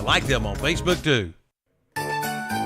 and like them on Facebook too.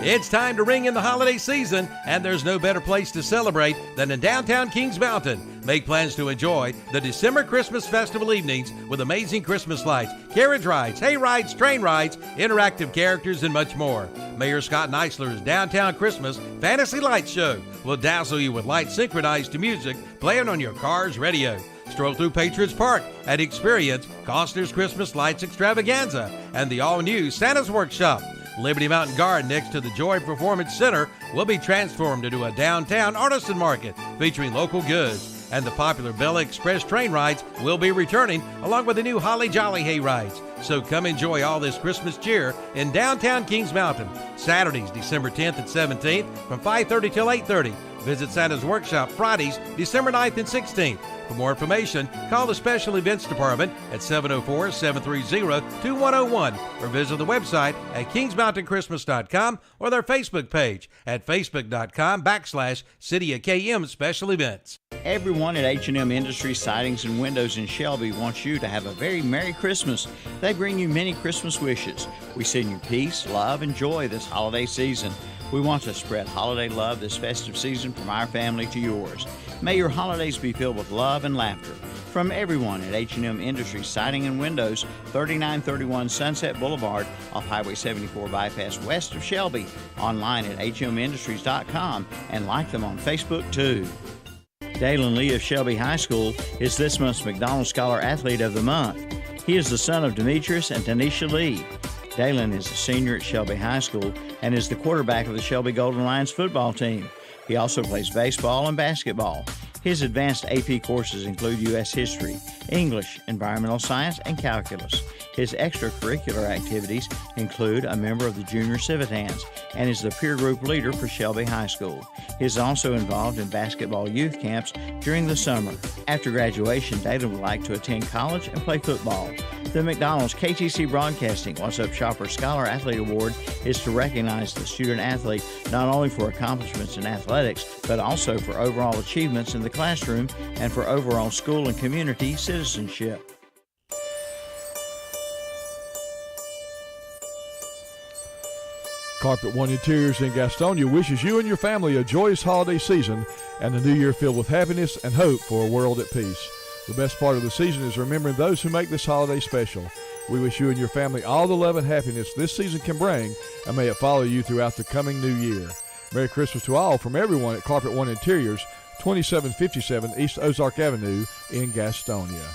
It's time to ring in the holiday season, and there's no better place to celebrate than in downtown Kings Mountain. Make plans to enjoy the December Christmas Festival evenings with amazing Christmas lights, carriage rides, hay rides, train rides, interactive characters, and much more. Mayor Scott Neisler's Downtown Christmas Fantasy Light Show will dazzle you with lights synchronized to music playing on your car's radio. Stroll through Patriots Park and experience Costner's Christmas Lights Extravaganza and the all-new Santa's Workshop. Liberty Mountain Garden next to the Joy Performance Center will be transformed into a downtown artisan market featuring local goods. And the popular Bella Express train rides will be returning along with the new Holly Jolly hay rides. So come enjoy all this Christmas cheer in downtown Kings Mountain. Saturdays, December 10th and 17th from 5:30 till 8:30. Visit Santa's Workshop Fridays, December 9th and 16th. For more information, call the Special Events Department at 704-730-2101 or visit the website at kingsmountainchristmas.com or their Facebook page at facebook.com/City of KM Special Events. Everyone at H&M Industries Sidings and Windows in Shelby wants you to have a very Merry Christmas. They bring you many Christmas wishes. We send you peace, love, and joy this holiday season. We want to spread holiday love this festive season from our family to yours. May your holidays be filled with love and laughter. From everyone at H&M Industries Siding and Windows, 3931 Sunset Boulevard off Highway 74 bypass west of Shelby. Online at hmindustries.com and like them on Facebook too. Dalen Lee of Shelby High School is this month's McDonald Scholar Athlete of the Month. He is the son of Demetrius and Tanisha Lee. Dalen is a senior at Shelby High School and is the quarterback of the Shelby Golden Lions football team. He also plays baseball and basketball. His advanced AP courses include U.S. history, English, environmental science, and calculus. His extracurricular activities include a member of the Junior Civitans and is the peer group leader for Shelby High School. He is also involved in basketball youth camps during the summer. After graduation, Dalen would like to attend college and play football. The McDonald's KTC Broadcasting What's Up Shopper Scholar Athlete Award is to recognize the student athlete not only for accomplishments in athletics, but also for overall achievements in the classroom and for overall school and community citizenship. Carpet One Interiors in Gastonia wishes you and your family a joyous holiday season and a new year filled with happiness and hope for a world at peace. The best part of the season is remembering those who make this holiday special. We wish you and your family all the love and happiness this season can bring, and may it follow you throughout the coming new year. Merry Christmas to all from everyone at Carpet One Interiors, 2757 East Ozark Avenue in Gastonia.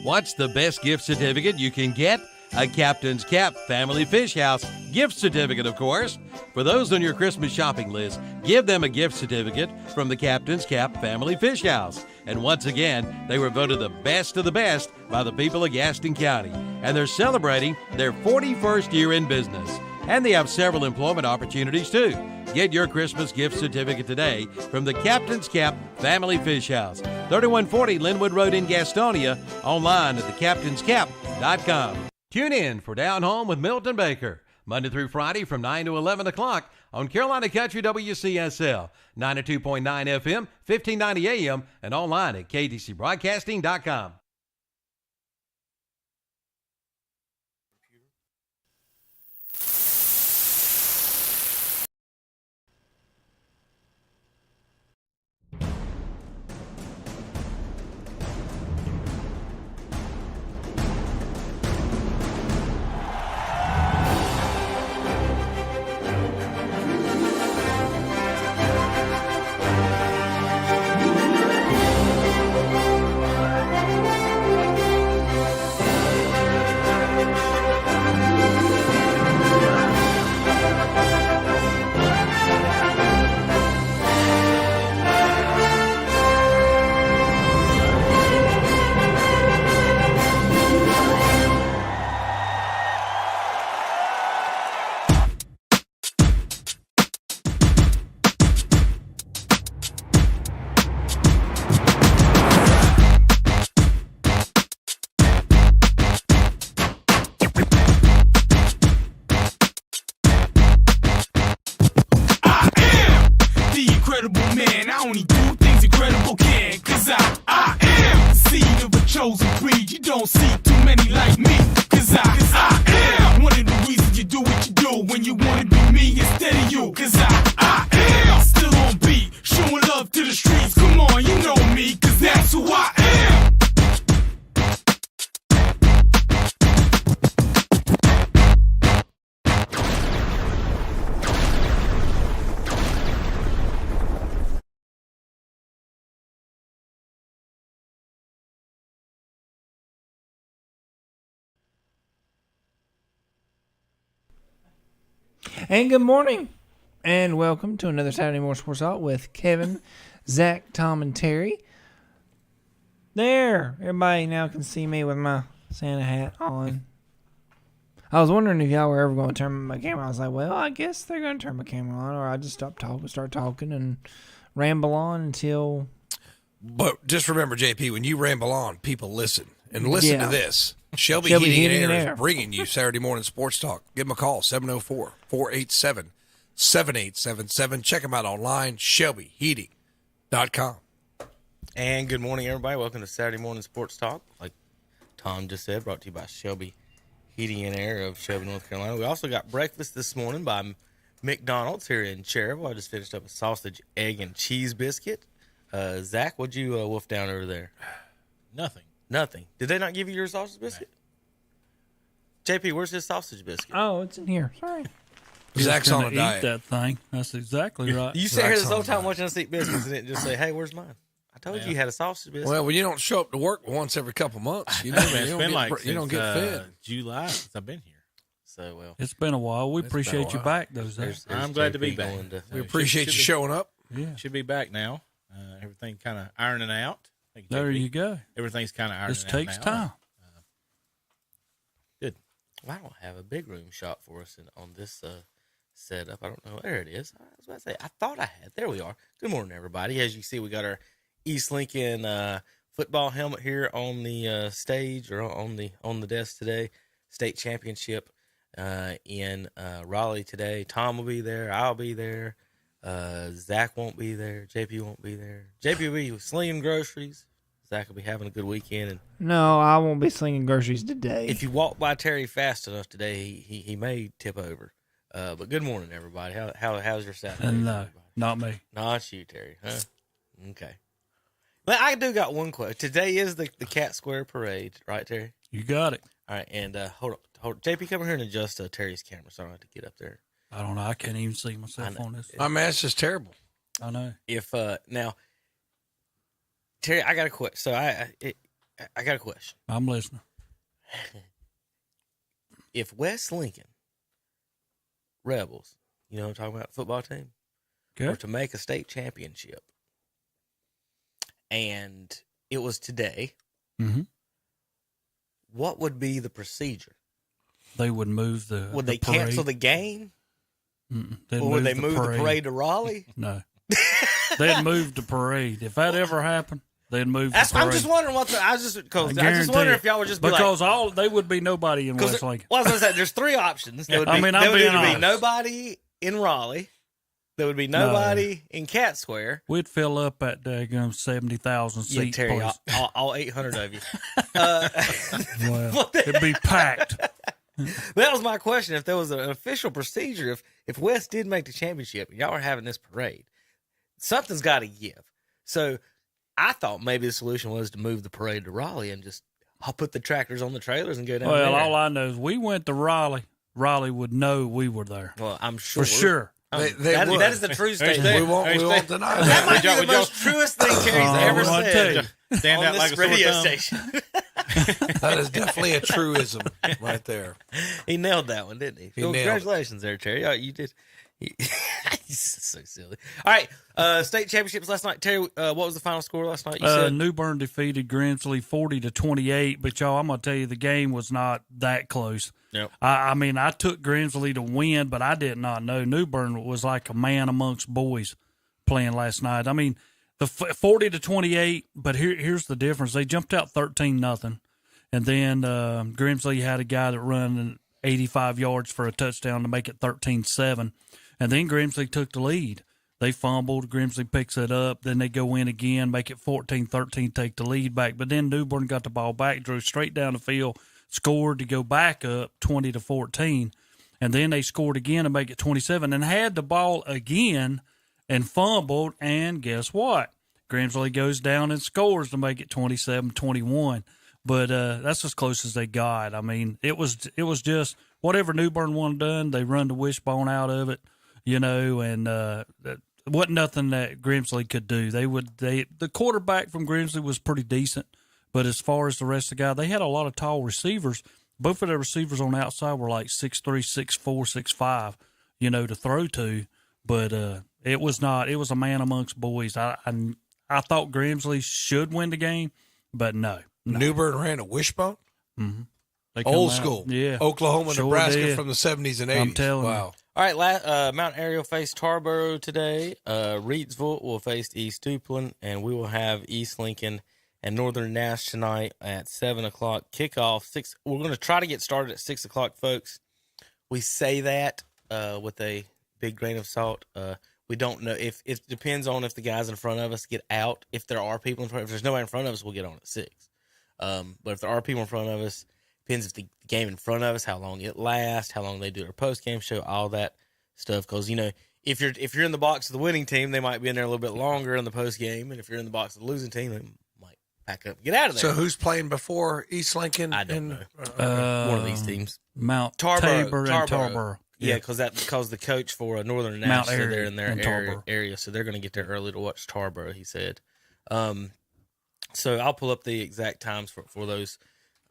What's the best gift certificate you can get? A Captain's Cap Family Fish House gift certificate, of course. For those on your Christmas shopping list, give them a gift certificate from the Captain's Cap Family Fish House. And once again, they were voted the best of the best by the people of Gaston County. And they're celebrating their 41st year in business. And they have several employment opportunities too. Get your Christmas gift certificate today from the Captain's Cap Family Fish House, 3140 Linwood Road in Gastonia, online at thecaptainscap.com. Tune in for Down Home with Milton Baker, Monday through Friday from 9 to 11 o'clock on Carolina Country WCSL, 92.9 FM, 1590 AM, and online at ktcbroadcasting.com. Chosen breed, you don't see too many like me, 'cause I And good morning, and welcome to another Saturday Morning Sports Talk with Kevin, Zach, Tom, and Terry. There, everybody now can see me with my Santa hat on. I was wondering if y'all were ever going to turn my camera on. I was like, well, I guess they're going to turn my camera on, or I just start talking, and ramble on until... But just remember, JP, when you ramble on, people listen. And listen to this. Shelby Heating and Air is bringing you Saturday Morning Sports Talk. Give them a call, 704-487-7877. Check them out online, shelbyheating.com. And good morning, everybody. Welcome to Saturday Morning Sports Talk. Like Tom just said, brought to you by Shelby Heating and Air of Shelby, North Carolina. We also got breakfast this morning by McDonald's here in Cherryville. I just finished up a sausage, egg, and cheese biscuit. Zach, what'd you wolf down over there? Nothing. Did they not give you your sausage biscuit? JP, where's his sausage biscuit? Oh, it's in here. Sorry. Zach's on a diet. That thing. That's exactly right. You sat here this whole time watching us eat biscuits and didn't just say, hey, where's mine? I told you had a sausage biscuit. Well, when you don't show up to work once every couple months, you don't get fed. July since I've been here. So, well. It's been a while. We appreciate you back, though, Zach. I'm glad to be back. We appreciate you showing up. Yeah. Should be back now. Everything kind of ironing out. There you go. Everything's kind of ironing out. This takes now. time. Good. Well, I don't have a big room shot for us on this setup. I don't know. There it is. I was about to say, I thought I had. There we are. Good morning, everybody. As you see, we got our East Lincoln football helmet here on the stage or on the desk today. State championship in Raleigh today. Tom will be there. I'll be there. Zach won't be there. JP won't be there. JP will be slinging groceries. Zach will be having a good weekend. And No, I won't be slinging groceries today. if you walk by Terry fast enough today, he may tip over. But good morning, everybody. How's your Saturday? And no, not me. Not you, Terry. Huh? Okay. But I do got one question. Today is the Cat Square Parade, right, Terry? You got it. All right, and hold on. JP, come here and adjust Terry's camera so I don't have to get up there. I don't know. I can't even see myself on this. My mask is terrible. I know. If now, Terry, I got a question. So I got a question. I'm listening. If West Lincoln Rebels, you know what I'm talking about, football team, were to make a state championship, and it was today, what would be the procedure? They would move the. Would they parade. cancel the game? Or would they move the parade to Raleigh? No. They'd move the parade. If that ever happened, they'd move the parade. I'm just wondering what I just wonder if y'all would just be because they would be nobody in West Lincoln. Well, I was gonna say there's three options. There would be, there would either be nobody in Raleigh. There would be nobody in Cat Square. We'd fill up that daggum 70,000 seat. Yeah, Terry, all 800 of you. Well, it'd be packed. That was my question. If there was an official procedure, if West did make the championship and y'all were having this parade, something's got to give. So I thought maybe the solution was to move the parade to Raleigh and just I'll put the tractors on the trailers and go down there. Well, all I know is we went to Raleigh. Raleigh would know we were there. Well, I'm sure. For sure. That is the true statement. We won't deny that. That might be the most truest thing Terry's ever said Stand on out this like a radio sore thumb. station. That is definitely a truism right there. He nailed that one, didn't he? Nailed congratulations there, Terry. You did. He's so silly. All right, state championships last night. Terry, what was the final score last night? You said New Bern defeated Grimsley 40-28, but y'all, I'm gonna tell you the game was not that close. Yep. I mean, I took Grimsley to win, but I did not know New Bern was like a man amongst boys playing last night. I mean, the 40-28, but here's the difference: they jumped out 13-0, and then Grimsley had a guy that run 85 yards for a touchdown to make it 13-7. And then Grimsley took the lead. They fumbled. Grimsley picks it up. Then they go in again, make it 14-13, take the lead back. But then New Bern got the ball back, drew straight down the field, scored to go back up 20-14. And then they scored again to make it 27 and had the ball again and fumbled. And guess what? Grimsley goes down and scores to make it 27-21. But that's as close as they got. I mean, it was just whatever New Bern wanted done, they run the wishbone out of it. You know, and wasn't nothing that Grimsley could do. The quarterback from Grimsley was pretty decent, but as far as the rest of the guys, they had a lot of tall receivers. Both of their receivers on the outside were like 6'3", 6'4", 6'5", to throw to. But it was not. It was a man amongst boys. I thought Grimsley should win the game, but no. New Bern ran a wishbone. Mm-hmm. Old school. Yeah. Oklahoma, Sure Nebraska did. from the 70s and 80s. I'm telling you. Wow. All right, Mount Airy will face Tarboro today. Reidsville will face East Duplin, and we will have East Lincoln and Northern Nash tonight at 7 o'clock. Kickoff, 6. We're going to try to get started at 6 o'clock, folks. We say that with a big grain of salt. We don't know if it depends on if the guys in front of us get out. If there are people in front, if there's nobody in front of us, we'll get on at 6. But if there are people in front of us, depends if the game in front of us, how long it lasts, how long they do their post game show, all that stuff. Because if you're in the box of the winning team, they might be in there a little bit longer in the post game, and if you're in the box of the losing team, they might pack up and get out of there. So who's playing before East Lincoln? I don't know. One of these teams, Mount Tarboro, Tabor and Tarboro. Yeah, because the coach for Northern Nash, Mount so Airy they're in their and area, so they're going to get there early to watch Tarboro. He said. So I'll pull up the exact times for those.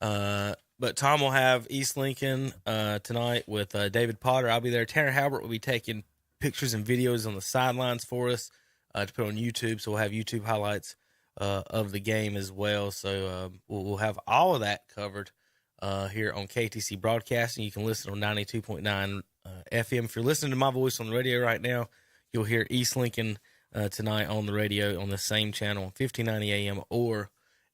But Tom will have East Lincoln tonight with David Potter. I'll be there. Tanner Halbert will be taking pictures and videos on the sidelines for us to put on YouTube. So we'll have YouTube highlights of the game as well. So we'll have all of that covered here on KTC Broadcasting. You can listen on 92.9 FM. If you're listening to my voice on the radio right now, you'll hear East Lincoln tonight on the radio on the same channel, 1590 AM or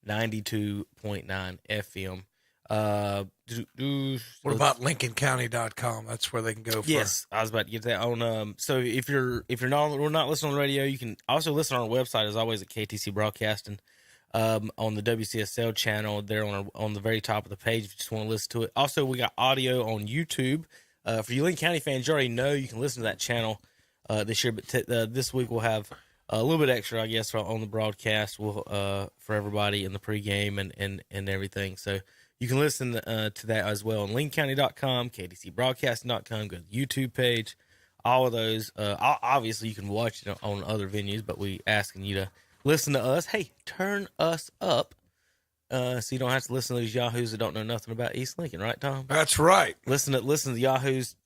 92.9 FM. What about LincolnCounty.com? That's where they can go for. Yes, I was about to get that on. So if we're not listening on the radio, you can also listen on our website, as always, at KTC Broadcasting on the WCSL channel. There on the very top of the page if you just want to listen to it. Also, we got audio on YouTube. For you Lincoln County fans, you already know you can listen to that channel this year, but this week we'll have a little bit extra, I guess, on the broadcast for everybody in the pregame and everything. So you can listen to that as well on LincolnCounty.com, KTCBroadcasting.com, go to the YouTube page, all of those. Obviously, you can watch it on other venues, but we asking you to listen to us. Hey, turn us up so you don't have to listen to those yahoos that don't know nothing about East Lincoln, right, Tom? That's right. Listen to the yahoos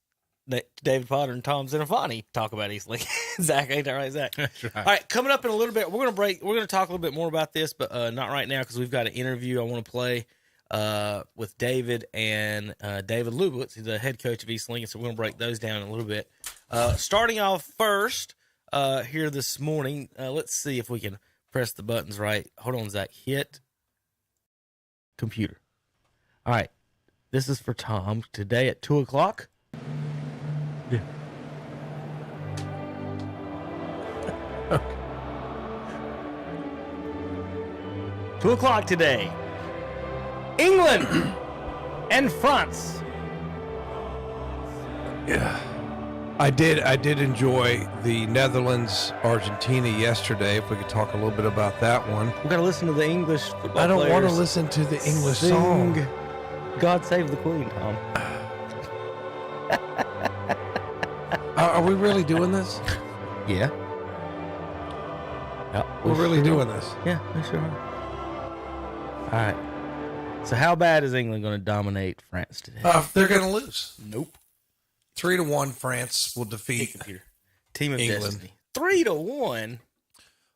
that David Potter and Tom Zinafani talk about East Lincoln. Zach, ain't that right, Zach? That's right. All right, coming up in a little bit, we're going to break. We're going to talk a little bit more about this, but not right now because we've got an interview I want to play with David and David Lubowitz. He's the head coach of East Lincoln, so we're going to break those down in a little bit. Starting off first here this morning, let's see if we can press the buttons right. Hold on, Zach. Hit computer. All right, this is for Tom today at 2 o'clock. Yeah. 2 o'clock today. England and France. Yeah. I did enjoy the Netherlands Argentina yesterday. If we could talk a little bit about that one. We got to listen to the English football I don't want to players listen to the English sing song. God Save the Queen, Tom. Are we really doing this? Yeah. We're really doing this. Yeah, we sure are. All right. So how bad is England going to dominate France today? They're going to lose. Nope. 3-1 France will defeat Team of England. Destiny. 3-1.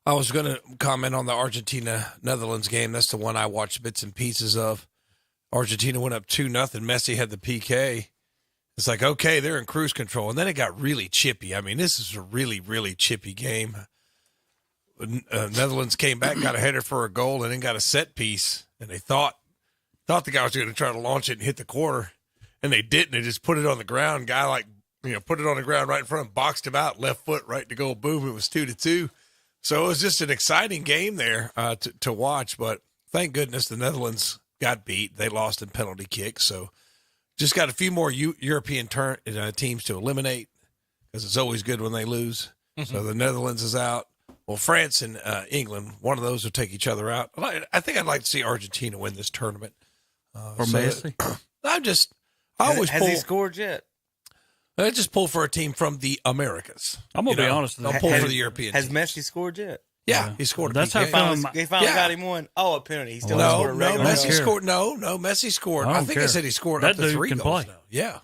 I was going to comment on the Argentina-Netherlands game. That's the one I watched bits and pieces of. Argentina went up 2-0. Messi had the PK. It's like, okay, they're in cruise control. And then it got really chippy. I mean, this is a really, really chippy game. Netherlands came back, got a header for a goal, and then got a set piece. And they thought the guy was going to try to launch it and hit the corner. And they didn't. They just put it on the ground. Guy, put it on the ground right in front of him, boxed him out, left foot right to goal. Boom, it was 2-2. So it was just an exciting game there to watch. But thank goodness the Netherlands got beat. They lost in penalty kicks. So just got a few more European teams to eliminate because it's always good when they lose. Mm-hmm. So the Netherlands is out. Well, France and England, one of those will take each other out. I think I'd like to see Argentina win this tournament. Or Messi. I always Has he scored yet? I just pull for a team from the Americas. I'm going to be honest. I'll pull for the European Has teams. Messi scored yet? Yeah, he scored a That's PK. how They finally got him one. Oh, a penalty. He still No, scored a regular Messi goal. scored. No, Messi scored. I think I said he scored That up to dude 3 can goals play. now. Yeah.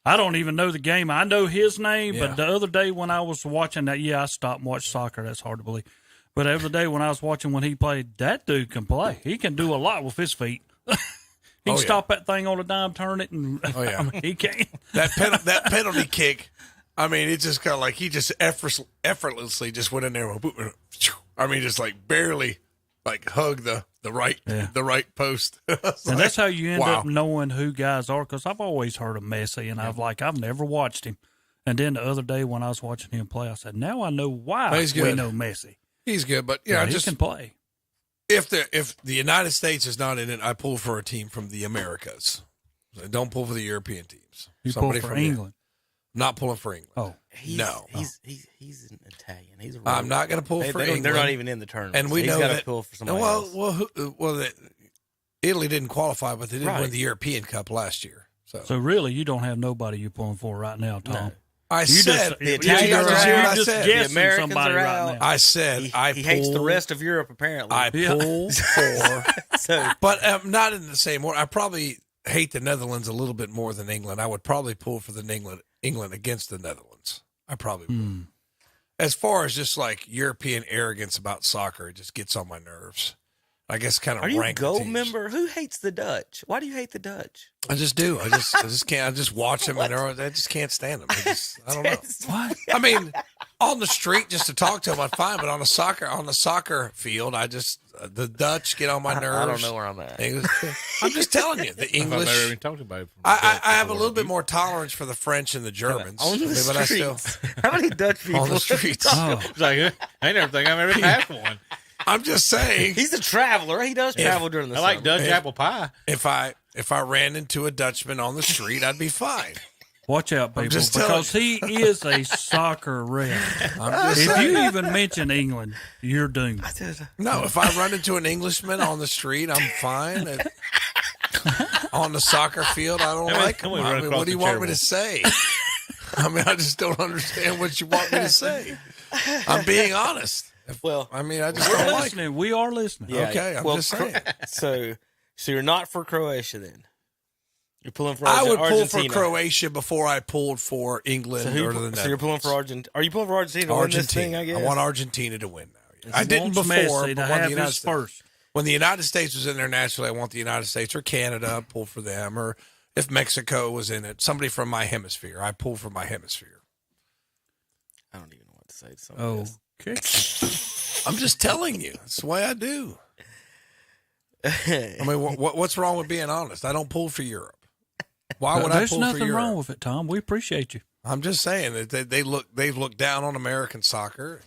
I don't even know the game. I know his name, Yeah. but the other day when I was watching that, I stopped and watched soccer. That's hard to believe. But the other day when I was watching when he played, that dude can play. He can do a lot with his feet. He can stop that thing on a dime, turn it, and I mean, he can. That penalty kick, I mean, it's just kind of like he just effortlessly just went in there. I mean, just like barely like hug the right post. And that's how you end up knowing who guys are, because I've always heard of Messi, and I've never watched him. And then the other day when I was watching him play, I said, now I know why we know Messi. He's good, but he can play. If the United States is not in it, I pull for a team from the Americas. I don't pull for the European teams. You pull for England. Not pulling for England. Oh, he's an Italian. He's a I'm not going to pull for England. They're not even in the tournament. And we know got to that. pull for somebody else. Italy didn't qualify, but they did win the European Cup last year. So really, you don't have nobody you're pulling for right now, Tom. No. I said the Italians are out. The Americans are out. I said he hates the rest of Europe. Apparently, I pull for, but not in the same order. I probably hate the Netherlands a little bit more than England. I would probably pull for the England against the Netherlands. I probably would. As far as just like European arrogance about soccer, it just gets on my nerves. I guess kind of. Are you a rank gold teams. member? Who hates the Dutch? Why do you hate the Dutch? I just do. I just can't. I just watch them and I just can't stand them. I don't know. What? I mean, on the street just to talk to them, I'm fine. But on the soccer field, I just the Dutch get on my nerves. I don't know where I'm at. I'm just telling you, the English. I've never even talked about it. I have a little bit more tolerance for the French and the Germans. On the but I streets. still How many Dutch people? on the streets. It's like, I never think I've ever had one. I'm just saying. He's a traveler. He does travel during the I like summer. Dutch apple pie. If I ran into a Dutchman on the street, I'd be fine. Watch out, people, just because he is a soccer ref. If you even mention England, you're doomed. No, if I run into an Englishman on the street, I'm fine. On the soccer field, I don't like him. I mean, what do you want me to say? I mean, I just don't understand what you want me to say. I'm being honest. Well, I mean, I just We're don't like listening. We are listening. Yeah. Okay, I'm just saying. So you're not for Croatia then? You're pulling for I would Argentina. pull for Croatia before I pulled for England or the Netherlands. So you're pulling for Argentina. Are you pulling for Argentina to win this thing, I guess? I want Argentina to win now. I didn't Wants before, Messi but to when the have United his States, first. when the United States was in there naturally, I want the United States or Canada, I pull for them. Or if Mexico was in it, somebody from my hemisphere, I pull for my hemisphere. I don't even know what to say to somebody else. Okay. I'm just telling you. That's the way I do. I mean, what's wrong with being honest? I don't pull for Europe. Why would I There's pull for Europe? nothing wrong with it, Tom. We appreciate you. I'm just saying that they've looked down on American soccer.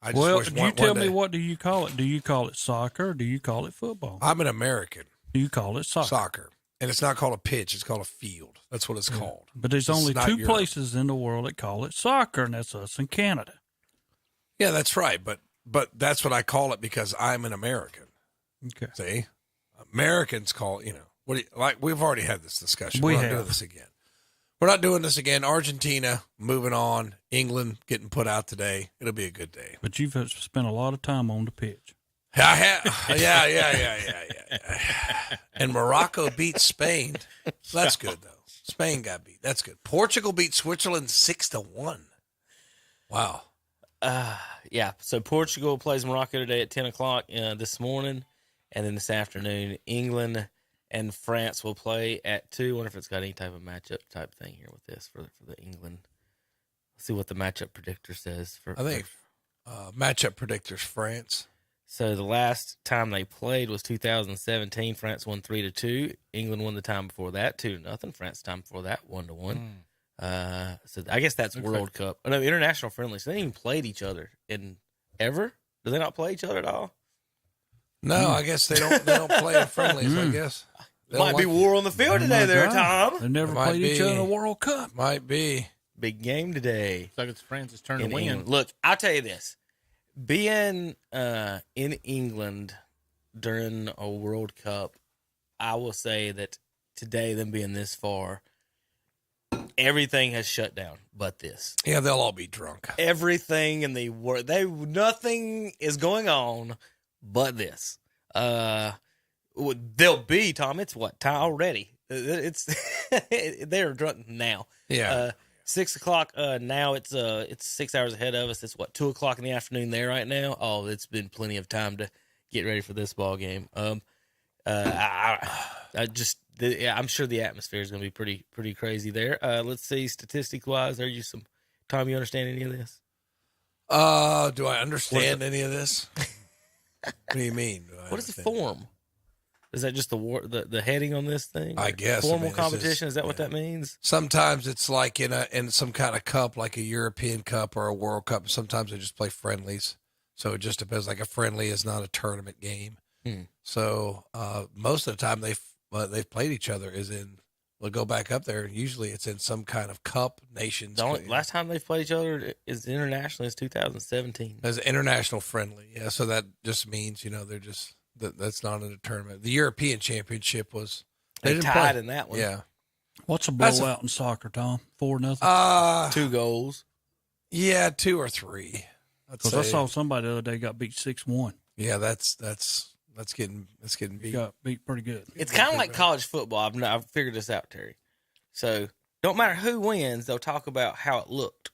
I just Well, wish you one tell day- me, what do you call it? Do you call it soccer or do you call it football? I'm an American. Do you call it soccer? Soccer. And it's not called a pitch, it's called a field. That's what it's called. But there's It's only not two Europe. places in the world that call it soccer, and that's us and Canada. Yeah, that's right. But that's what I call it because I'm an American. Okay. See? Americans call it, what do you, like we've already had this discussion. We We're not have. doing this again. We're not doing this again. Argentina moving on. England getting put out today. It'll be a good day. But you've spent a lot of time on the pitch. I have. Yeah. And Morocco beat Spain. That's good though. Spain got beat. That's good. Portugal beat Switzerland 6-1. Wow. Yeah. So Portugal plays Morocco today at 10 o'clock this morning. And then this afternoon, England and France will play at 2. I wonder if it's got any type of matchup type thing here with this for the England. Let's see what the matchup predictor says. I think matchup predictors France. So the last time they played was 2017. France won 3-2. England won the time before that 2-0. France the time before that 1-1. So I guess that's World Cup. Oh, no, international friendlies. They ain't even played each other in ever. Do they not play each other at all? No, I guess they don't play in friendlies. I guess They Might don't be like war on the field today, there, God. Tom. They never It might played each other in a be. World Cup. it. Might be. Big game today. It's like it's France's turn In to win. England. Look, I'll tell you this. Being in England during a World Cup, I will say that today, them being this far, everything has shut down but this. Yeah, they'll all be drunk. Everything in the world, nothing is going on but this. They'll be, Tom, it's what time already? It's they're drunk now. Yeah. 6 o'clock. Now it's 6 hours ahead of us. It's 2 o'clock in the afternoon there right now. Oh, it's been plenty of time to get ready for this ball game. I'm sure the atmosphere is going to be pretty crazy there. Let's see, statistic wise, are you Tom? You understand any of this? Do I understand any of this? What do you mean? What is the form? Is that just the heading on this thing? I guess formal competition. Is that what that means? Sometimes it's like in some kind of cup, like a European Cup or a World Cup. Sometimes they just play friendlies, so it just depends. Like a friendly is not a tournament game. So most of the time they've played each other we'll go back up there. Usually it's in some kind of cup, nations. The last time they've played each other is internationally is 2017. As an international friendly, yeah. So that just means they're just that's not in a tournament. The European Championship was they tied in that one. Yeah. What's a blowout in soccer, Tom? 4-0. 2 goals. Yeah, 2 or 3. Because I saw somebody the other day got beat 6-1. Yeah, that's getting beat. Got beat pretty good. It's kind of like college football. I've figured this out, Terry. So don't matter who wins, they'll talk about how it looked.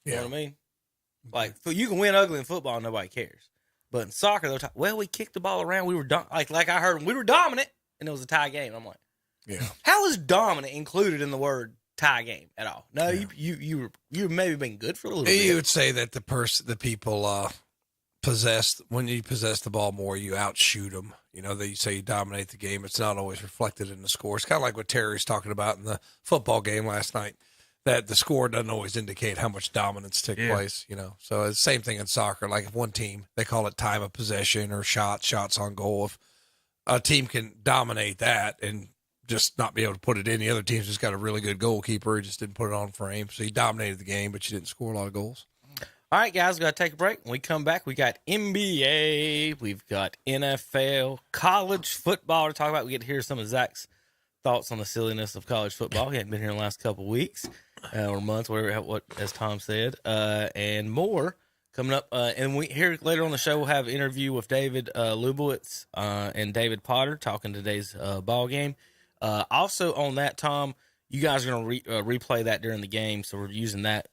You know what I mean? Like you can win ugly in football, and nobody cares. But in soccer, they'll talk. Well, we kicked the ball around. We were like I heard we were dominant, and it was a tie game. I'm like, yeah. How is dominant included in the word tie game at all? No, you maybe been good for a little bit. You would say that the people when you possess the ball more, you outshoot them. They say you dominate the game. It's not always reflected in the score. It's kind of like what Terry's talking about in the football game last night, that the score doesn't always indicate how much dominance took place, So it's the same thing in soccer. Like if one team, they call it time of possession or shots on goal. If a team can dominate that and just not be able to put it in, the other team's just got a really good goalkeeper who just didn't put it on frame. So he dominated the game, but you didn't score a lot of goals. All right, guys, we've got to take a break. When we come back, we got NBA, we've got NFL, college football to talk about. We get to hear some of Zach's thoughts on the silliness of college football. He hadn't been here in the last couple of weeks or months, whatever, as Tom said, and more coming up. And we here later on the show, we'll have an interview with David Lubowitz and David Potter talking today's ball game. Also on that, Tom, you guys are going to replay that during the game, so we're using that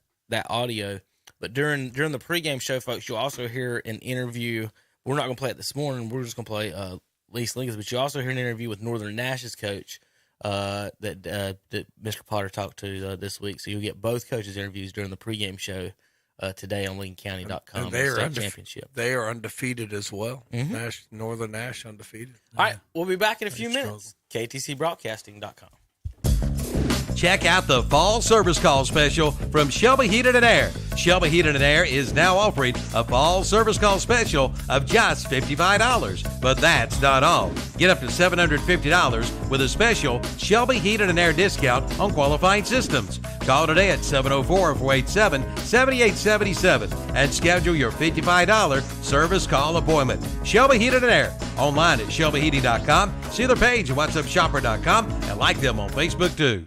audio. But during the pregame show, folks, you'll also hear an interview. We're not going to play it this morning. We're just going to play Lisa Lincoln. But you also hear an interview with Northern Nash's coach that Mr. Potter talked to this week. So you'll get both coaches' interviews during the pregame show today on LincolnCounty.com. And they are championship. They are undefeated as well. Northern Nash undefeated. All right, we'll be back in a few minutes. KTCBroadcasting.com. Check out the Fall Service Call Special from Shelby Heated & Air. Shelby Heated & Air is now offering a Fall Service Call Special of just $55. But that's not all. Get up to $750 with a special Shelby Heated & Air discount on qualifying systems. Call today at 704-487-7877 and schedule your $55 service call appointment. Shelby Heated & Air. Online at shelbyheating.com. See their page at whatsupshopper.com and like them on Facebook too.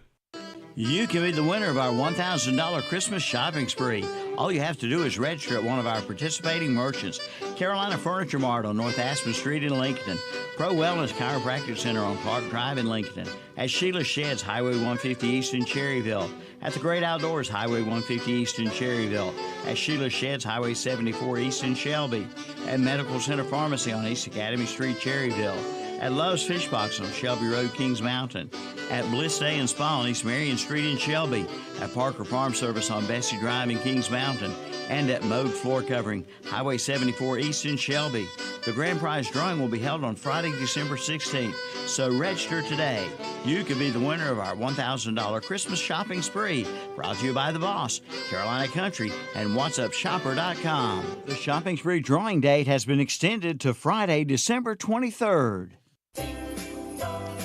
You can be the winner of our $1,000 Christmas shopping spree. All you have to do is register at one of our participating merchants. Carolina Furniture Mart on North Aspen Street in Lincoln. Pro Wellness Chiropractic Center on Clark Drive in Lincoln. At Sheila Sheds, Highway 150 East in Cherryville. At the Great Outdoors, Highway 150 East in Cherryville. At Sheila Sheds, Highway 74 East in Shelby. At Medical Center Pharmacy on East Academy Street, Cherryville. At Love's Fish Box on Shelby Road, Kings Mountain. At Bliss Day and Spa on East Marion Street in Shelby. At Parker Farm Service on Bessie Drive in Kings Mountain. And at Mode Floor Covering, Highway 74 East in Shelby. The grand prize drawing will be held on Friday, December 16th, so register today. You could be the winner of our $1,000 Christmas shopping spree, brought to you by The Boss, Carolina Country, and whatsupshopper.com. The shopping spree drawing date has been extended to Friday, December 23rd.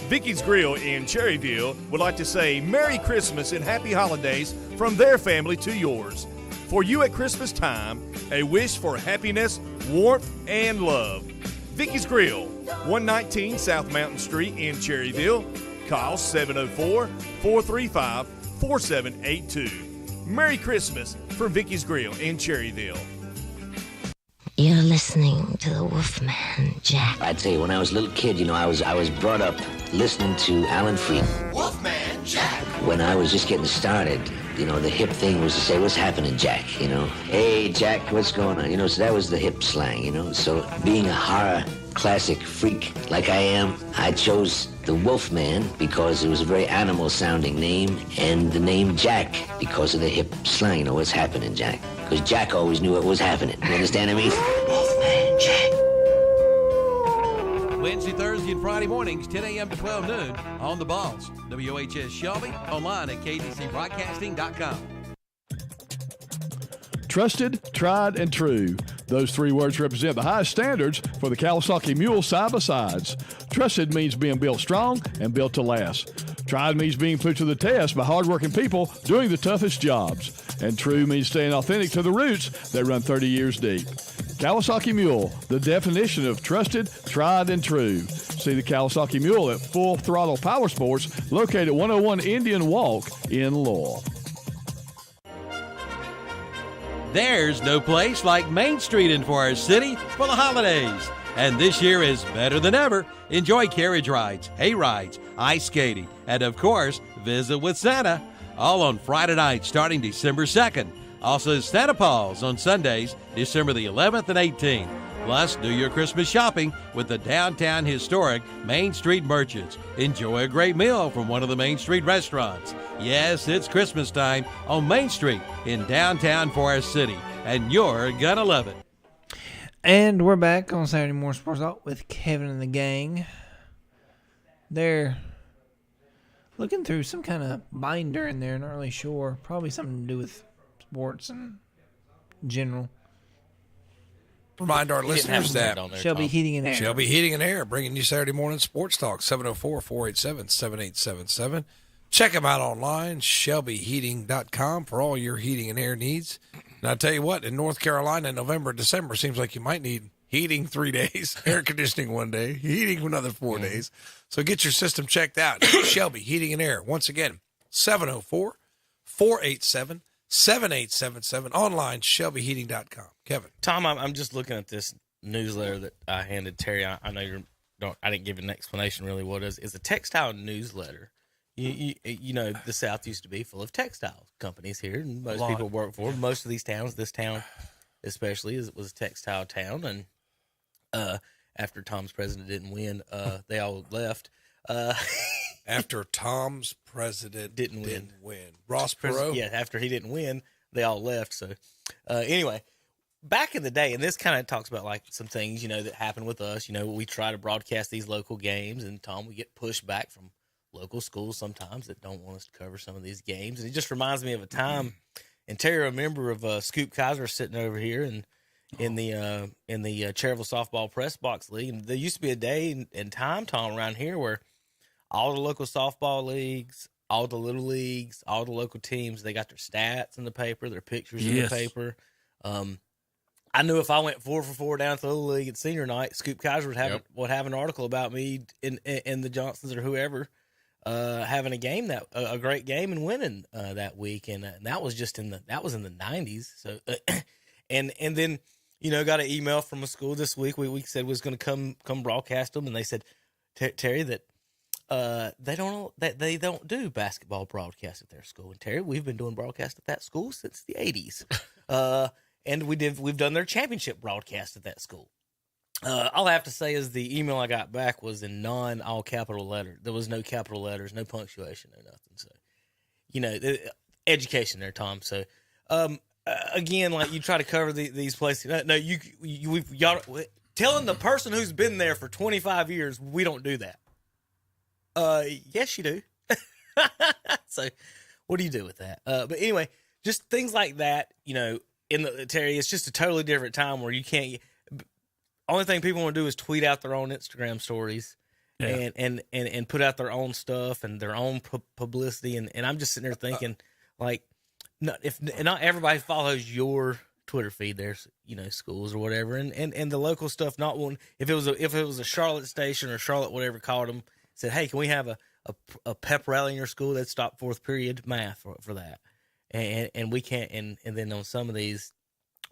Vicky's Grill in Cherryville would like to say Merry Christmas and Happy Holidays from their family to yours. For you at Christmas time, a wish for happiness, warmth, and love. Vicky's Grill, 119 South Mountain Street in Cherryville. Call 704-435-4782. Merry Christmas from Vicky's Grill in Cherryville. You're listening to the Wolfman Jack. I tell you, when I was a little kid, I was brought up listening to Alan Freed. Wolfman Jack. When I was just getting started, the hip thing was to say, what's happening, Jack? Hey, Jack, what's going on? So that was the hip slang, So being a horror classic freak like I am, I chose the Wolfman because it was a very animal-sounding name, and the name Jack because of the hip slang, what's happening, Jack? Because Jack always knew what was happening. You understand what I mean? Wolfman Jack. Wednesday, Thursday, and Friday mornings, 10 a.m. to 12 noon on The Balls. WHS Shelby, online at kdcbroadcasting.com. Trusted, tried, and true. Those three words represent the highest standards for the Kawasaki Mule side-by-sides. Trusted means being built strong and built to last. Tried means being put to the test by hardworking people doing the toughest jobs. And true means staying authentic to the roots that run 30 years deep. Kawasaki Mule, the definition of trusted, tried, and true. See the Kawasaki Mule at Full Throttle Power Sports, located at 101 Indian Walk in Lowell. There's no place like Main Street in Forest City for the holidays. And this year is better than ever. Enjoy carriage rides, hay rides, ice skating, and of course, visit with Santa. All on Friday night starting December 2nd. Also Santa Paws on Sundays, December the 11th and 18th. Plus, do your Christmas shopping with the downtown historic Main Street merchants. Enjoy a great meal from one of the Main Street restaurants. Yes, it's Christmas time on Main Street in downtown Forest City, and you're gonna love it. And we're back on Saturday Morning Sports Talk with Kevin and the gang. They're looking through some kind of binder in there, not really sure. Probably something to do with sports in general. Remind our listeners that Shelby Heating and Air. Shelby Heating and Air, bringing you Saturday morning sports talk, 704-487-7877. Check them out online, shelbyheating.com, for all your heating and air needs. And I tell you what, in North Carolina, November, December, seems like you might need heating 3 days, air conditioning 1 day, heating another 4 days. So get your system checked out. Shelby Heating and Air. Once again, 704-487-7877. Online, shelbyheating.com. Kevin. Tom, I'm just looking at this newsletter that I handed Terry. I know I didn't give an explanation really what it is. It's a textile newsletter. You know, the South used to be full of textile companies here, and most people work for them. Most of these towns, this town especially, was a textile town. And after Tom's president didn't win, they all left. After Tom's president didn't win. Ross Perot? Yeah, after he didn't win, they all left. So anyway, back in the day, and this kind of talks about like some things, that happen with us. We try to broadcast these local games, and Tom, we get pushed back from local schools sometimes that don't want us to cover some of these games. And it just reminds me of a time, and Terry, a member of Scoop Kaiser, sitting over here and in the Cherryville Softball Press Box League. And there used to be a day and time, Tom, around here where all the local softball leagues, all the little leagues, all the local teams, they got their stats in the paper, their pictures in the paper. I knew if I went 4 for 4 down at the little league at senior night, Scoop Kaiser would have an article about me in the Johnsons or whoever having a great game and winning that week. And that was just in the 90s. So and then got an email from a school this week. We said was going to come broadcast them, and they said, Terry, that they don't do basketball broadcast at their school. And Terry, we've been doing broadcast at that school since the 80s. And we've done their championship broadcast at that school. All I have to say is the email I got back was in all capital letters. There was no capital letters, no punctuation, no nothing. So, education there, Tom. So, again, like you try to cover these places. No, y'all telling the person who's been there for 25 years, we don't do that. Yes, you do. So, what do you do with that? But anyway, just things like that. Terry, it's just a totally different time where you can't. Only thing people want to do is tweet out their own Instagram stories and put out their own stuff and their own publicity. And I'm just sitting there thinking, like, not everybody follows your Twitter feed. There's schools or whatever, and the local stuff. Not one. If it was a Charlotte station or Charlotte whatever called them, said, hey, can we have a pep rally in your school? They'd stop 4th period math for that, and we can't. And then on some of these,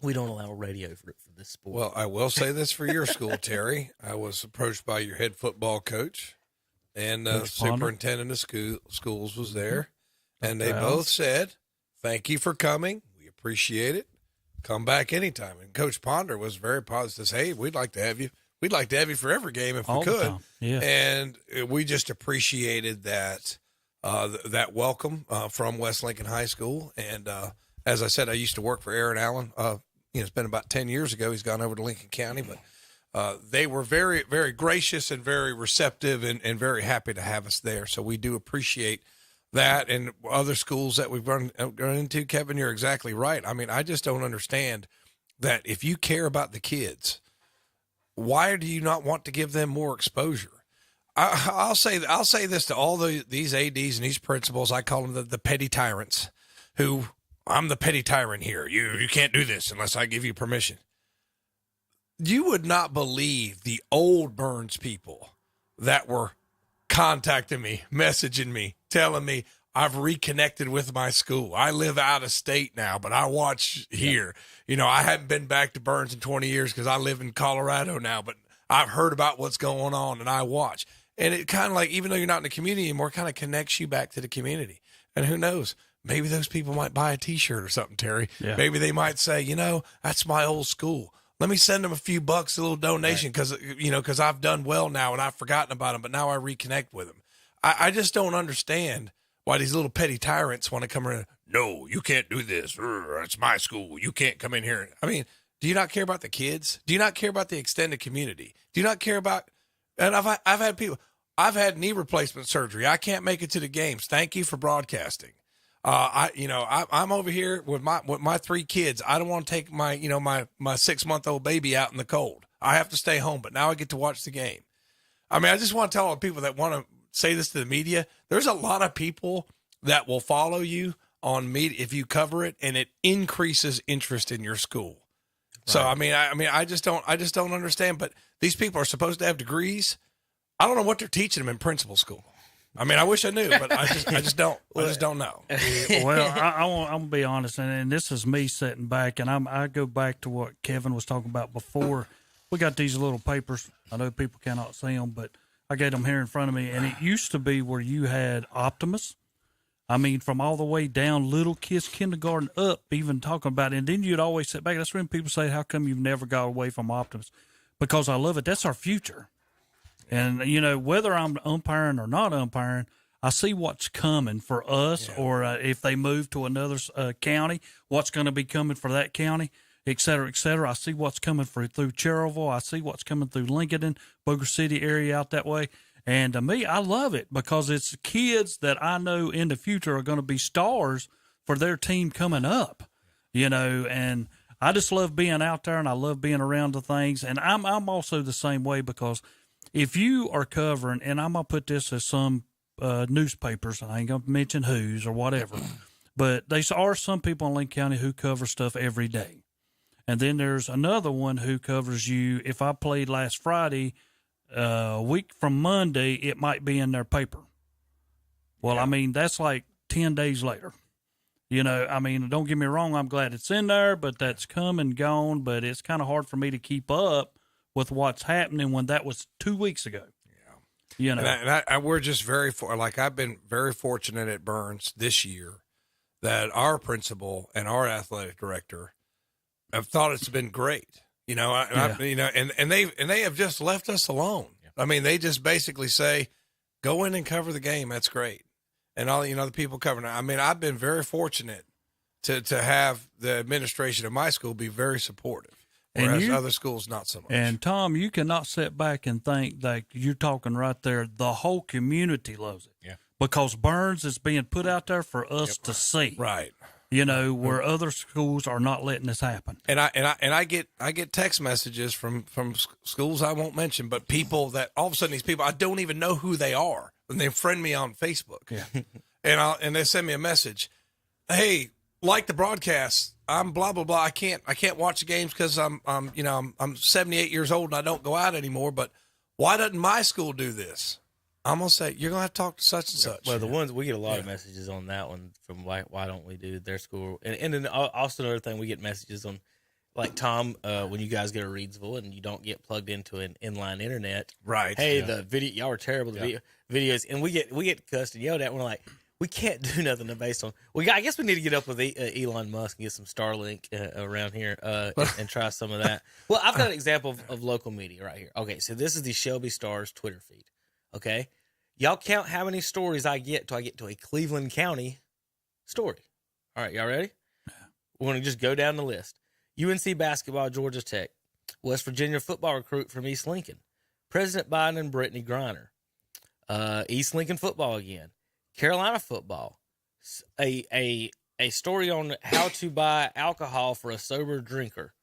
we don't allow radio for this sport. Well, I will say this for your school, Terry. I was approached by your head football coach and Coach Ponder. superintendent of schools was there, and they Dr. both Alice. said, "Thank you for coming. We appreciate it. Come back anytime." And Coach Ponder was very positive. Says, "Hey, we'd like to have you. We'd like to have you for every game if All we the could." time. Yeah. And we just appreciated that that welcome from West Lincoln High School. And as I said, I used to work for Aaron Allen. It's been about 10 years ago. He's gone over to Lincoln County, but they were very, very gracious and very receptive and very happy to have us there. So we do appreciate that. And other schools that we've run into, Kevin, you're exactly right. I mean, I just don't understand that if you care about the kids, why do you not want to give them more exposure? I'll say this to all these ADs and these principals. I call them the petty tyrants, who I'm the petty tyrant here. You can't do this unless I give you permission. You would not believe the old Burns people that were contacting me, messaging me, telling me I've reconnected with my school. I live out of state now, but I watch here. I haven't been back to Burns in 20 years because I live in Colorado now, but I've heard about what's going on and I watch. And it kind of like, even though you're not in the community anymore, kind of connects you back to the community. And who knows, maybe those people might buy a T-shirt or something, Terry. Yeah. Maybe they might say, that's my old school. Let me send them a few bucks, a little donation, because I've done well now and I've forgotten about them, but now I reconnect with them. I just don't understand why these little petty tyrants want to come around. No, you can't do this. It's my school. You can't come in here. I mean, do you not care about the kids? Do you not care about the extended community? Do you not care about? And I've had people. I've had knee replacement surgery. I can't make it to the games. Thank you for broadcasting. I'm over here with my 3 kids. I don't want to take my 6-month-old baby out in the cold. I have to stay home, but now I get to watch the game. I mean, I just want to tell all the people that want to say this to the media. There's a lot of people that will follow you on media if you cover it, and it increases interest in your school. Right. So I just don't understand. But these people are supposed to have degrees. I don't know what they're teaching them in principal school. I mean, I wish I knew, but I just don't. I just don't know. Well, I'm gonna be honest, and this is me sitting back, and I go back to what Kevin was talking about before. We got these little papers. I know people cannot see them, but I got them here in front of me, and it used to be where you had Optimus. I mean, from all the way down, little kids, kindergarten up, even talking about it. And then you'd always sit back. That's when people say, how come you've never got away from Optimus? Because I love it. That's our future. And, whether I'm umpiring or not umpiring, I see what's coming for us, or if they move to another county, what's going to be coming for that county, et cetera, et cetera. I see what's coming through Cherylville. I see what's coming through Lincoln, Boger City area out that way. And to me, I love it because it's kids that I know in the future are going to be stars for their team coming up, and I just love being out there and I love being around the things. And I'm also the same way, because if you are covering, and I'm going to put this as some newspapers, I ain't going to mention whose or whatever, but there are some people in Lincoln County who cover stuff every day. And then there's another one who covers you. If I played last Friday, a week from Monday, it might be in their paper. Well, I mean, that's like 10 days later. Don't get me wrong, I'm glad it's in there, but that's come and gone. But it's kind of hard for me to keep up with what's happening when that was 2 weeks ago. Yeah. And we're just I've been very fortunate at Burns this year that our principal and our athletic director have thought it's been great. And they have just left us alone. Yeah. I mean, they just basically say, go in and cover the game. That's great. And all, the people covering it. I mean, I've been very fortunate to have the administration of my school be very supportive, whereas other schools not so much. And Tom, you cannot sit back and think that you're talking right there. The whole community loves it. Yeah. Because Burns is being put out there for us to see. Right. Where other schools are not letting this happen. And I get text messages from schools I won't mention, but people that all of a sudden these people I don't even know who they are, and they friend me on Facebook. Yeah. and they send me a message, hey, like the broadcast, I'm blah blah blah. I can't watch the games because I'm 78 years old and I don't go out anymore. But why doesn't my school do this? I'm going to say, you're going to have to talk to such and such. Well, the ones we get a lot of messages on that one from why don't we do their school. And then also another thing, we get messages on, like Tom, when you guys go to Reedsville and you don't get plugged into an inline internet. Right. Hey, the video, y'all are terrible. The videos, and we get cussed and yelled at. And we're like, we can't do nothing based on. I guess we need to get up with Elon Musk and get some Starlink around here and try some of that. Well, I've got an example of local media right here. Okay, so this is the Shelby Star's Twitter feed. Okay, y'all count how many stories I get till I get to a Cleveland County story. All right, y'all ready? We're going to just go down the list. UNC basketball, Georgia Tech. West Virginia football recruit from East Lincoln. President Biden and Brittany Griner. East Lincoln football again. Carolina football. A story on how to buy alcohol for a sober drinker.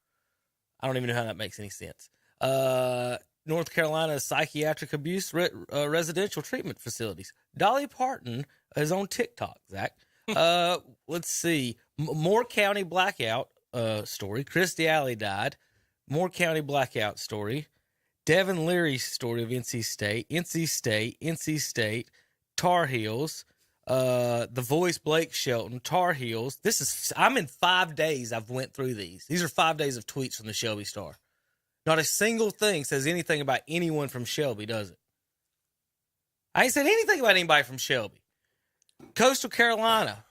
I don't even know how that makes any sense. North Carolina psychiatric abuse residential treatment facilities. Dolly Parton is on TikTok, Zach. Let's see. Moore County blackout story. Christy Alley died. Moore County blackout story. Devin Leary's story of NC State, Tar Heels, The Voice, Blake Shelton, Tar Heels. I'm in 5 days. I've went through these. These are 5 days of tweets from the Shelby Star. Not a single thing says anything about anyone from Shelby, does it? I ain't said anything about anybody from Shelby. Coastal Carolina.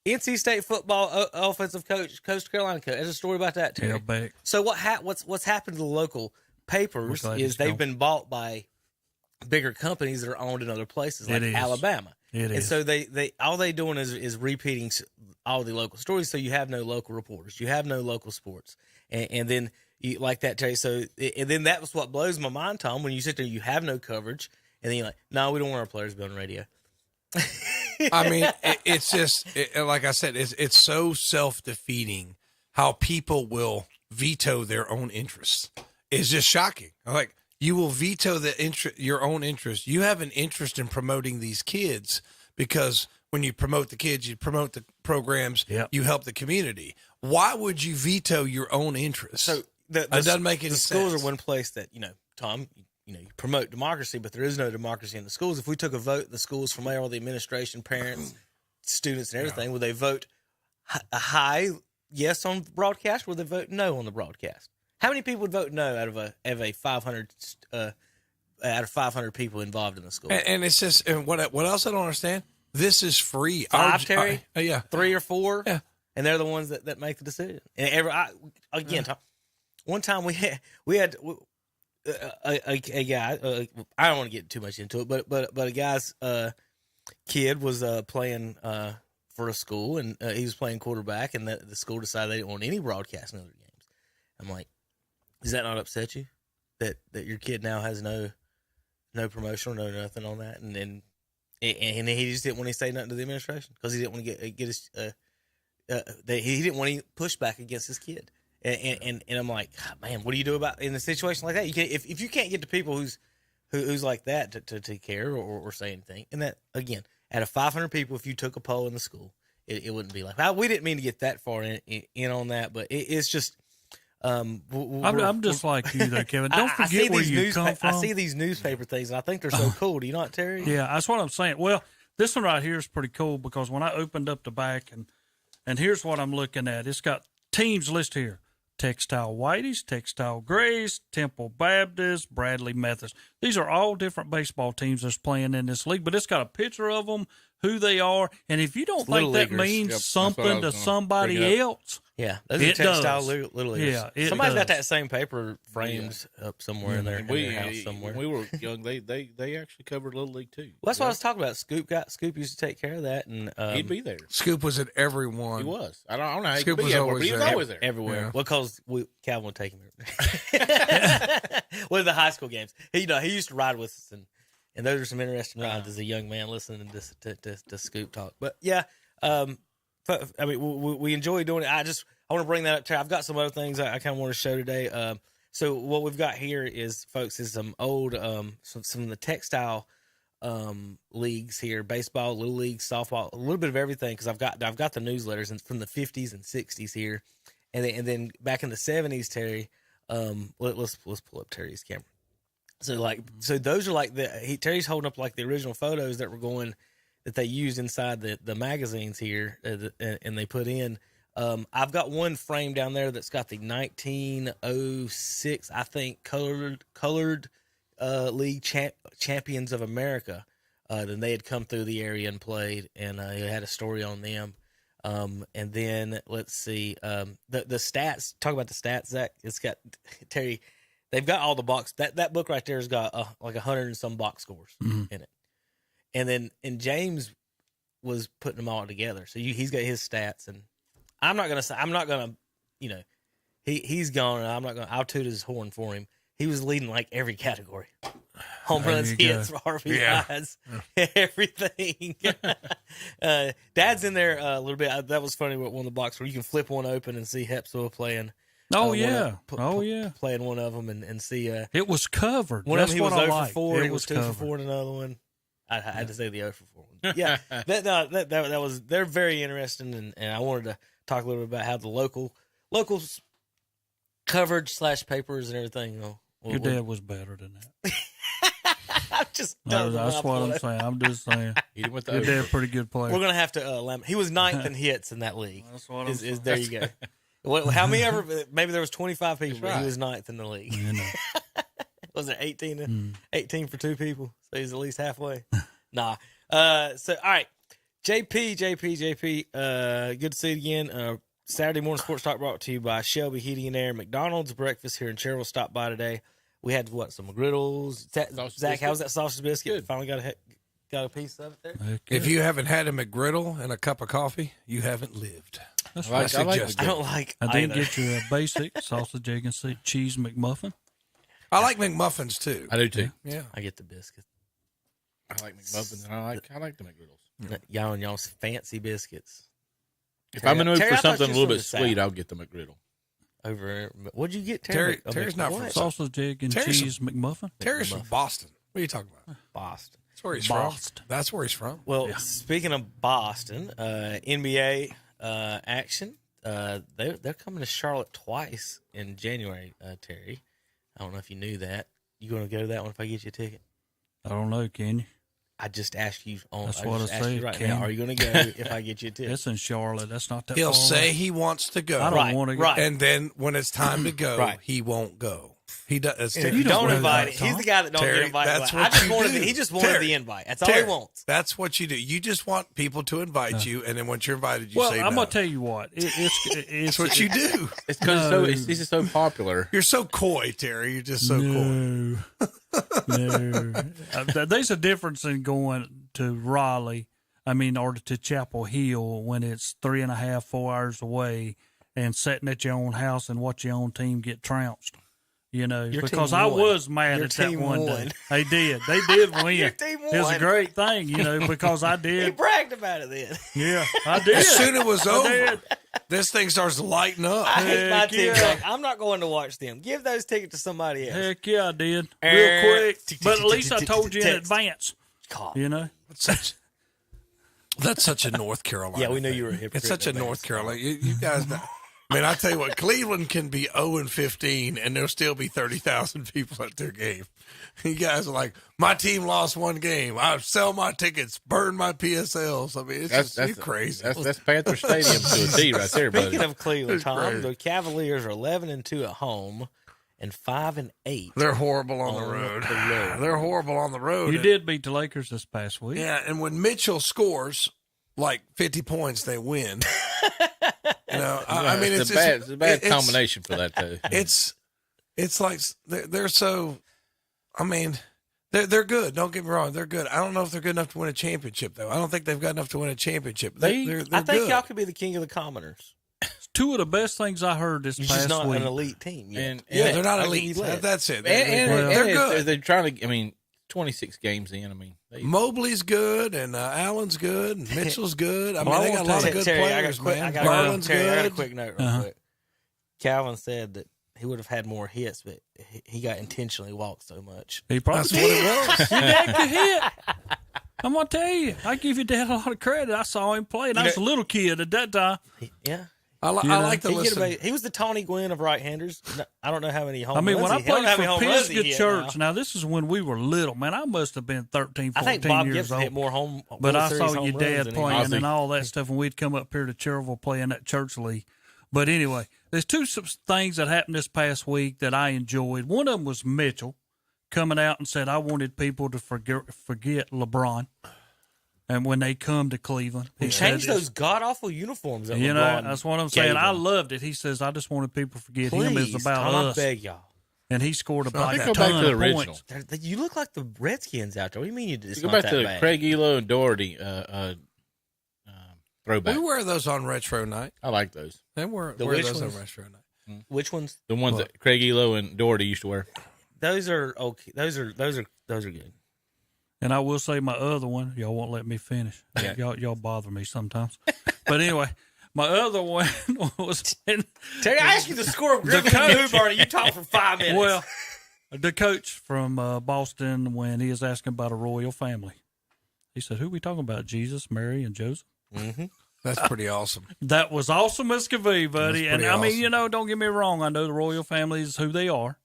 NC State football offensive coach, Coastal Carolina coach. There's a story about that, too. Yeah, so what's happened to the local papers is they've been bought by bigger companies that are owned in other places like Alabama. And so they all they doing is repeating all the local stories. So you have no local reporters, you have no local sports, and then you like that, Terry. So and then that was what blows my mind, Tom. When you sit there, you have no coverage, and then you're like, no, we don't want our players to be on radio. I mean, it's just like I said, it's so self-defeating how people will veto their own interests. It's just shocking. Like, you will veto your own interest. You have an interest in promoting these kids because when you promote the kids, you promote the programs, you help the community. Why would you veto your own interest? So it doesn't make any sense. The schools are one place that, Tom, you promote democracy, but there is no democracy in the schools. If we took a vote in the schools from all the administration, parents, students, and everything, would they vote a high yes on broadcast, or would they vote no on the broadcast? How many people would vote no out of 500 people involved in the school? And it's just, and what else I don't understand? This is free. 5, Terry? Yeah. 3 or 4? Yeah. And they're the ones that make the decision. And Tom, one time we had a guy. I don't want to get too much into it, but a guy's kid was playing for a school, and he was playing quarterback, and the school decided they didn't want any broadcasting of their games. I'm like, does that not upset you that your kid now has no promotion, no nothing on that, and he just didn't want to say nothing to the administration because he didn't want to get his he didn't want any pushback against his kid. And I'm like, man, what do you do about in a situation like that? You can't, if you can't get to people who's like that to care or say anything. And that, again, out of 500 people, if you took a poll in the school, it wouldn't be like, we didn't mean to get that far in on that, but it's just. I'm just like you though, Kevin. Don't forget where you come from. I see these newspaper things, and I think they're so cool. Do you not, Terry? Yeah, that's what I'm saying. Well, this one right here is pretty cool because when I opened up the back, and here's what I'm looking at. It's got teams listed here. Textile Whiteys, Textile Grays, Temple Baptist, Bradley Methodist. These are all different baseball teams that's playing in this league, but it's got a picture of them, who they are, and if you don't think that means something to somebody else, yeah, those are Textile Little Leaguers. Yeah, somebody's got that same paper framed up somewhere in their house somewhere. When we were young, they actually covered Little League too. Well, that's what I was talking about. Scoop used to take care of that, and he'd be there. Scoop was at every one. He was. I don't know how Scoop he was always but he was there. always there everywhere. Yeah. Well, because Calvin would take him. One of the high school games. He used to ride with us, and those are some interesting rides as a young man listening to Scoop talk. But yeah, I mean, we enjoy doing it. I want to bring that up to. I've got some other things I kind of want to show today. So what we've got here is, folks, is some old some of the textile leagues here: baseball, little league, softball, a little bit of everything. Because I've got the newsletters from the 50s and 60s here, and then back in the 70s, Terry. Let's pull up Terry's camera. So those are like Terry's holding up like the original photos that they used inside the magazines here, and they put in. I've got one frame down there that's got the 1906, I think, colored League Champions of America. Then they had come through the area and played, and it had a story on them. And then let's see, the stats. Talk about the stats, Zach. It's got Terry. They've got all the box. That book right there has got like 100 and some box scores in it. And James was putting them all together. So he's got his stats, and I'm not gonna, he's gone, and I'll toot his horn for him. He was leading like every category. Home runs, hits, RBIs, everything. Dad's in there a little bit. That was funny with one of the boxes where you can flip one open and see Hepsville playing. Playing one of them and see. It was covered. One That's of them he was what 0 I for 4. He was 2 covered. for 4 in another one. I had to say the 0 for 4 one. Yeah, that was. They're very interesting, and I wanted to talk a little bit about how the locals coverage / papers and everything. Your dad was better than that. I'm just. That's what I'm saying. I'm just saying. Your dad, pretty good player. We're gonna have to. He was 9th in hits in that league. That's what I'm saying. There you go. Well, how many ever? Maybe there was 25 people. But he was 9th in the league. You know. Was it 18 for 2 people? So he's at least halfway. Nah. So all right, JP. Good to see you again. Saturday morning sports talk brought to you by Shelby Heating and Air. McDonald's breakfast here in Cherville stopped by today. We had some McGriddles. Zach, how was that sausage biscuit? Good. Finally got a piece of it there. If you haven't had a McGriddle and a cup of coffee, you haven't lived. That's I like I don't like. I did either. get you a basic sausage, egg, and cheese McMuffin. I like McMuffins too. I do too. Yeah. I get the biscuit. I like McMuffins, and I like the McGriddles. Y'all's fancy biscuits. If I'm in the mood Terry, for I thought something a you little was bit from the sweet, South. I'll get the McGriddle. Over, what'd you get, Terry's Terry? not from What? Sausage, egg, and Terry's cheese McMuffin. Terry's from Boston. What are you talking about? Boston. That's where he's Boston. from. That's where he's from. Well, speaking of Boston, NBA action. They're coming to Charlotte twice in January. Terry, I don't know if you knew that. You going to go to that one if I get you a ticket? I don't know, can you? I just asked you. That's I what just I asked said, you right Ken. now. Are you going to go if I get you a ticket? It's in Charlotte. That's not that He'll far say away. he wants to go. I don't want to go. right. And then when it's time to go, Right. he won't go. He does. If you don't invite it, he's the guy that don't Terry, get invited. that's I what just you wanted. do. He just wanted Terry, the invite. That's all Terry, he wants. That's what you do. You just want people to invite you, and then once you're invited, you Well, say I'm no. going to tell you what. It's That's what you do. It's because this is so popular. You're so coy, Terry. You're just so coy. No. There's a difference in going to Raleigh, or to Chapel Hill when it's 3.5, 4 hours away, and sitting at your own house and watch your own team get trounced. Your Because team I won. was mad Your at that team one won. day. They did win. Your team It was a won. great thing, because I He did. bragged about it then. Yeah, I did. As soon as it was over, did. this thing starts lighting up. I hate my Heck team. yeah. Zach. I'm not going to watch them. Give those tickets to somebody else. Heck yeah, I did. Real quick. But at least I told you in Text. advance. God. That's such a North Carolina. Yeah, we knew thing. you were a hypocrite. It's such a in North advance. Carolina. You guys. I tell you what, Cleveland can be 0-15, and there'll still be 30,000 people at their game. You guys are like, my team lost one game. I sell my tickets, burn my PSLs. I mean, it's just crazy. That's Panther Stadium to a T right there, buddy. Speaking of Cleveland, It's Tom, great. the Cavaliers are 11-2 at home and 5-8. They're horrible on the road. They're horrible on the road. You did beat the Lakers this past week. Yeah, and when Mitchell scores like 50 points, they win. I mean, it's a bad combination for that too. It's like they're so. I mean, they're good. Don't get me wrong, they're good. I don't know if they're good enough to win a championship, though. I don't think they've got enough to win a championship. They're I think good. y'all could be the king of the commoners. Two of the best things I heard this You're past just not week. an elite team yet. And They're not I'll give you elite. that. That's it. and They're good. They're trying to. 26 games in. Mobley's good, and Allen's good, and Mitchell's good. I mean, Well, I they got a want lot to of good Terry, players, man. I got Garland's I got a good. quick note real quick. Calvin said that he would have had more hits, but he got intentionally walked so much. He probably That's what it was. Your dad could hit. I'm going to tell you. I give your dad a lot of credit. I saw him play, and I was a little kid at that time. Yeah. I like to listen. He was the Tawny Gwynn of right-handers. I don't know how many home I mean, runs when I he- don't know how played many for home runs he Pisgah hit Church, now. now this is when we were little. Man, I must have been 13, 14 I think Bob years Gibson old. hit more home. But World I Series saw home your runs dad than he playing did. and all that stuff, and we'd come up here to Cherville playing that church league. But anyway, there's two things that happened this past week that I enjoyed. One of them was Mitchell coming out and said I wanted people to forget LeBron. And when they come to Cleveland, he changed those god awful uniforms. That you LeBron know, that's what I'm saying. I loved it. He says, "I just wanted people to forget him. It's about Tom, us." I beg y'all. And he scored I like think a go back ton to the of original. points. You look like the Redskins out there. What do you mean it's Go not back that to the bad? Craig Elo and Doherty throwback. We wear those on retro night. I like those. They wear which those ones? on retro night. Which ones? The ones that Craig Elo and Doherty used to wear. Those are okay. Those are good. And I will say my other one, y'all won't let me finish. Yeah. Y'all bother me sometimes. But anyway, my other one was Terry, I asked you the score of Griffin and Newburn, and you talked for 5 minutes. well, the coach from Boston, when he was asking about a royal family, he said, "Who we talking about? Jesus, Mary, and Joseph?" Mm-hmm. That's pretty awesome. That was awesome as could be, buddy. And I mean, awesome. you know, don't get me wrong. I know the royal family is who they are.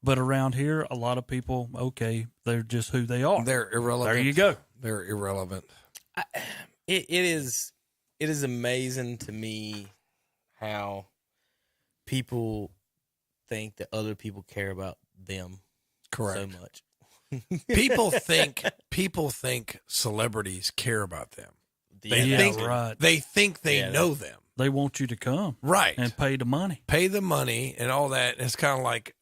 But around here, a lot of people, okay, they're just who they are. They're irrelevant. There you go. They're irrelevant. It is amazing to me how people think that other people care about them Correct. so much. People think celebrities care about them. They Yeah, think right. they think they know them. They want you to come. Right. And pay the money. Pay the money and all that. And it's kind of like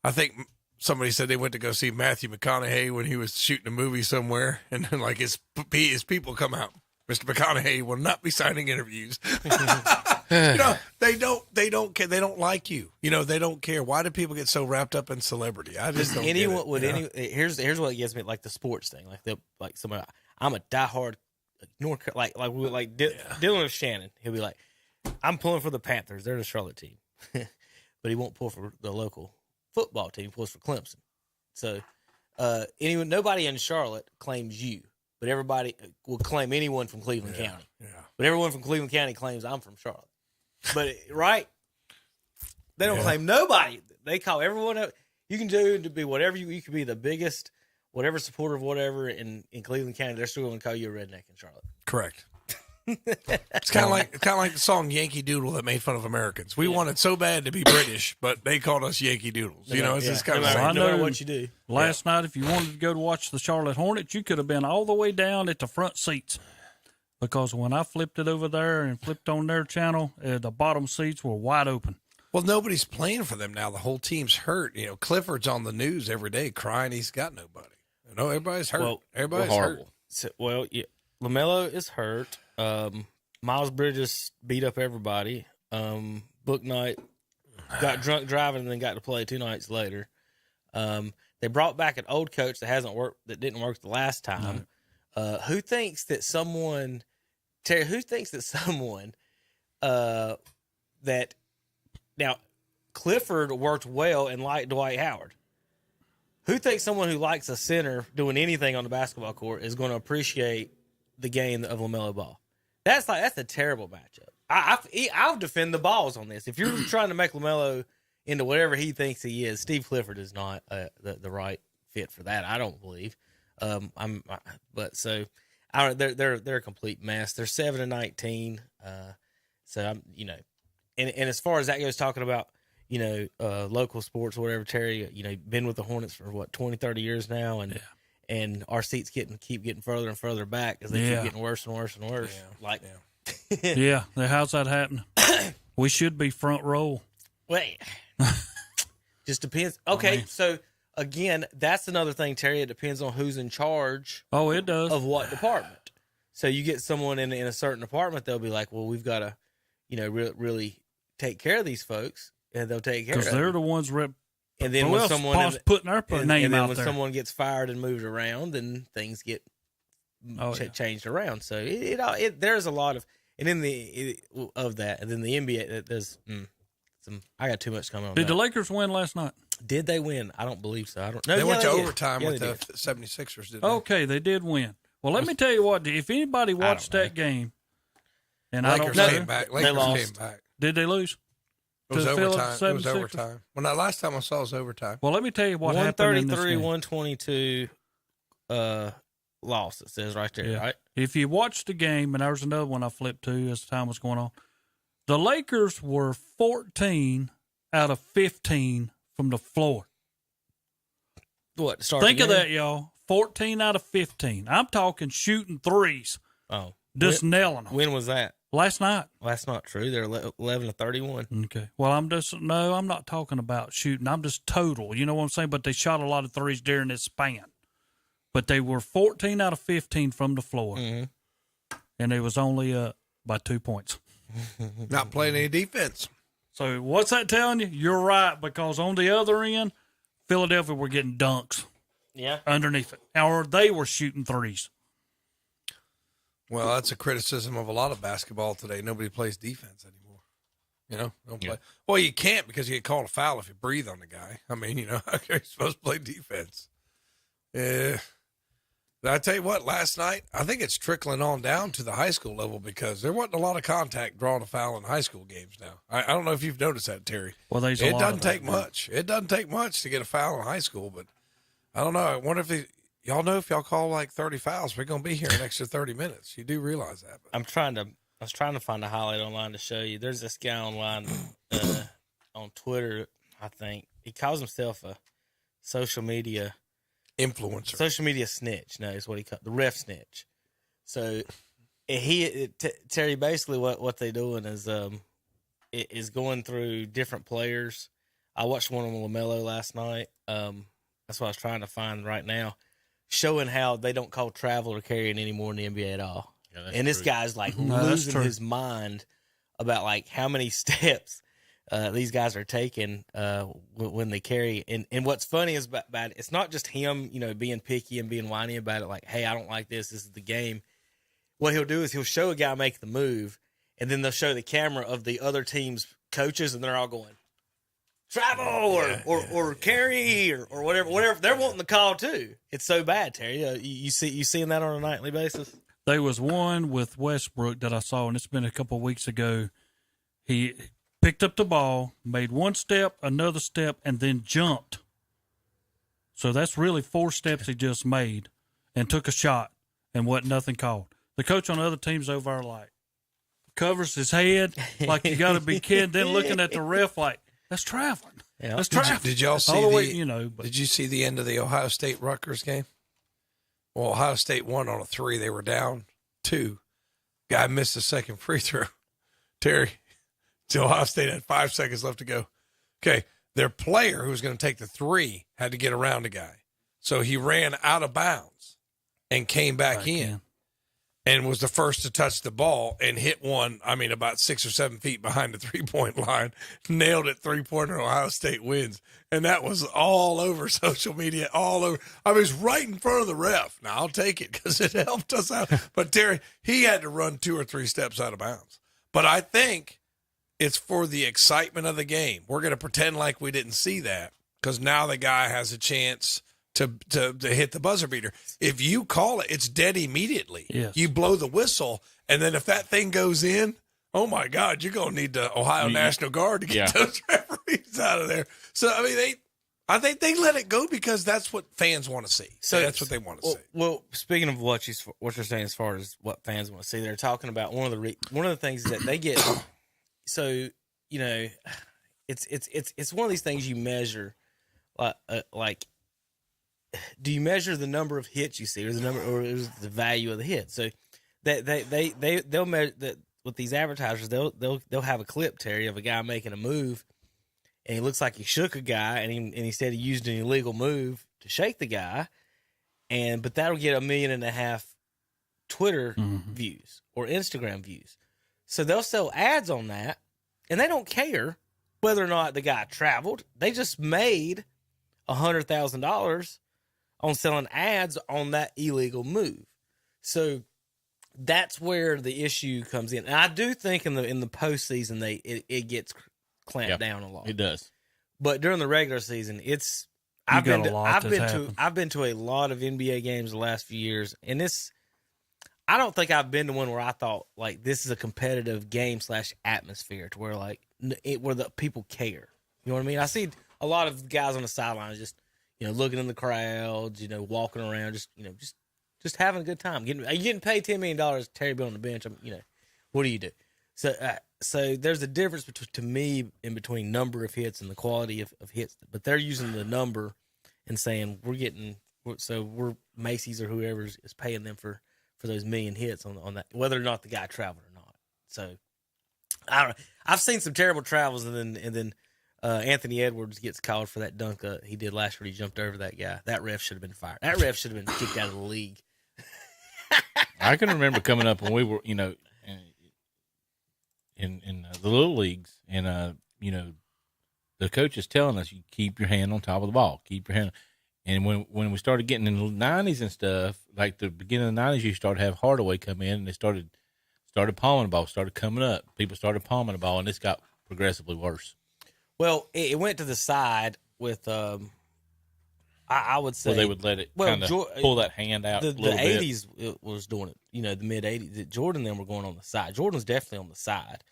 I think somebody said they went to go see Matthew McConaughey when he was shooting a movie somewhere, and then like his people come out. Mr. McConaughey will not be signing interviews. You know, they don't care. They don't like you. You know, they don't care. Why do people get so wrapped up in celebrity? I just don't Anyone get it, would you know? here's what gets me, like the sports thing, like somebody. I'm a diehard North Dylan with Shannon. He'll be like, I'm pulling for the Panthers. They're the Charlotte team, but he won't pull for the local football team. He pulls for Clemson. So nobody in Charlotte claims you, but everybody will claim anyone from Cleveland County. Yeah. But everyone from Cleveland County claims I'm from Charlotte. But right, they don't claim nobody. They call everyone up. You can do to be whatever you can be the biggest, whatever supporter of whatever in Cleveland County. They're still going to call you a redneck in Charlotte. Correct. It's kind of like the song Yankee Doodle that made fun of Americans. We wanted so bad to be British, but they called us Yankee Doodles. You know, it's just kind of no I matter know what you do. Last night, if you wanted to go to watch the Charlotte Hornets, you could have been all the way down at the front seats. Because when I flipped it over there and flipped on their channel, the bottom seats were wide open. Well, nobody's playing for them now. The whole team's hurt. You know, Clifford's on the news every day crying he's got nobody. You know, everybody's hurt. Well, everybody's hurt. So, LaMelo is hurt. Miles Bridges beat up everybody. Book Knight got drunk driving and then got to play 2 nights later. They brought back an old coach that hasn't worked, that didn't work the last time. Who thinks that someone, Terry? Who thinks that someone that now Clifford worked well and liked Dwight Howard? Who thinks someone who likes a center doing anything on the basketball court is going to appreciate the game of LaMelo Ball? That's a terrible matchup. I'll defend the balls on this. If you're trying to make LaMelo into whatever he thinks he is, Steve Clifford is not the right fit for that. I don't believe. They're a complete mess. They're 7-19. So I'm, and as far as that goes, talking about, local sports or whatever, Terry, been with the Hornets for 20, 30 years now. And our seats keep getting further and further back as they keep getting worse and worse and worse. How's that happening? We should be front row. Wait, just depends. Okay, so again, that's another thing, Terry. It depends on who's in charge. Oh, it does. Of what department. So you get someone in a certain department, they'll be like, well, we've got to, really take care of these folks, and they'll take care of them. Because they're the ones and then when someone putting their name out when there. someone gets fired and moved around, then things get changed around. So there's a lot of, and in of that, and then the NBA, there's I got too much coming on. Did the Lakers win last night? Did they win? I don't believe so. I don't know. They went to overtime with the 76ers, didn't they? Okay, they did win. Well, let me tell you what. If anybody watched that game, and Lakers I don't came back. Lakers came back. Did they lose? It was overtime. It was overtime. Well, the last time I saw it was overtime. Well, let me tell you what happened in this game. 133-122 loss, it says right there, right? If you watch the game, and there was another one I flipped to as time was going on, the Lakers were 14 out of 15 from the floor. What? Start Think the of game? that, y'all. 14 out of 15. I'm talking shooting threes. Oh, Just nailing them. when was that? Last night. Well, that's not true. They're 11 to 31. Okay. Well, I'm not talking about shooting. I'm just total. You know what I'm saying? But they shot a lot of threes during this span. But they were 14 out of 15 from the floor. Mm-hmm. And it was only by 2 points. Not playing any defense. So what's that telling you? You're right, because on the other end, Philadelphia were getting dunks. Yeah. Underneath it. Or they were shooting threes. Well, that's a criticism of a lot of basketball today. Nobody plays defense anymore. You know, don't play. Well, you can't because you get called a foul if you breathe on the guy. I mean, you know, how are you supposed to play defense? Yeah. I tell you what, last night, I think it's trickling on down to the high school level because there wasn't a lot of contact drawing a foul in high school games now. I don't know if you've noticed that, Terry. Well, it doesn't take much. It doesn't take much to get a foul in high school, but I don't know. I wonder if y'all know if y'all call like 30 fouls, we're going to be here an extra 30 minutes. You do realize that. But. I was trying to find a highlight online to show you. There's this guy online on Twitter, I think. He calls himself a social media influencer. Social media snitch, no, is what he called the ref snitch. So Terry, basically what they doing is going through different players. I watched one on LaMelo last night. That's what I was trying to find right now, showing how they don't call travel or carrying anymore in the NBA at all. Yeah, and this guy's like losing his mind about like how many steps these guys are taking when they carry. And what's funny is about it, it's not just him, you know, being picky and being whiny about it. Like, hey, I don't like this. This is the game. What he'll do is he'll show a guy make the move, and then they'll show the camera of the other team's coaches, and they're all going travel or carry or whatever they're wanting the call too. It's so bad, Terry. You seeing that on a nightly basis? There was one with Westbrook that I saw, and it's been a couple of weeks ago. He picked up the ball, made one step, another step, and then jumped. So that's really 4 steps he just made and took a shot and wasn't nothing called. The coach on the other team's over there like covers his head like you got to be kidding, then looking at the ref like, that's traveling. Yeah. That's traveling. Did y'all see did you see the end of the Ohio State Rutgers game? Well, Ohio State won on a 3. They were down 2. Guy missed a second free throw. Terry, so Ohio State had 5 seconds left to go. Okay, their player who was going to take the 3 had to get around the guy. So he ran out of bounds and came back in and was the first to touch the ball and hit one, about 6 or 7 feet behind the 3-point line, nailed it, 3-pointer, Ohio State wins. And that was all over social media, all over. It was right in front of the ref. Now, I'll take it because it helped us out. But, Terry, he had to run 2 or 3 steps out of bounds. But I think it's for the excitement of the game. We're going to pretend like we didn't see that because now the guy has a chance to hit the buzzer beater. If you call it, it's dead immediately. Yes. You blow the whistle, and then if that thing goes in, oh, my God, you're going to need the Ohio National Guard to get those referees out of there. So, I think they let it go because that's what fans want to see. So that's what they want to see. Well, speaking of what you're saying as far as what fans want to see, they're talking about one of the things that they get. So, you know, it's one of these things you measure, like, do you measure the number of hits you see, or is the value of the hit? So they'll measure that with these advertisers. They'll have a clip, Terry, of a guy making a move, and he looks like he shook a guy, and he said he used an illegal move to shake the guy, but that'll get 1.5 million Twitter views or Instagram views. So they'll sell ads on that, and they don't care whether or not the guy traveled. They just made $100,000 on selling ads on that illegal move. So that's where the issue comes in. And I do think in the postseason it gets clamped down a lot. It does. But during the regular season, I've been to a lot of NBA games the last few years, and I don't think I've been to one where I thought like this is a competitive game / atmosphere to where where the people care. You know what I mean? I see a lot of guys on the sidelines just looking in the crowds, walking around, just having a good time. You're getting paid $10 million, Terry Bill on the bench. What do you do? So there's a difference to me in between number of hits and the quality of hits, but they're using the number and saying we're Macy's or whoever is paying them for those million hits on that, whether or not the guy traveled or not. So I don't know. I've seen some terrible travels, and then Anthony Edwards gets called for that dunk he did last year. He jumped over that guy. That ref should have been fired. That ref should have been kicked out of the league. I can remember coming up when we were, in the little leagues, and the coach is telling us, you keep your hand on top of the ball, keep your hand. And when we started getting in the 90s and stuff, like the beginning of the 90s, you started to have Hardaway come in, and they started palming the ball, started coming up. People started palming the ball, and this got progressively worse. Well, it went to the side with, I would say. Well, they would let it kind of pull that hand out a little bit. The 80s it was doing it, the mid-80s. Jordan and them were going on the side. Jordan was definitely on the side.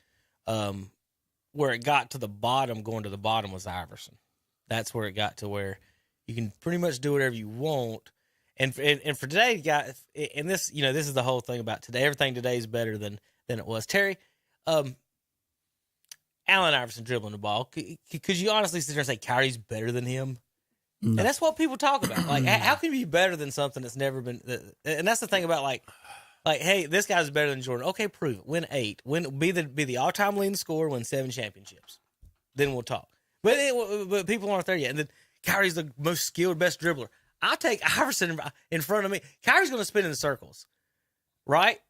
Where it got to the bottom, going to the bottom was Iverson. That's where it got to where you can pretty much do whatever you want. And for today, guys, and this, this is the whole thing about today. Everything today is better than it was. Terry, Allen Iverson dribbling the ball. Could you honestly sit there and say Kyrie's better than him? No. And that's what people talk about. Like, how can you be better than something that's never been? And that's the thing about like, hey, this guy's better than Jordan. Okay, prove it. Win 8. Be the all-time leading scorer. Win 7 championships. Then we'll talk. But people aren't there yet. And then Kyrie's the most skilled, best dribbler. I'll take Iverson in front of me. Kyrie's going to spin in circles, right?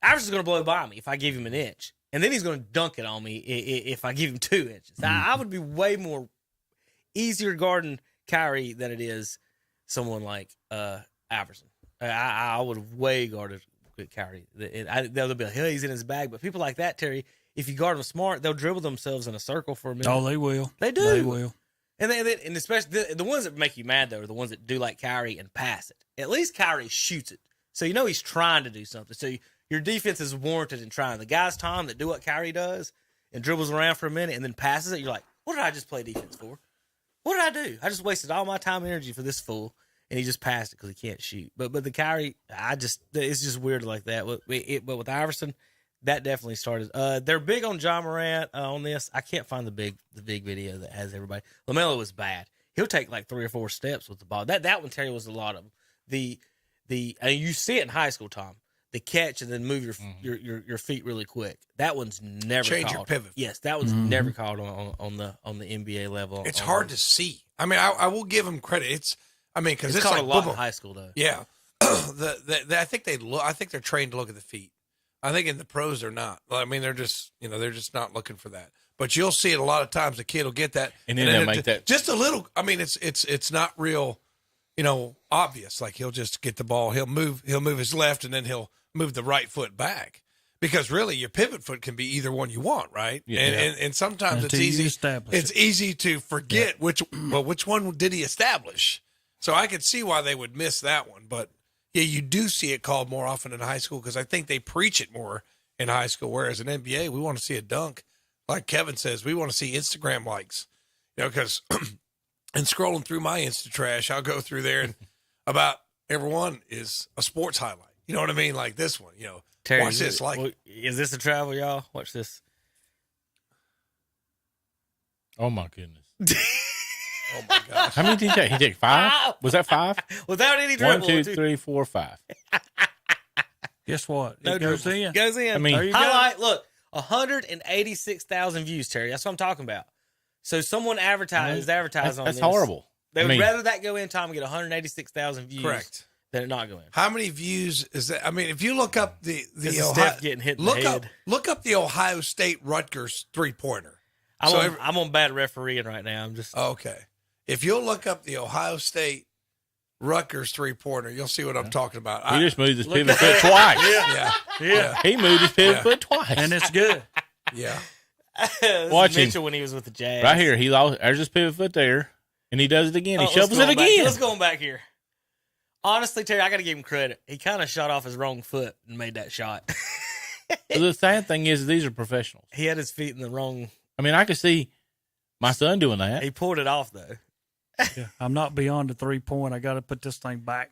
Iverson's going to blow by me if I give him an inch. And then he's going to dunk it on me if I give him 2 inches. I would be way more easier guarding Kyrie than it is someone like Iverson. I would have way guarded Kyrie. They'll be like, hey, he's in his bag. But people like that, Terry, if you guard them smart, they'll dribble themselves in a circle for a minute. Oh, they will. They do. They will. And especially the ones that make you mad, though, are the ones that do like Kyrie and pass it. At least Kyrie shoots it. So he's trying to do something. So your defense is warranted in trying. The guys, Tom, that do what Kyrie does and dribbles around for a minute and then passes it, you're like, what did I just play defense for? What did I do? I just wasted all my time and energy for this fool, and he just passed it because he can't shoot. But the Kyrie, it's just weird like that. But with Iverson, that definitely started. They're big on John Morant on this. I can't find the big video that has everybody. LaMelo was bad. He'll take like 3 or 4 steps with the ball. That one, Terry, was a lot of them. You see it in high school, Tom. The catch and then move your feet really quick. That one's never change called. Your pivot. Yes, that one's never called on the NBA level. It's hard to see. I mean, I will give them credit. Because it's called like a lot in high school though. Yeah, I think I think they're trained to look at the feet. I think in the pros they're not. I mean, they're just not looking for that. But you'll see it a lot of times. The kid will get that, and then they'll make that just a little. I mean, it's not real, obvious. Like he'll just get the ball. He'll move his left, and then he'll move the right foot back. Because really, your pivot foot can be either one you want, right? Yeah. And sometimes Until it's easy. It's easy to forget which one did he establish. So I could see why they would miss that one. But yeah, you do see it called more often in high school because I think they preach it more in high school. Whereas in NBA, we want to see a dunk, like Kevin says. We want to see Instagram likes, because and scrolling through my Insta trash, I'll go through there and about everyone is a sports highlight. You know what I mean? Like this one, Terry, watch this. Is this a travel, y'all? Watch this. Oh my goodness! Oh my gosh! How many did he take? He took 5. Was that 5? Without any dribble. 1, 2, 3, 4, 5. Guess what? No It goes dribble. in. Goes in. I mean, There you go. Highlight. Look, 186,000 views, Terry. That's what I'm talking about. So someone advertised on That's this. horrible. They would rather that go in, Tom, and get 186,000 views. Correct. Than it not go in. How many views is that? I mean, if you look up the Ohio, Steph getting hit in the head. Look up the Ohio State Rutgers 3-pointer. I'm on bad refereeing right now. I'm just okay. If you'll look up the Ohio State Rutgers 3-pointer, you'll see what I'm talking about. He just moved his pivot foot twice. Yeah. He moved his pivot foot twice, And it's good. Yeah. Watch him. Mitchell when he was with the Jazz. Right here, he lost. There's his pivot foot there, and he does it again. He shovels it back. again. Let's go back here. Honestly, Terry, I got to give him credit. He kind of shot off his wrong foot and made that shot. The sad thing is, these are professionals. He had his feet in the wrong. I mean, I could see my son doing that. He pulled it off though. Yeah, I'm not beyond the 3-point. I got to put this thing back.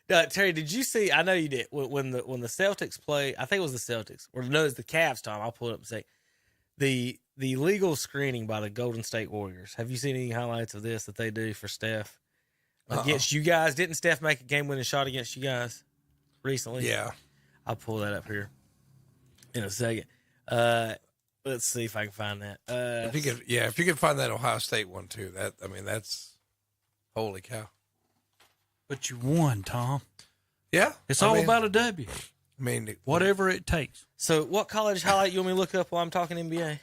Terry, did you see? I know you did. When the Celtics play, I think it was the Celtics, or no, it's the Cavs. Tom, I'll pull it up and say the legal screening by the Golden State Warriors. Have you seen any highlights of this that they do for Steph against you guys? Didn't Steph make a game-winning shot against you guys recently? Yeah. I'll pull that up here in a second. Let's see if I can find that. If you could find that Ohio State one too, that's holy cow. But you won, Tom. Yeah, It's all about a W. I mean, Whatever it takes. So, what college highlight you want me to look up while I'm talking NBA?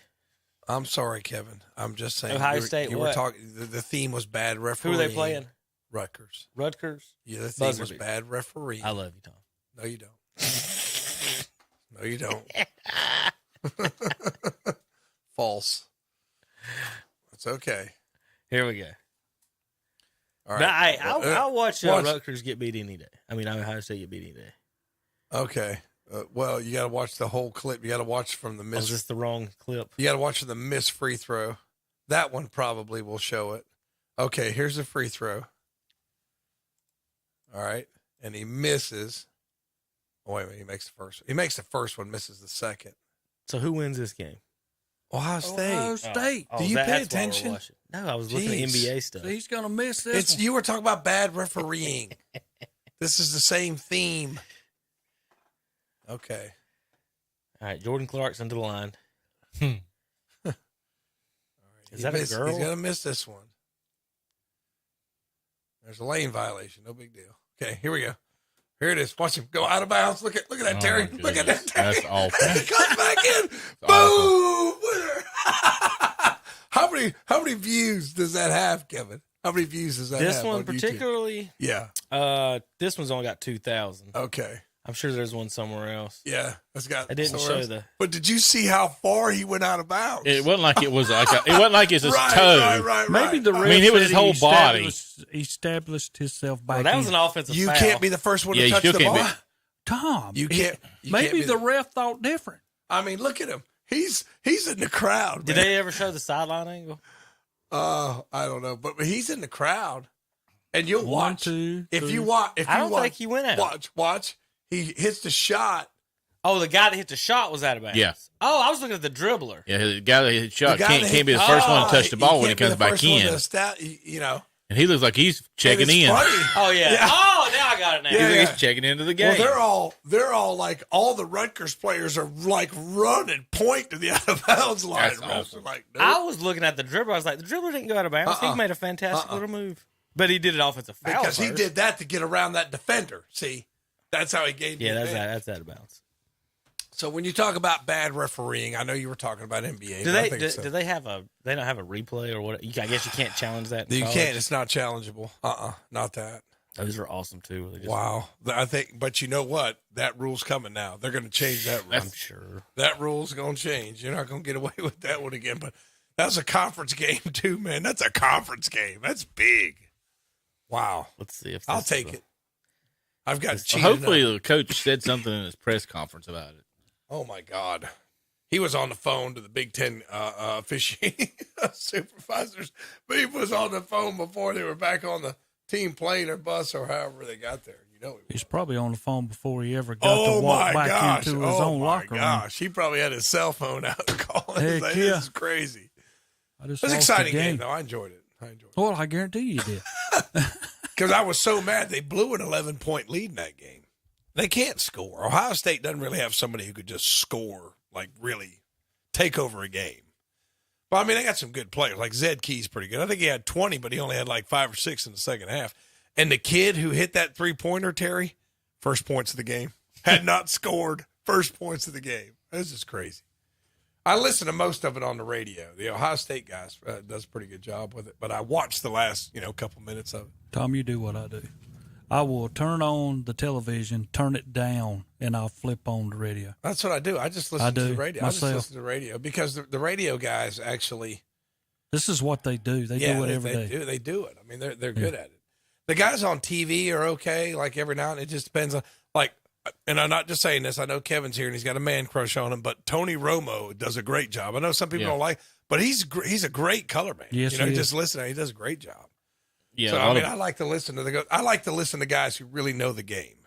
I'm sorry, Kevin. I'm just saying. Ohio State. You were talking. The theme was bad Who refereeing. are they playing? Rutgers. Rutgers. Yeah, the theme Buzzer was beat. bad refereeing. I love you, Tom. No, you don't. No, you don't. False. It's okay. Here we go. All But right. I'll watch watch- Rutgers get beat any day. I mean, Ohio State get beat any day. Okay. Well, you got to watch the whole clip. You got to watch from the Was miss. this the wrong clip? You got to watch the missed free throw. That one probably will show it. Okay, here's the free throw. All right, and he misses. Oh, wait a minute, he makes the first. He makes the first one, misses the second. So who wins this game? Ohio State. Ohio State. Do you pay that's why we're attention? watching. No, I was looking at Jeez. NBA stuff. So he's going to miss this It's one. you were talking about bad refereeing. This is the same theme. Okay. All right, Jordan Clark's under the line. Is that a girl? He's gonna miss this one. There's a lane violation. No big deal. Okay, here we go. Here it is. Watch him go out of bounds. Look at that, Terry. my Look at that, goodness. Terry. That's awful. And he comes back in. awful. Boom! How many views does that have, Kevin? How many views does that have? This one on YouTube? particularly, Yeah. this one's only got 2,000. Okay. I'm sure there's one somewhere else. Yeah. That's got. I didn't somewhere show else. the. But did you see how far he went out of bounds? It wasn't like it was like it wasn't like it's his right, toe. right. Maybe the ref I mean, it was said his whole he body. established himself back Well, that was in. an offensive You foul. can't be the first one Yeah, to you touch still the can't ball. be- Tom. You can't. Maybe be the ref thought different. I mean, look at him. He's in the crowd. Did man. they ever show the sideline angle? I don't know, but he's in the crowd, and you'll One, watch. two, If three. you watch, if I you don't watch, think he went out. Watch. He hits the shot. Oh, the guy that hit the shot was out of bounds. Yeah. Oh, I was looking at the dribbler. Yeah, the guy that hit the shot The guy that can't be hit- the first one to touch the ball when he can't be comes the back first one in. to you know, And he looks like he's checking and it's in. funny. Oh yeah. Yeah. Oh, now I got it now. He looks like Yeah. he's checking into the game. Well, they're all like all the Rutgers players are like running point to the out of bounds line. That's Refs are awful. like, nope. I was looking at the dribbler. I was like, the dribbler didn't go out of bounds. He made a fantastic little move. But he did an offensive foul because he first. did that to get around that defender. See, that's how he gained. Yeah, the that's advantage. out of bounds. So when you talk about bad refereeing, I know you were talking about NBA. Do but I they think do, so. do they have a they don't have a replay or what? I guess you can't challenge that. in You college? can't. It's not challengeable. Not that. Those are awesome too. They just- Wow. I think, but you know what? That rule's coming now. They're going to change that rule. I'm sure. That rule's going to change. You're not going to get away with that one again. But that's a conference game too, man. That's a conference game. That's big. Wow. Let's see if I'll this take is it. I've got Well, cheated. hopefully the coach said something in his press conference about it. Oh my God. He was on the phone to the Big Ten officiating supervisors. But he was on the phone before they were back on the team plane or bus or however they got there. You know he was. He's probably on the phone before he ever got to walk back into his own locker room. Gosh, he probably had his cell phone out calling. Heck Like, yeah. This is crazy. I just It was an lost the exciting game, though. I enjoyed it. Well, I guarantee you did. Because I was so mad they blew an 11-point lead in that game. They can't score. Ohio State doesn't really have somebody who could just score, like really take over a game. But I mean, they got some good players. Like Zed Key's pretty good. I think he had 20, but he only had like 5 or 6 in the second half. And the kid who hit that 3-pointer, Terry, first points of the game, had not scored first points of the game. This is crazy. I listen to most of it on the radio. The Ohio State guys does a pretty good job with it. But I watched the last, couple minutes of it. Tom, you do what I do. I will turn on the television, turn it down, and I'll flip on the radio. That's what I do. I just listen to the radio. Myself. I just listen to the radio because the radio guys actually. This is what they do. They do it every day. They do it. I mean, they're good at it. The guys on TV are okay. Like every now and then, it just depends on and I'm not just saying this. I know Kevin's here and he's got a man crush on him, but Tony Romo does a great job. I know some people don't like, but he's a great color man. Yes, he just is. listen. He does a great job. Yeah, So I mean, I like to listen to I like to listen to guys who really know the game.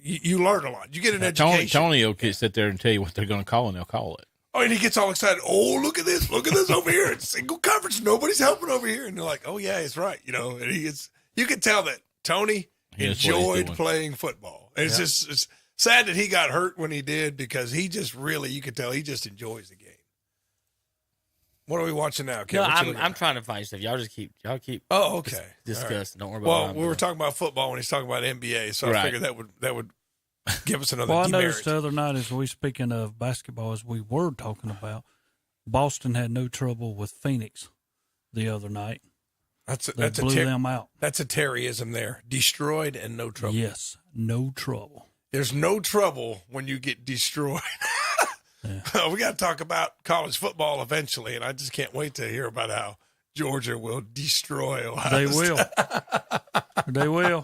You learn a lot. You get an education. Tony will sit there and tell you what they're going to call, and they'll call it. Oh, and he gets all excited. Oh, look at this over here. It's single coverage. Nobody's helping over here. And they're like, oh, yeah, it's right. You know, and you can tell that Tony enjoyed playing football. And it's sad that he got hurt when he did because he just really, you could tell he just enjoys the game. What are we watching now, Kevin? No, I'm trying to find stuff. Y'all keep. Oh, okay. Discuss. Right. Don't worry about. Well, we were talking about football when he's talking about NBA, so I figured that would give us another. Well, I demerit. noticed the other night as we speaking of basketball, as we were talking about, Boston had no trouble with Phoenix the other night. They blew them out. That's a Terryism there. Destroyed and no trouble. Yes, no trouble. There's no trouble when you get destroyed. Yeah. We got to talk about college football eventually, and I just can't wait to hear about how Georgia will destroy Ohio State. They will.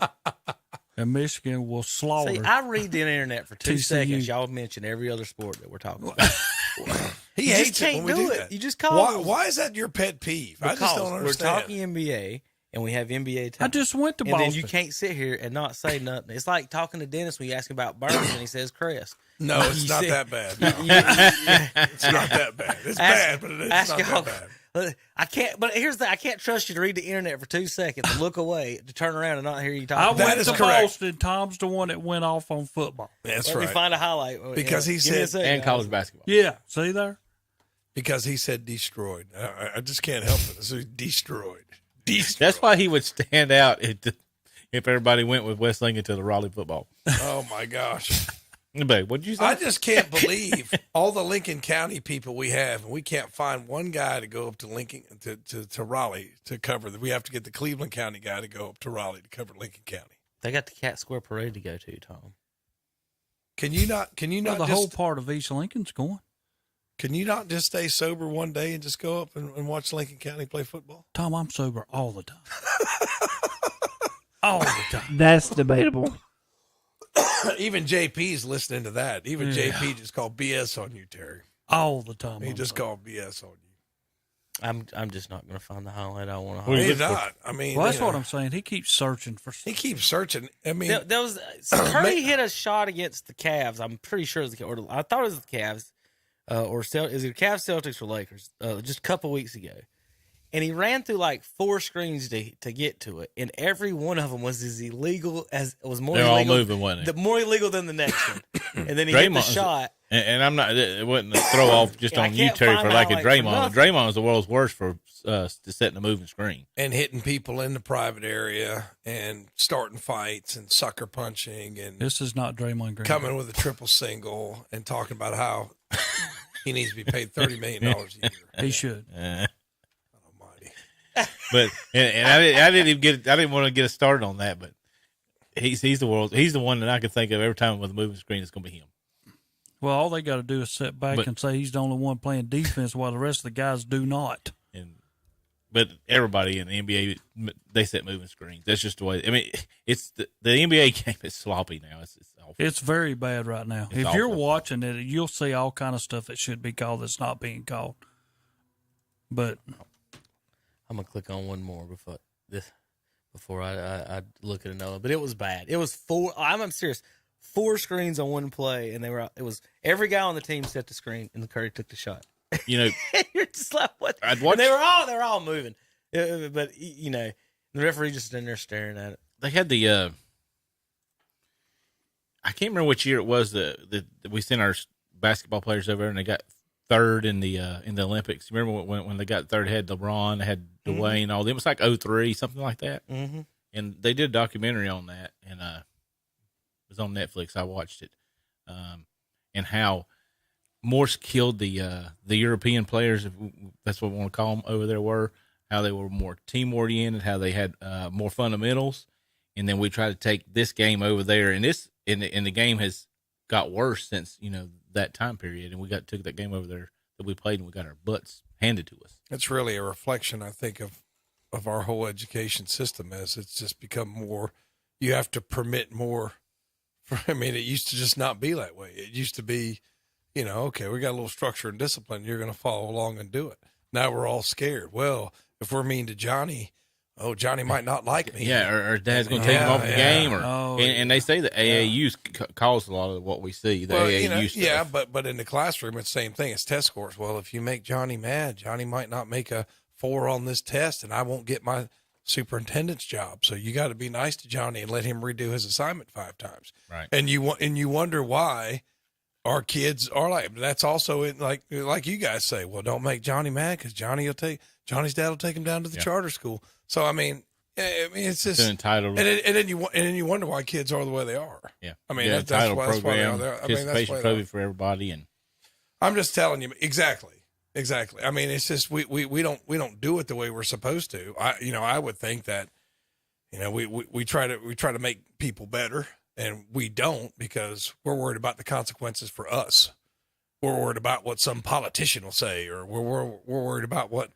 And Michigan will slaughter. See, I read the internet for 2 seconds. Y'all mention every other sport that we're talking about. He hates it when we do that. You just call Why is that your pet peeve? I just don't understand. We're talking NBA, and we have NBA time. I just went to Boston. And then you can't sit here and not say nothing. It's like talking to Dennis when you ask him about burns, and he says Crest. No, it's not that bad. No. It's not that bad. It's bad, but it's not that bad. I can't. But here's I can't trust you to read the internet for 2 seconds and look away to turn around and not hear you talk. I went to Boston. Tom's the one that went off on football. That's right. Let me find a highlight because he said and college basketball. Yeah, see there. Because he said destroyed. I just can't help it. So destroyed. That's why he would stand out if everybody went with West Lincoln to the Raleigh football. Oh my gosh. What'd you say? I just can't believe all the Lincoln County people we have, and we can't find one guy to go up to Lincoln to Raleigh to cover. We have to get the Cleveland County guy to go up to Raleigh to cover Lincoln County. They got the Cat Square Parade to go to, Tom. Can you not? The whole part of East Lincoln's going. Can you not just stay sober one day and just go up and watch Lincoln County play football? Tom, I'm sober all the time. All the time. That's debatable. Even JP's listening to that. Even JP just called BS on you, Terry. All the time. He just called BS on you. I'm just not going to find the highlight I want to highlight. He's not. I mean, well, that's what I'm saying. He keeps searching for. He keeps searching. I mean, there was Curry hit a shot against the Cavs. I'm pretty sure it was I thought it was the Cavs, is it Cavs, Celtics, or Lakers? Just a couple weeks ago. And he ran through like 4 screens to get to it, and every one of them was as illegal as it was more. They're illegal, all moving, wasn't it? More illegal than the next one. And then he hit the shot. And I'm not. It wasn't a throw off just on you, Terry, for like a Draymond. Draymond was the world's worst for setting a moving screen and hitting people in the private area and starting fights and sucker punching. And this is not Draymond Green. Coming with a triple single and talking about how he needs to be paid $30 million a year. He should. But and I didn't even get. I didn't want to get us started on that. But he's the world. He's the one that I can think of every time with a moving screen. It's going to be him. Well, all they got to do is sit back and say he's the only one playing defense, while the rest of the guys do not. But everybody in the NBA, they set moving screens. That's just the way. I mean, it's the NBA game is sloppy now. It's awful. It's very bad right now. If you're watching it, you'll see all kind of stuff that should be called that's not being called. But I'm gonna click on one more before I look at another. But it was bad. It was 4. I'm serious. 4 screens on one play, and it was every guy on the team set the screen, and the Curry took the shot. You know, you're just like what? I'd watch. They were all moving, but you know, the referee just in there staring at it. They had the. I can't remember which year it was that we sent our basketball players over, and they got third in the Olympics. You remember when they got third? They had LeBron, they had Dwayne, all them. It was like 2003, something like that. Mm-hmm. And they did a documentary on that, and it was on Netflix. I watched it, and how Morse killed the European players, if that's what we want to call them, over there were. How they were more team oriented, how they had more fundamentals, and then we tried to take this game over there, and the game has got worse since that time period, and we took that game over there that we played, and we got our butts handed to us. It's really a reflection, I think, of our whole education system, as it's just become more. You have to permit more. I mean, it used to just not be that way. It used to be, okay, we got a little structure and discipline. You're going to follow along and do it. Now we're all scared. Well, if we're mean to Johnny, oh, Johnny might not like me. Yeah, or Dad's going to take him off the game, or Oh, and they say the AAU caused a lot of what we see. The AAU stuff. Yeah, but in the classroom, it's the same thing. It's test scores. Well, if you make Johnny mad, Johnny might not make a 4 on this test, and I won't get my superintendent's job. So you got to be nice to Johnny and let him redo his assignment 5 times. Right. And you wonder why our kids are like. That's also in, like you guys say. Well, don't make Johnny mad because Johnny's dad will take him down to the charter school. So I mean, it's just it's entitled, and then you wonder why kids are the way they are. Yeah, I mean yeah, that's why they are program, there. I mean, that's participation why program for everybody, and I'm just telling you exactly. I mean, it's just we don't do it the way we're supposed to. I would think that we try to make people better, and we don't because we're worried about the consequences for us. We're worried about what some politician will say, or we're worried about what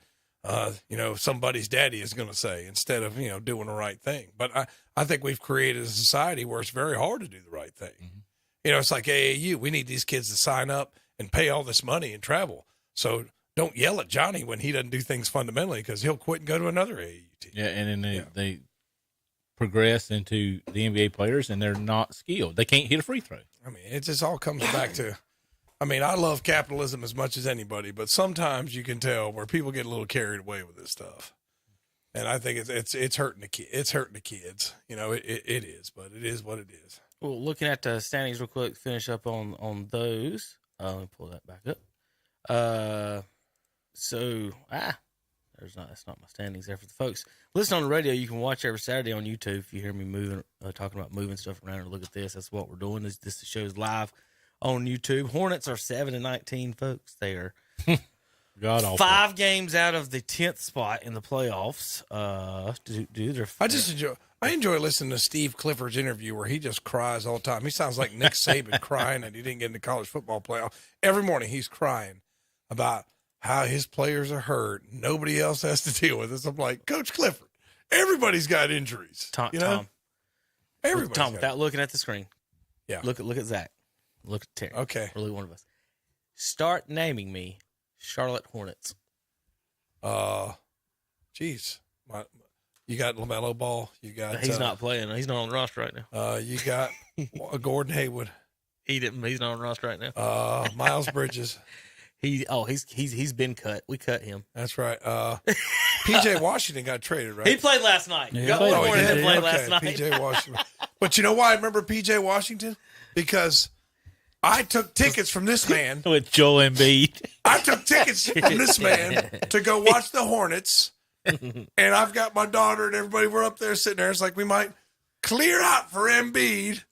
somebody's daddy is going to say instead of doing the right thing. But I think we've created a society where it's very hard to do the right thing. Mm-hmm. It's like AAU. We need these kids to sign up and pay all this money and travel. So don't yell at Johnny when he doesn't do things fundamentally because he'll quit and go to another AAU team. Yeah, and then they progress into the NBA players, and they're not skilled. They can't hit a free throw. I mean, it just all comes back to – I mean, I love capitalism as much as anybody, but sometimes you can tell where people get a little carried away with this stuff. And I think it's hurting the kids. It's hurting the kids. It is, but it is what it is. Well, looking at the standings real quick, finish up on those. Let me pull that back up. That's not my standings there for the folks. Listen on the radio. You can watch every Saturday on YouTube if you hear me moving, talking about moving stuff around or look at this. That's what we're doing. This show's live on YouTube. Hornets are 7-19, folks. They are God awful. 5 games out of the 10th spot in the playoffs. I enjoy listening to Steve Clifford's interview where he just cries all the time. He sounds like Nick Saban crying that he didn't get in the college football playoff. Every morning he's crying about how his players are hurt. Nobody else has to deal with this. I'm like, Coach Clifford, everybody's got injuries. Tom, everybody's Tom, without looking at the screen. Yeah. Look at Zach. Look at Terry. Okay. Really one of us. Start naming me Charlotte Hornets. Geez. You got LaMelo Ball. You got He's not playing. He's not on the roster right now. You got Gordon Hayward. He's not on the roster right now. Miles Bridges. He's been cut. We cut him. That's right. PJ Washington got traded, right? He played last night. Yeah. Got one more than him played last night. PJ Washington. But you know why I remember PJ Washington? Because I took tickets from this man. With Joel Embiid. I took tickets from this man to go watch the Hornets. And I've got my daughter and everybody. We're up there sitting there. It's like we might clear out for Embiid.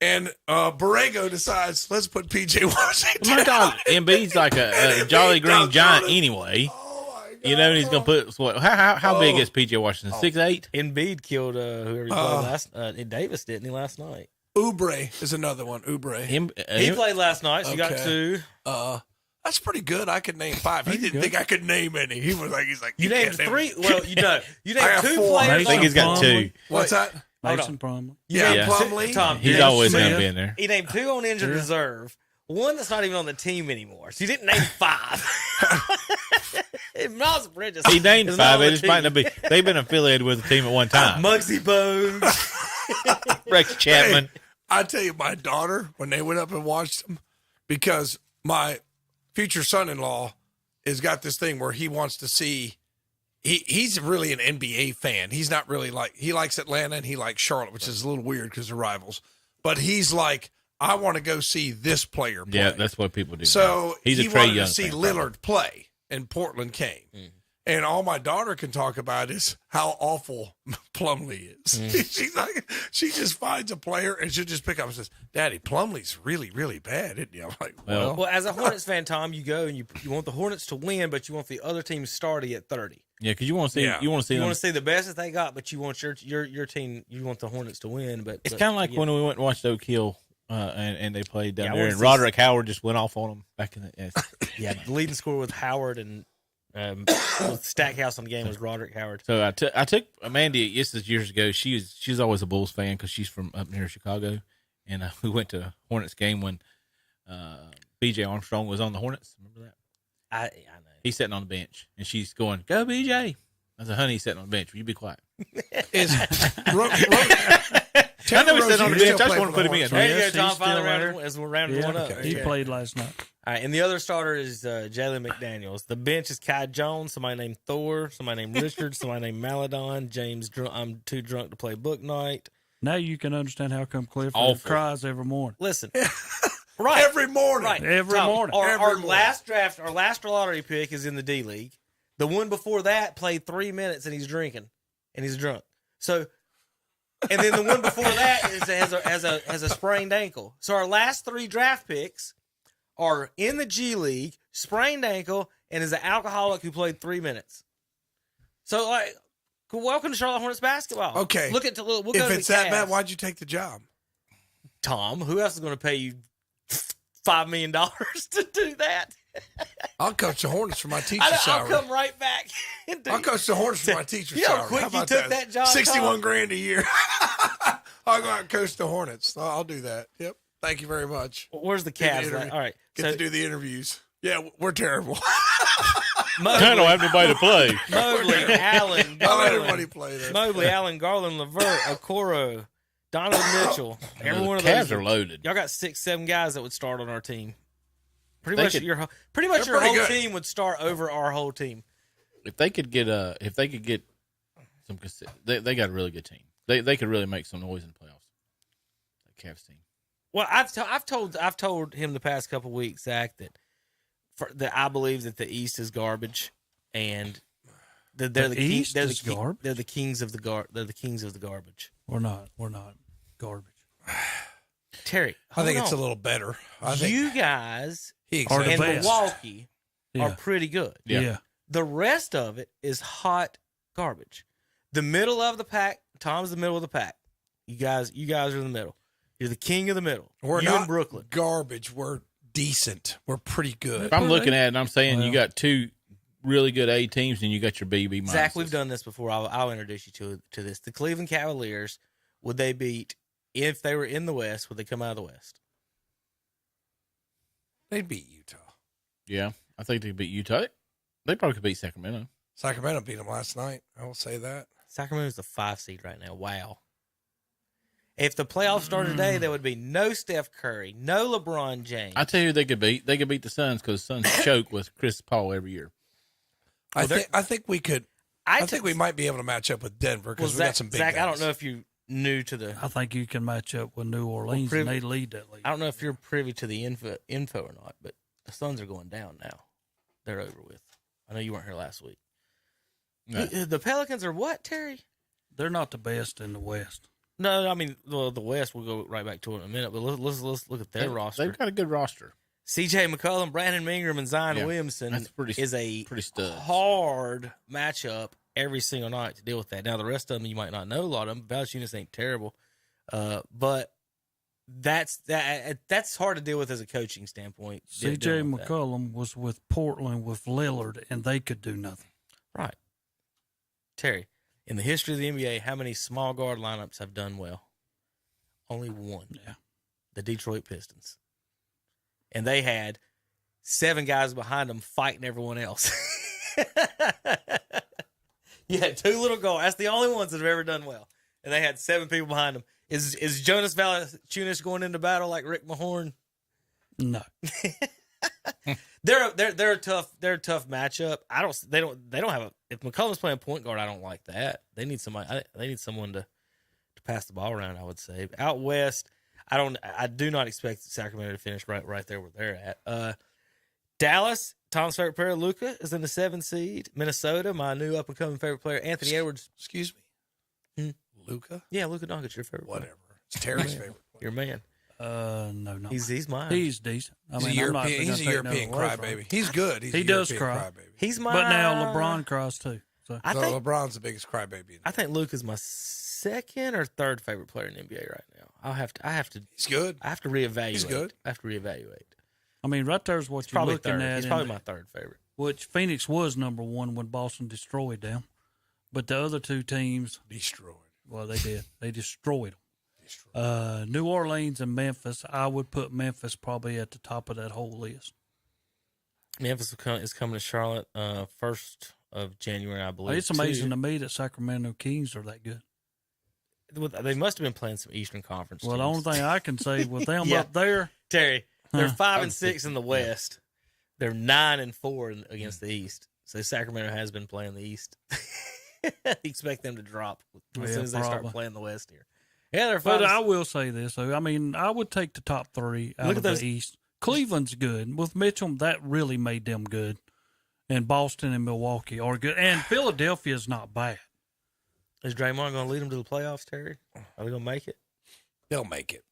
And Borrego decides, let's put P.J. Washington. My God, Embiid's like a Jolly Green Giant anyway. Oh And he's gonna put what? How big is P.J. Washington? 6'8"? Embiid killed whoever he played last. Davis didn't he last night? Oubre is another one. Oubre. He played last night. So you got 2. That's pretty good. I could name 5. He didn't think I could name any. He's like, you named 3. Well, you named 2 got 4. players. I think he's got 2. What's that? Mason Plumlee. Yeah, Plumlee. Tom, He's always gonna be in there. He named 2 on injured reserve. 1 that's not even on the team anymore. So you didn't name 5. Miles Bridges. He named is 5. not on It the just team. might not be. They've been affiliated with the team at one time. Muggsy Bogues. Rex Chapman. Hey, I tell you, my daughter, when they went up and watched them, because my future son-in-law has got this thing where he wants to see. He's really an NBA fan. He's not really he likes Atlanta and he likes Charlotte, which is a little weird because they're rivals. But he's like, I want to go see this player play. Yeah, that's what people do. So he's a he Trae wanted Young to see fan, Lillard play, and Portland came. And all my daughter can talk about is how awful Plumlee is. She's like, she just finds a player and she'll just pick up and says, "Daddy, Plumlee's really, really bad, isn't he?" I'm like, well, as a Hornets fan, Tom, you go and you want the Hornets to win, but you want the other team starting at 30. Yeah, because you want to see. Yeah. You want to see. You them. want to see the best that they got, but you want your team. You want the Hornets to win. But It's kind of like when we went and watched Oak Hill, and they played down Yeah, I there, wanna and see- Roderick Howard just went off on them back in the. yeah, the leading scorer with Howard and with Stackhouse on the game was Roderick Howard. So I took Amanda. This is years ago. She's always a Bulls fan because she's from up near Chicago, and we went to a Hornets game when B.J. Armstrong was on the Hornets. Remember that? I know. He's sitting on the bench, and she's going, "Go, B.J." That's a honey sitting on the bench. Will you be quiet? Is I know he said on the bench. I just want to put him in. There you go, Yes, Tom. he's Finally still there. as we're rounding Yeah, one up. he Okay. played last night. All right, and the other starter is Jalen McDaniels. The bench is Kai Jones, somebody named Thor, somebody named Richard, somebody named Maladon, James. I'm too drunk to play book night. Now you can understand how come Clifford Awful. cries every morning. Listen, right every morning. right Every morning. Our last draft, our last lottery pick is in the D League. The one before that played 3 minutes and he's drinking and he's drunk. So, and then the one before that has a sprained ankle. So our last 3 draft picks are in the G League, sprained ankle, and is an alcoholic who played 3 minutes. So, like, welcome to Charlotte Hornets basketball. Okay. We'll go If to it's the that Cavs. bad, why'd you take the job? Tom, who else is going to pay you $5 million to do that? I'll coach the Hornets for my teacher I'll salary. come right back. And do I'll coach the Hornets for my teacher You know how salary. quick How you about took that job, 61 Tom? grand a year. I'll go out and coach the Hornets. I'll do that. Yep. Thank you very much. Where's the Do the Cavs? interview. All right. Get So to do the interviews. Yeah, we're terrible. I don't have nobody to play. Mobley, Allen, I'll let everybody Garland, play that. Mobley, Allen, Garland, Levert, Okoro, Donovan Mitchell. Every one of The those Cavs are loaded. Y'all got 6-7 guys that would start on our team. Pretty They much could- your They're whole pretty good. team would start over our whole team. If they could get some, they got a really good team. They could really make some noise in the playoffs. That Cavs team. Well, I've told him the past couple weeks, Zach, that I believe that the East is garbage, and that they're The East is garbage? They're the kings of the garbage. We're not garbage. Terry, I think hold it's a on. little better. I think You guys he Are the and exactly. best. Milwaukee Yeah. are pretty good. Yeah. The rest of it is hot garbage. The middle of the pack, Tom's the middle of the pack. You guys are in the middle. You're the king of the middle. We're you not in Brooklyn. garbage. We're decent. We're pretty good. If I'm looking at it and I'm saying Well- you got 2 really good A teams and you got your B minuses. Zach, we've done this before. I'll introduce you to this. The Cleveland Cavaliers, would they beat, if they were in the West, would they come out of the West? They'd beat Utah. Yeah, I think they beat Utah. They probably could beat Sacramento. Sacramento beat them last night. I will say that. Sacramento's the 5 seed right now. Wow. If the playoffs started today, there would be no Steph Curry, no LeBron James. I tell you who they could beat. They could beat the Suns because the Suns choke with Chris Paul every year. I think we could. I think we took- might be able to match up with Denver because we got some big Zach, guys. I don't know if you new to the. I think you can match up with New Orleans, and they lead that league. I don't know if you're privy to the info or not, but the Suns are going down now. They're over with. I know you weren't here last week. No. The Pelicans are what, Terry? They're not the best in the West. No, I mean the West. We'll go right back to it in a minute. But let's look at their roster. They've got a good roster. C.J. McCollum, Brandon Ingram, and Zion Yeah, Williamson that's pretty studs. hard matchup every single night to deal with that. Now the rest of them you might not know a lot of them. Valanciunas ain't terrible, but that's hard to deal with as a coaching standpoint. C.J. dealing with that. McCollum was with Portland with Lillard, and they could do nothing. Right. Terry, in the history of the NBA, how many small guard lineups have done well? Only one. Yeah. The Detroit Pistons. And they had 7 guys behind them fighting everyone else. You had 2 little guards. That's the only ones that have ever done well. And they had 7 people behind them. Is Jonas Valanciunas going into battle like Rick Mahorn? No. They're a tough matchup. They don't have if McCollum's playing point guard, I don't like that. They need somebody. They need someone to pass the ball around, I would say. Out west, I do not expect Sacramento to finish right there where they're at. Dallas, Tom's favorite player, Luka, is in the 7 seed. Minnesota, my new up and coming favorite player, Anthony Edwards. Excuse me. Luka? Yeah, Luka Doncic's your favorite player. Whatever. It's Terry's favorite player. Your man. No. He's mine. He's decent. I He's mean, a I'm not European, gonna he's a take European nothing away from him. crybaby. He's good. He's He a does European cry. crybaby. He's mine. But now LeBron cries too. So I think LeBron's the biggest crybaby. I think Luke is my second or third favorite player in the NBA right now. I have to. He's good. I have to reevaluate. He's good. I have to reevaluate. I mean, right there's what He's you're probably looking third. at. He's in probably the- my third favorite. Which Phoenix was number 1 when Boston destroyed them, but the other 2 teams, Destroyed. well, they did. They destroyed them. New Orleans and Memphis. I would put Memphis probably at the top of that whole list. Memphis is coming to Charlotte first of January, I believe. It's amazing to me that Sacramento Kings are that good. They must have been playing some Eastern Conference Well, teams. the only thing I can say with them Yeah. up there, Terry, they're Huh. 5-6 in the West. They're 9-4 against the East. So Sacramento has been playing the East. Expect them to drop as soon as they start playing the West here. Yeah, they're but 5. I will say this. Though. I mean, I would take the top 3 out Look of at those- the East. Cleveland's good. With Mitchell, that really made them good. And Boston and Milwaukee are good. And Philadelphia is not bad. Is Draymond going to lead them to the playoffs, Terry? Are they going to make it? They'll make it.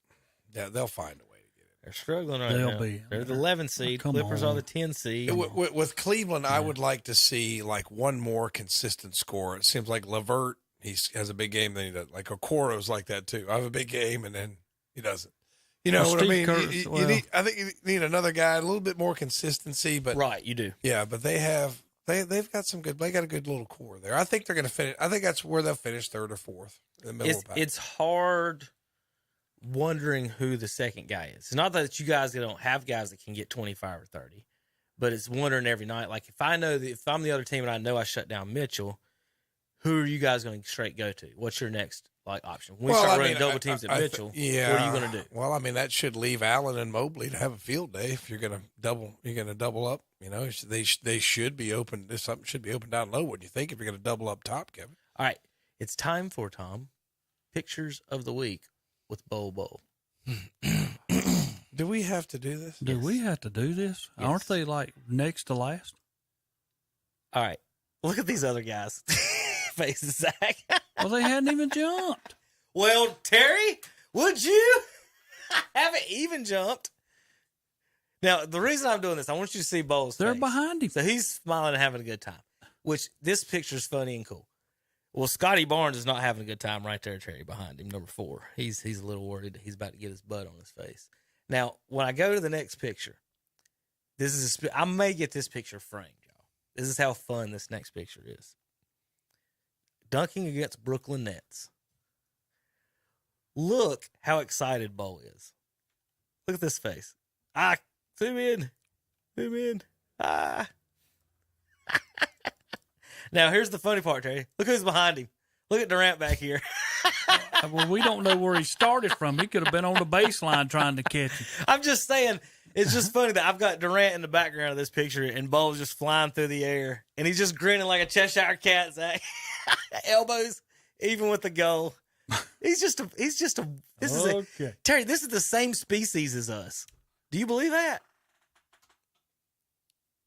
Yeah, they'll find a way to get it. They're struggling right They'll now. be. They're the 11 seed. Come Clippers on. are the 10 seed. With Cleveland, I would like to see like one more consistent scorer. It seems like LeVert, he has a big game, then he does. Like Okoro's like that too. I have a big game, and then he doesn't. You know Well, what I Steve mean? Kerr- You well- need, I think you need another guy, a little bit more consistency. But Right, you do. yeah, but they've got some good. They got a good little core there. I think they're going to finish. I think that's where they'll finish 3rd or 4th in the middle of the pack. It's hard wondering who the second guy is. It's not that you guys don't have guys that can get 25 or 30, but it's wondering every night. Like if I'm the other team and I know I shut down Mitchell, who are you guys going to straight go to? What's your next option? When we start running double teams at Mitchell, what are you going to do? Well, I mean that should leave Allen and Mobley to have a field day. If you're going to double up. You know, they should be open. Something should be open down low. What do you think if you're going to double up top, Kevin? All right, it's time for Tom pictures of the week with Bowl. Do we have to do this? Do we have to do this? Yes. Aren't they like next to last? All right, look at these other guys' faces, Zach. Well, they hadn't even jumped. Well, Terry, would you haven't even jumped? Now, the reason I'm doing this, I want you to see Bowles' They're face. behind him. So he's smiling and having a good time, which this picture's funny and cool. Well, Scotty Barnes is not having a good time right there, Terry, behind him, number 4. He's a little worried that he's about to get his butt on his face. Now, when I go to the next picture, I may get this picture framed, y'all. This is how fun this next picture is. Dunking against Brooklyn Nets. Look how excited Bo is. Look at this face. Zoom in. Now, here's the funny part, Terry. Look who's behind him. Look at Durant back here. Well, we don't know where he started from. He could have been on the baseline trying to catch him. I'm just saying, it's just funny that I've got Durant in the background of this picture and Bo's just flying through the air. And he's just grinning like a Cheshire cat, Zach. Elbows, even with the goal. Terry, this is the same species as us. Do you believe that?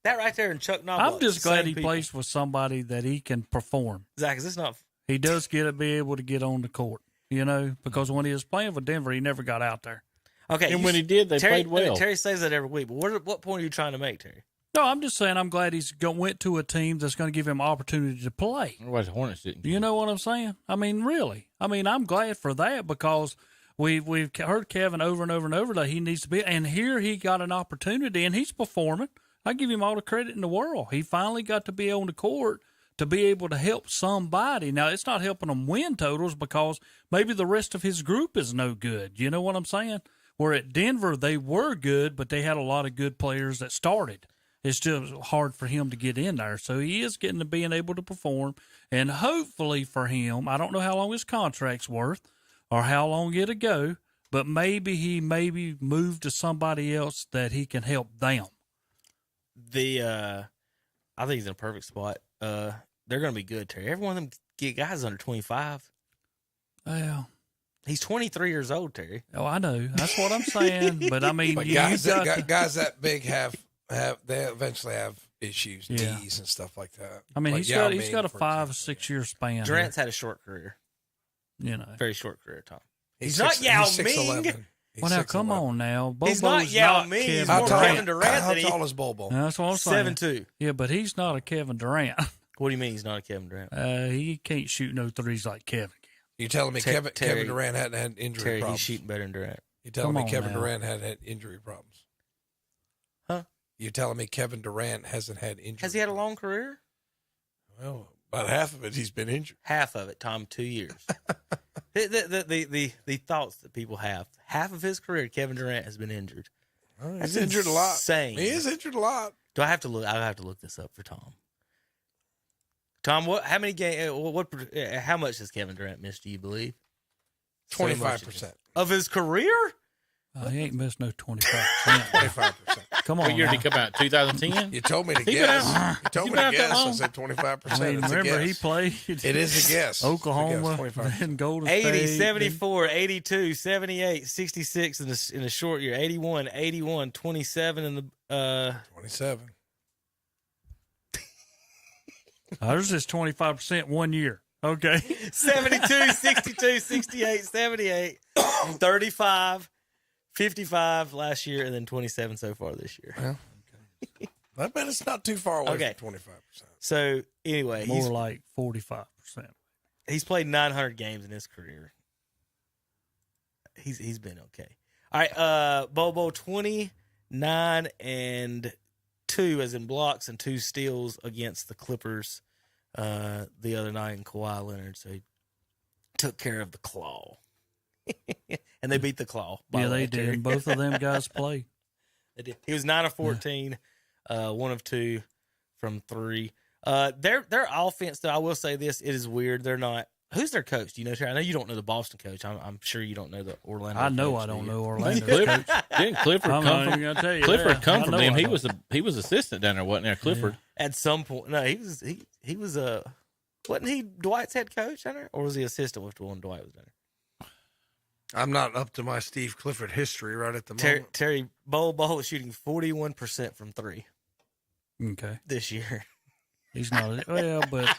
That right there in Chuck Knobloch. I'm just glad same he people. plays with somebody that he can perform. Zach, is this not? He does be able to get on the court, because when he was playing for Denver, he never got out there. Okay. And when he did, they played well. Terry says that every week, but what point are you trying to make, Terry? No, I'm just saying I'm glad he's went to a team that's going to give him opportunity to play. Otherwise, the Hornets didn't. You know what I'm saying? I mean, really. I mean, I'm glad for that because we've heard Kevin over and over and over that he needs to be, and here he got an opportunity, and he's performing. I give him all the credit in the world. He finally got to be on the court to be able to help somebody. Now, it's not helping him win totals because maybe the rest of his group is no good. You know what I'm saying? Where at Denver, they were good, but they had a lot of good players that started. It's just hard for him to get in there. So he is getting to being able to perform. And hopefully for him, I don't know how long his contract's worth or how long it'll go, but maybe he move to somebody else that he can help them. I think he's in a perfect spot. They're going to be good, Terry. Every one of them guys under 25. Well, he's 23 years old, Terry. Oh, I know. That's what I'm saying. But I mean, But guys that big have they eventually have issues, knees and stuff like that. I mean, like he's got a 5 or 6 year span. Durant's had a short career. Very short career, Tom. He's not Yao Ming. Well, now, come on now. He's not Yao Ming. He's more Kevin Durant than he. How tall is Bobo? That's what I'm saying. 7'2". Yeah, but he's not a Kevin Durant. What do you mean he's not a Kevin Durant? He can't shoot no threes like Kevin can. You telling me Terry, Kevin Durant hadn't had injury Terry, problems? he's shooting better than Durant. You telling me Come on Kevin now. Durant hadn't had injury problems? Huh? You telling me Kevin Durant hasn't had injury? Has he had a long career? Well, about half of it he's been injured. Half of it, Tom, 2 years. the thoughts that people have. Half of his career, Kevin Durant has been injured. He's injured a lot. Insane. He is injured a lot. Do I have to look? I'll have to look this up for Tom. Tom, how many games? How much has Kevin Durant missed? Do you believe? 25% of his career. He ain't missed no 25%. 25%. Come on. What year now. did he come out? 2010? You told me to He been guess. out- You told he me been to out that guess. I long? said 25%. I mean, It's a remember he guess. played. It is a guess. Oklahoma, It's a guess, 25%. then Golden 80, State. 74, 82, 78, 66 in a short year. 81, 81, 27 in the 27. There's just 25% 1 year. Okay. 72, 62, 68, 78, 35, 55 last year, and then 27 so far this year. Well, I bet it's not too far away Okay. from 25%. So anyway, More like 45%. he's played 900 games in his career. He's been okay. All right, Bobo 29-2 as in blocks and 2 steals against the Clippers the other night in Kawhi Leonard. So he took care of the Claw. And they beat the Claw. by Yeah, the way, they Terry. did. Both of them guys play. They did. He was 9 of 14, 1 of 2 from 3. Their offense, though, I will say this: it is weird. They're not. Who's their coach? Do you know, Terry? I know you don't know the Boston coach. I'm sure you don't know the Orlando. I know coach, I do don't you? know Orlando Clifford, coach. didn't Clifford I'm come not from? even gonna tell you Clifford that. come I from know them. I He don't. was assistant down there, wasn't there? Clifford. At some point, no, he was wasn't he Dwight's head coach down there, or was he assistant with when Dwight was down there? I'm not up to my Steve Clifford history right at the moment. Terry Bol is shooting 41% from 3 Okay. this year. He's not. Well, but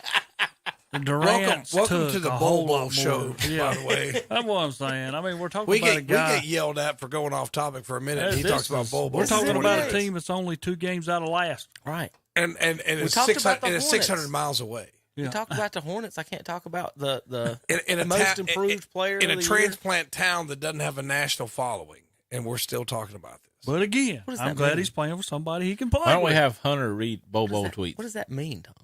Durant Welcome to the Bowl Bowl show, Yeah. by the way. That's what I'm saying. I mean, we're talking We about a guy. get yelled at for going off topic for a minute. And he This talks about is- Bowl Bowl. We're talking for about 20 a minutes. team that's only 2 games out of last. Right. And it's talked about the 600 Hornets. miles away. Yeah. We talk about the Hornets. I can't talk about the In a most ta- improved player in of a the transplant town that doesn't have a national following, and we're still talking about this. But again, What does I'm that glad mean? he's playing with somebody he can play Why don't we with. have Hunter read Bobo year. tweets? What does that mean, Tom?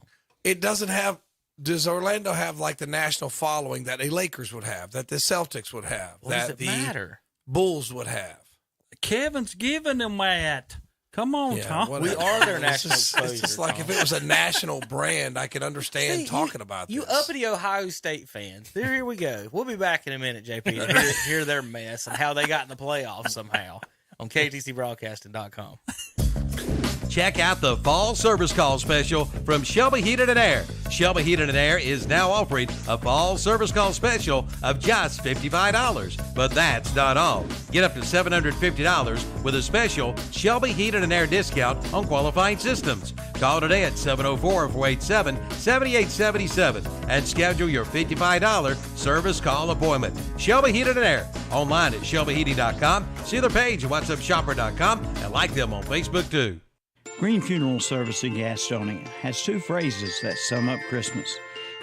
It doesn't have. Does Orlando have like the national following that the Lakers would have, that the Celtics would have, What that does it the matter? Bulls would have? Kevin's giving them that. Come on, Tom. whatever. We are their It's national just- It's just exposure, like Tom. if it was a national brand, I could understand See, talking about you this. uppity Ohio State fans. Here we go. We'll be back in a minute, JP, to hear their mess and how they got in the playoffs somehow on KTCBroadcasting.com. Check out the fall service call special from Shelby Heated and Air. Shelby Heated and Air is now offering a fall service call special of just $55. But that's not all. Get up to $750 with a special Shelby Heated and Air discount on qualifying systems. Call today at 704-487-7877 and schedule your $55 service call appointment. Shelby Heated and Air. Online at shelbyheating.com. See their page at whatsupshopper.com and like them on Facebook too. Green Funeral Service in Gastonia has 2 phrases that sum up Christmas: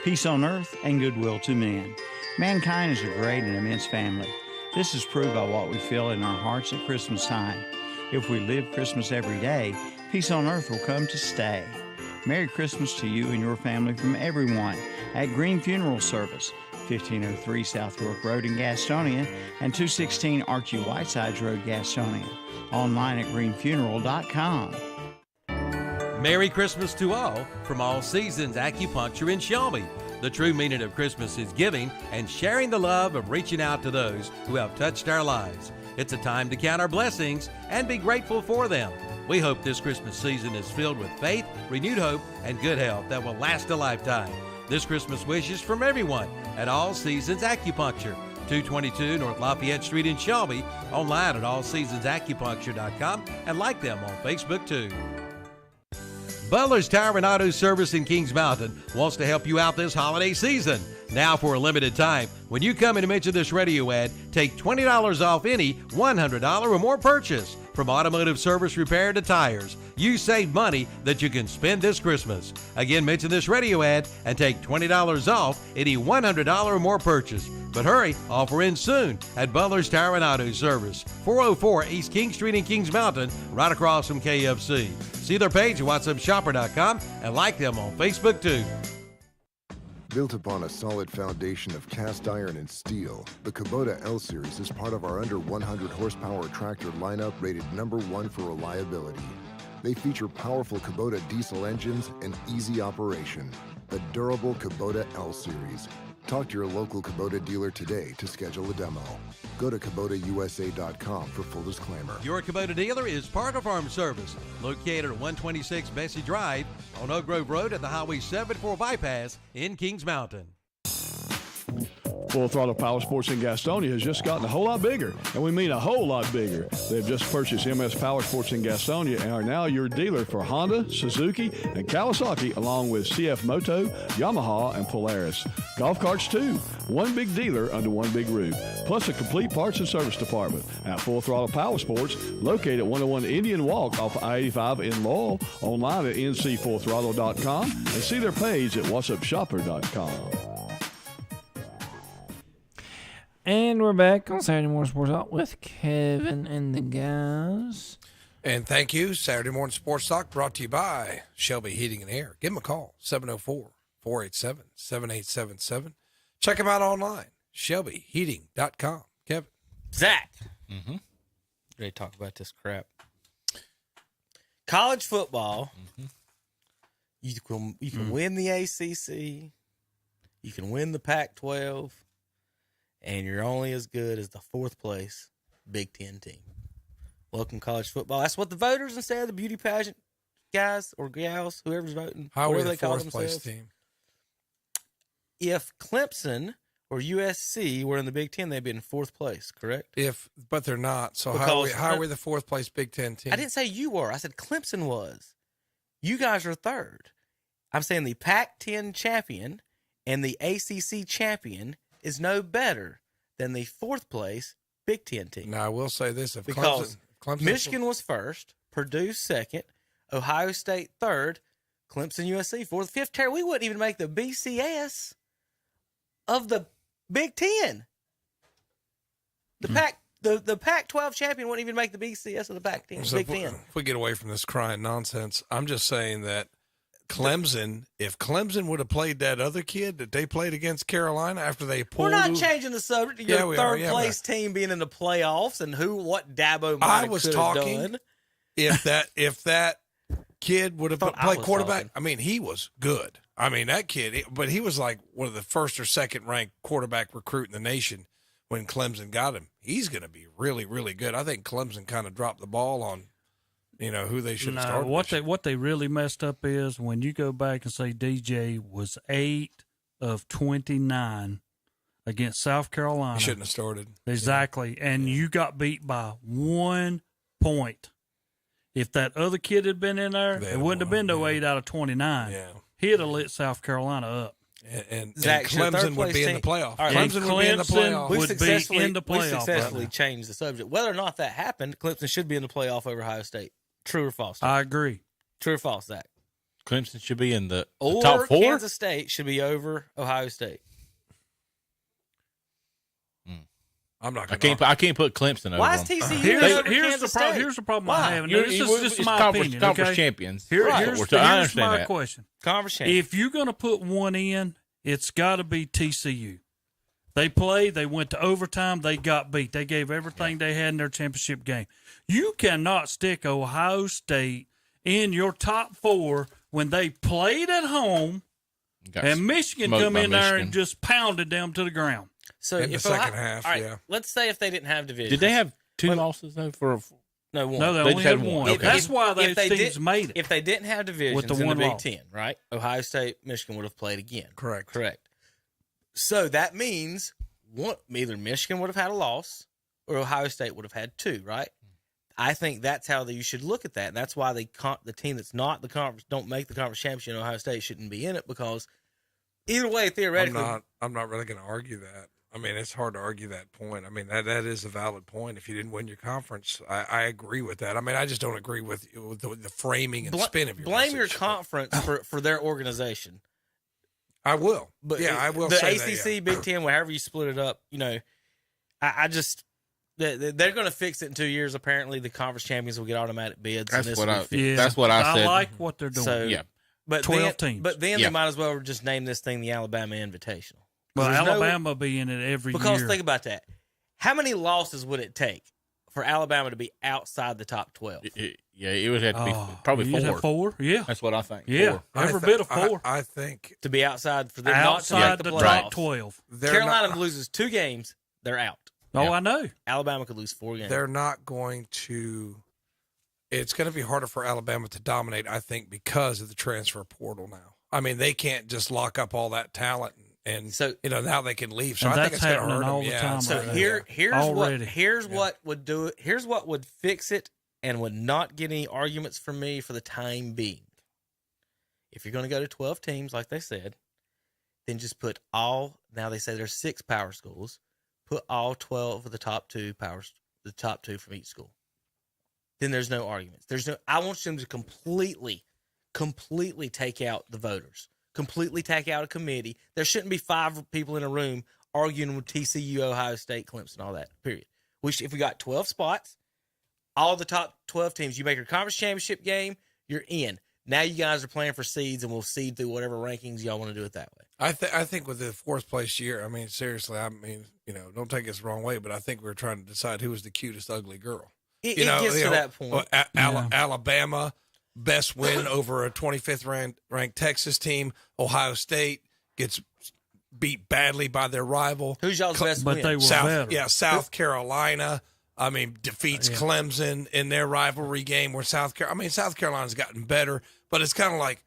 peace on earth and goodwill to men. Mankind is a great and immense family. This is proved by what we feel in our hearts at Christmas time. If we live Christmas every day, peace on earth will come to stay. Merry Christmas to you and your family from everyone at Green Funeral Service, 1503 South York Road in Gastonia and 216 Archie Whitesides Road, Gastonia. Online at greenfuneral.com. Merry Christmas to all from All Seasons Acupuncture in Shelby. The true meaning of Christmas is giving and sharing the love of reaching out to those who have touched our lives. It's a time to count our blessings and be grateful for them. We hope this Christmas season is filled with faith, renewed hope, and good health that will last a lifetime. This Christmas wishes from everyone at All Seasons Acupuncture, 222 North Lafayette Street in Shelby, online at allseasonsacupuncture.com, and like them on Facebook too. Butler's Tire and Auto Service in Kings Mountain wants to help you out this holiday season. Now for a limited time, when you come in and mention this radio ad, take $20 off any $100 or more purchase. From automotive service repair to tires, you save money that you can spend this Christmas. Again, mention this radio ad and take $20 off any $100 or more purchase. But hurry, offer ends soon at Butler's Tire and Auto Service, 404 East King Street in Kings Mountain, right across from KFC. See their page at whatsupshopper.com and like them on Facebook too. Built upon a solid foundation of cast iron and steel, the Kubota L-Series is part of our under 100 horsepower tractor lineup rated #1 for reliability. They feature powerful Kubota diesel engines and easy operation. The durable Kubota L Series. Talk to your local Kubota dealer today to schedule a demo. Go to KubotaUSA.com for full disclaimer. Your Kubota dealer is Parker Farm Service, located at 126 Bessie Drive on Oak Grove Road at the Highway 74 bypass in Kings Mountain. Full Throttle Power Sports in Gastonia has just gotten a whole lot bigger, and we mean a whole lot bigger. They've just purchased MS Power Sports in Gastonia and are now your dealer for Honda, Suzuki, and Kawasaki, along with CF Moto, Yamaha, and Polaris. Golf carts too. One big dealer under one big roof, plus a complete parts and service department at Full Throttle Power Sports, located at 101 Indian Walk off I-85 in Lowell, online at ncfullthrottle.com, and see their page at whatsupshopper.com. And we're back on Saturday Morning Sports Talk with Kevin and the guys. And thank you, Saturday Morning Sports Talk, brought to you by Shelby Heating and Air. Give them a call, 704-487-7877. Check them out online, shelbyheating.com. Kevin. Zach. Ready to talk about this crap. College football, you can win the ACC, you can win the Pac-12, and you're only as good as the fourth place Big Ten team. Welcome, college football. That's what the voters instead of the beauty pageant guys or gals, whoever's voting, How are we whatever the they call fourth place themselves. team? If Clemson or USC were in the Big Ten, they'd be in fourth place, correct? But they're not. So Because- how are we the fourth place Big Ten team? I didn't say you were. I said Clemson was. You guys are third. I'm saying the Pac-10 champion and the ACC champion is no better than the fourth place Big Ten team. Now, I will say this. If Because Clemson Michigan was first, Purdue second, Ohio State third, Clemson, USC fourth, fifth. Terry, we wouldn't even make the BCS of the Big Ten. The Pac-12 champion wouldn't even make the BCS of the Pac-10. So Big Ten. if we get away from this crying nonsense, I'm just saying that Clemson, if Clemson would have played that other kid that they played against Carolina after they pulled, We're not changing the subject to your third place team being in the playoffs and what Dabo I was could talking have done. if that kid would have Thought I played was quarterback. talking. I mean, he was good. I mean, that kid, but he was like one of the first or second ranked quarterback recruit in the nation when Clemson got him. He's going to be really, really good. I think Clemson kind of dropped the ball on, who they should have started. What they really messed up is when you go back and say DJ was 8 of 29 against South Carolina. He shouldn't have started. Exactly. Yeah. And you got beat by 1 point. If that other kid had been in there, it wouldn't have been no 8 out of 29. Yeah. He'd have lit South Carolina up. And Zach, Clemson would be in the playoff. Right. Clemson would be in the playoff. We successfully changed the subject. Whether or not that happened, Clemson should be in the playoff over Ohio State. True or false? I agree. True or false, Zach? Clemson should be in the or top 4. Kansas State should be over Ohio State. I'm not. I can't put Clemson over. Why is TCU over Kansas State? Here's the problem Why? I have. This is my opinion. Conference champions. Here's my question. Conference champions. If you're going to put one in, it's got to be TCU. They played. They went to overtime. They got beat. They gave everything they had in their championship game. You cannot stick Ohio State in your top 4 when they played at home and Michigan come in there and just pounded them to the ground. So in the second half, right, let's say if they didn't have divisions. Did they have 2 losses though? No, 1. No, they only had 1. Okay. That's why those teams made it. If they didn't have divisions with the in one the Big loss. Ten, right? Ohio State, Michigan would have played again. Correct. So that means either Michigan would have had a loss or Ohio State would have had 2, right? I think that's how you should look at that. And that's why the team that's not the conference, don't make the conference championship, Ohio State shouldn't be in it, because either way, theoretically. I'm not really going to argue that. I mean, it's hard to argue that point. I mean, that is a valid point. If you didn't win your conference, I agree with that. I mean, I just don't agree with the framing and spin of your blame message. your conference for their organization. I will. But yeah, I will the say ACC, that, yeah. Big Ten, wherever you split it up, I just they're going to fix it in 2 years. Apparently, the conference champions will get automatic bids. That's and what I. Yeah, that's what I said. I like what they're doing. So, yeah, but 12 teams. But then Yeah. they might as well just name this thing the Alabama Invitational. Well, There's Alabama be in it every year. Because think about that. How many losses would it take for Alabama to be outside the top 12. Yeah, it would have to be probably you'd 4. have 4, yeah. That's what I think. Yeah, 4. every bit of 4. I think To be outside for them outside not to the make the top playoffs. 12. Carolina loses 2 games, they're out. Oh, I know. Alabama could lose 4 games. they're not going to. It's going to be harder for Alabama to dominate, I think, because of the transfer portal now. I mean, they can't just lock up all that talent, and So- now they can leave. So And I think that's it's going to happening hurt all them. the Yeah. time So right now. here's Already. what would do it. Here's what would fix it and would not get any arguments from me for the time being. If you're going to go to 12 teams, like they said, then just put all. Now they say there's 6 power schools. Put all 12 of the top 2 the top 2 from each school. Then there's no arguments. I want them to completely take out the voters. Completely take out a committee. There shouldn't be 5 people in a room arguing with TCU, Ohio State, Clemson, all that. Period. If we got 12 spots, all the top 12 teams, you make your conference championship game, you're in. Now you guys are playing for seeds, and we'll seed through whatever rankings y'all want to do it that way. I think with the 4th place year, I mean, seriously, don't take us the wrong way, but I think we're trying to decide who was the cutest ugly girl. It gets to that point. Alabama, best win over a 25th ranked Texas team. Ohio State gets beat badly by their rival. Who's y'all's best But win? they were better. Yeah, South Carolina. I mean, defeats Clemson in their rivalry game where South Carolina's gotten better, but it's kind of like,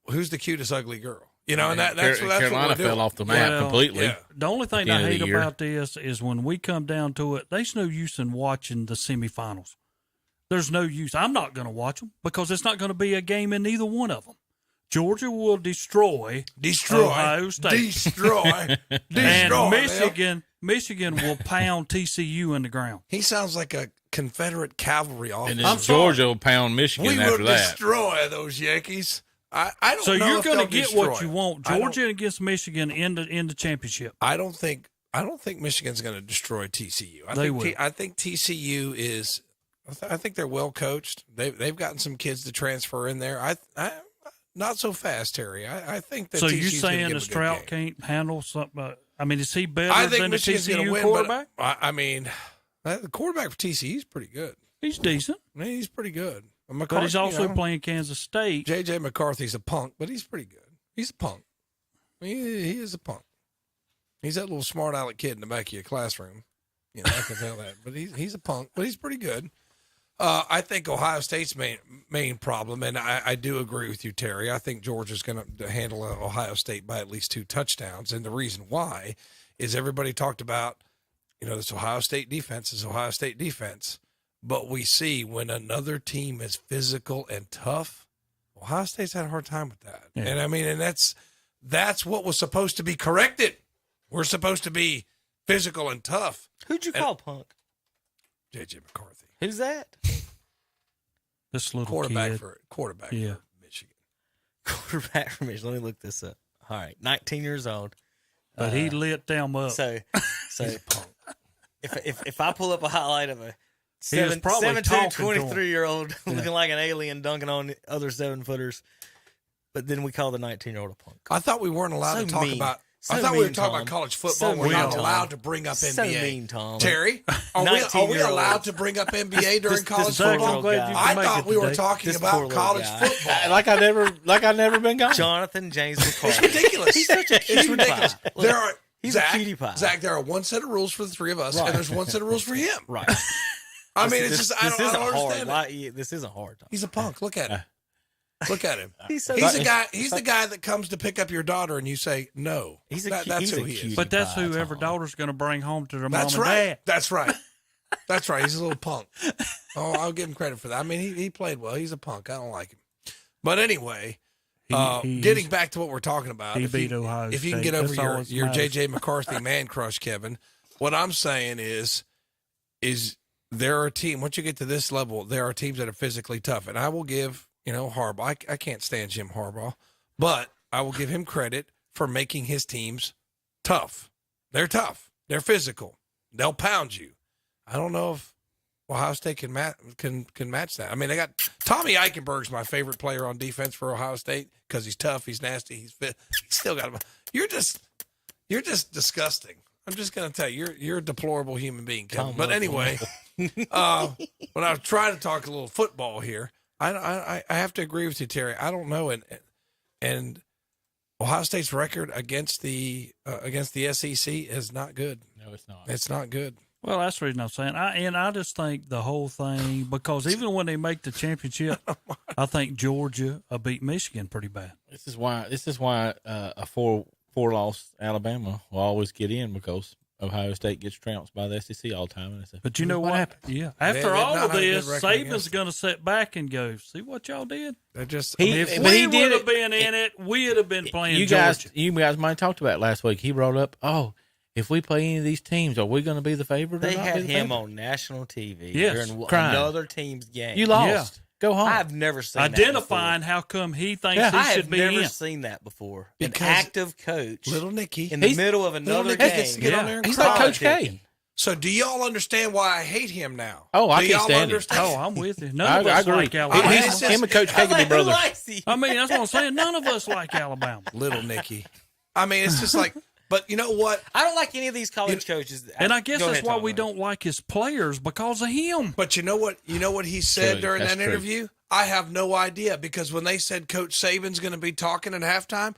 who's the cutest ugly girl? And that's Carolina what we're doing. fell off the map completely. Yeah. The only thing At I the end of hate the year. about this is when we come down to it, there's no use in watching the semifinals. There's no use. I'm not going to watch them because it's not going to be a game in either one of them. Georgia will destroy Ohio State. Destroy. And Michigan will pound TCU in the ground. He sounds like a Confederate cavalry officer. And then Georgia will pound Michigan We after will that. destroy those Yankees. I don't So know you're if going to they'll get destroy what you it. want. Georgia against Michigan in the championship. I don't think Michigan's going to destroy TCU. I think TCU is. I think they're well coached. They've gotten some kids to transfer in there. I not so fast, Terry. I think that. So TCU's you're saying gonna the give Stroud them a good game. can't handle something? I mean, is he better I think than Michigan's the going to TCU win, quarterback? but I mean, the quarterback for TCU is pretty good. He's decent. I mean, he's pretty good. But he's also playing Kansas State. J.J. McCarthy's a punk, but he's pretty good. He's a punk. He is a punk. He's that little smart aleck kid in the back of your classroom. I can tell that. But he's a punk, but he's pretty good. I think Ohio State's main problem, and I do agree with you, Terry. I think Georgia's going to handle Ohio State by at least 2 touchdowns. And the reason why is everybody talked about, this Ohio State defense. But we see when another team is physical and tough, Ohio State's had a hard time with that. Yeah. And I mean, and that's what was supposed to be corrected. We're supposed to be physical and tough. Who'd you call punk? J.J. McCarthy. Who's that? This little Quarterback kid. for Michigan. Quarterback for Michigan. Let me look this up. All right, 19 years old. But he lit them up. So if I pull up a highlight of a He was probably 17, talking to him. 23-year-old looking like an alien dunking on other 7-footers, but then we call the 19-year-old a punk. I thought we weren't allowed So to talk mean. about. So I thought we were mean, talking Tom. about college football. So We're mean, not Tom. allowed to bring up NBA. So mean, Tom. Terry, are we 19-year-old. allowed to bring up NBA during college Zach, football? I'm glad you I can make thought it we were today. talking This poor about little college guy. football. like I never been gone. Jonathan James It's McCarthy. ridiculous. He's such a It's cutie ridiculous. pie. There are He's Zach, a cutie pie. Zach, there are one set of rules for the 3 of us, Right. and there's one set of rules for him. Right. I mean, it's This just I don't isn't understand hard. it. This isn't hard, Tom. He's a punk. Look at him. Look at him. He's so He's the guy. He's the guy that comes to pick up your daughter, and you say no. He's a that's he's who a he is. cutie But that's pie, who every Tom. daughter's going to bring home to their That's mom and right. dad. That's right. That's right. He's a little punk. Oh, I'll give him credit for that. I mean, he played well. He's a punk. I don't like him. But anyway, getting back to what we're talking about, he if beat you, Ohio if you can State. get over That's all that your matters. J.J. McCarthy man crush, Kevin, what I'm saying is there are teams, once you get to this level, there are teams that are physically tough. And I will give, Harbaugh, I can't stand Jim Harbaugh, but I will give him credit for making his teams tough. They're tough. They're physical. They'll pound you. I don't know if Ohio State can match that. I mean, they got Tommy Eichenberg's my favorite player on defense for Ohio State because he's tough, he's nasty, he's fit. He's still got him. You're just disgusting. I'm just gonna tell you, you're a deplorable human being, Kevin. Tom But Lovell. anyway, when I was trying to talk a little football here, I have to agree with you, Terry. I don't know, and Ohio State's record against the SEC is not good. No, it's not. It's not good. Well, that's the reason I'm saying. I just think the whole thing, because even when they make the championship, I think Georgia beat Michigan pretty bad. This is why a four loss Alabama will always get in, because Ohio State gets trounced by the SEC all the time. And But you know what? happened? Yeah. After they've all not of had a good this, record Saban's against going to sit back and go, see what y'all did? They're just If we would have been in it, we'd have been playing You Georgia. guys might have talked about it last week. He brought up, if we play any of these teams, are we going to be the favorite? They or not had be the him favorite? on national TV Yes, during crying. another team's game. You lost. Yeah. Go home. I've never seen Identifying that how come he thinks Yeah. he I should have be never in. seen that before. Because An active coach little Nicky in the He's- middle of little another Nicky game. gets to get on there and He's cry. like Coach K. So do y'all understand why I hate him now? Oh, I do can't y'all stand him. understand? Oh, I'm with you. None I of us agree. like I- Alabama. it's just- Him and Coach K can be Who brothers. likes he? I mean, that's what I'm saying. None of us like Alabama. Little Nicky. I mean, it's just like, but you know what? I don't like any of these college coaches. And I guess Go that's ahead, why Tom. we don't like his players, because of him. But you know what? You know what he said True. during That's that true. interview? I have no idea, because when they said Coach Saban's going to be talking at halftime,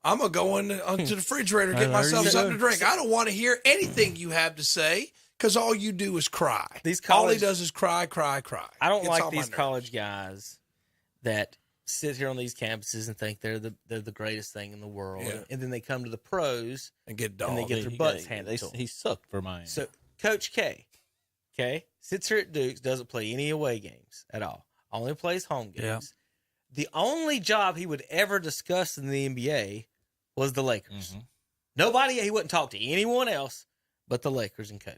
I'm going to go onto the refrigerator and get There myself you something to go. drink. I don't want to hear anything you have to say, because all you do is cry. All he does is cry, cry, cry. I don't Gets like on my these nerves. college guys that sit here on these campuses and think they're the greatest thing in the world, Yeah. and then they come to the pros And get and dogged. they get their butts handed to them. He sucked for Miami. So Coach K, sits here at Duke's, doesn't play any away games at all. Only plays home games. Yeah. The only job he would ever discuss in the NBA was the Lakers. Mhm. He wouldn't talk to anyone else but the Lakers and Kobe.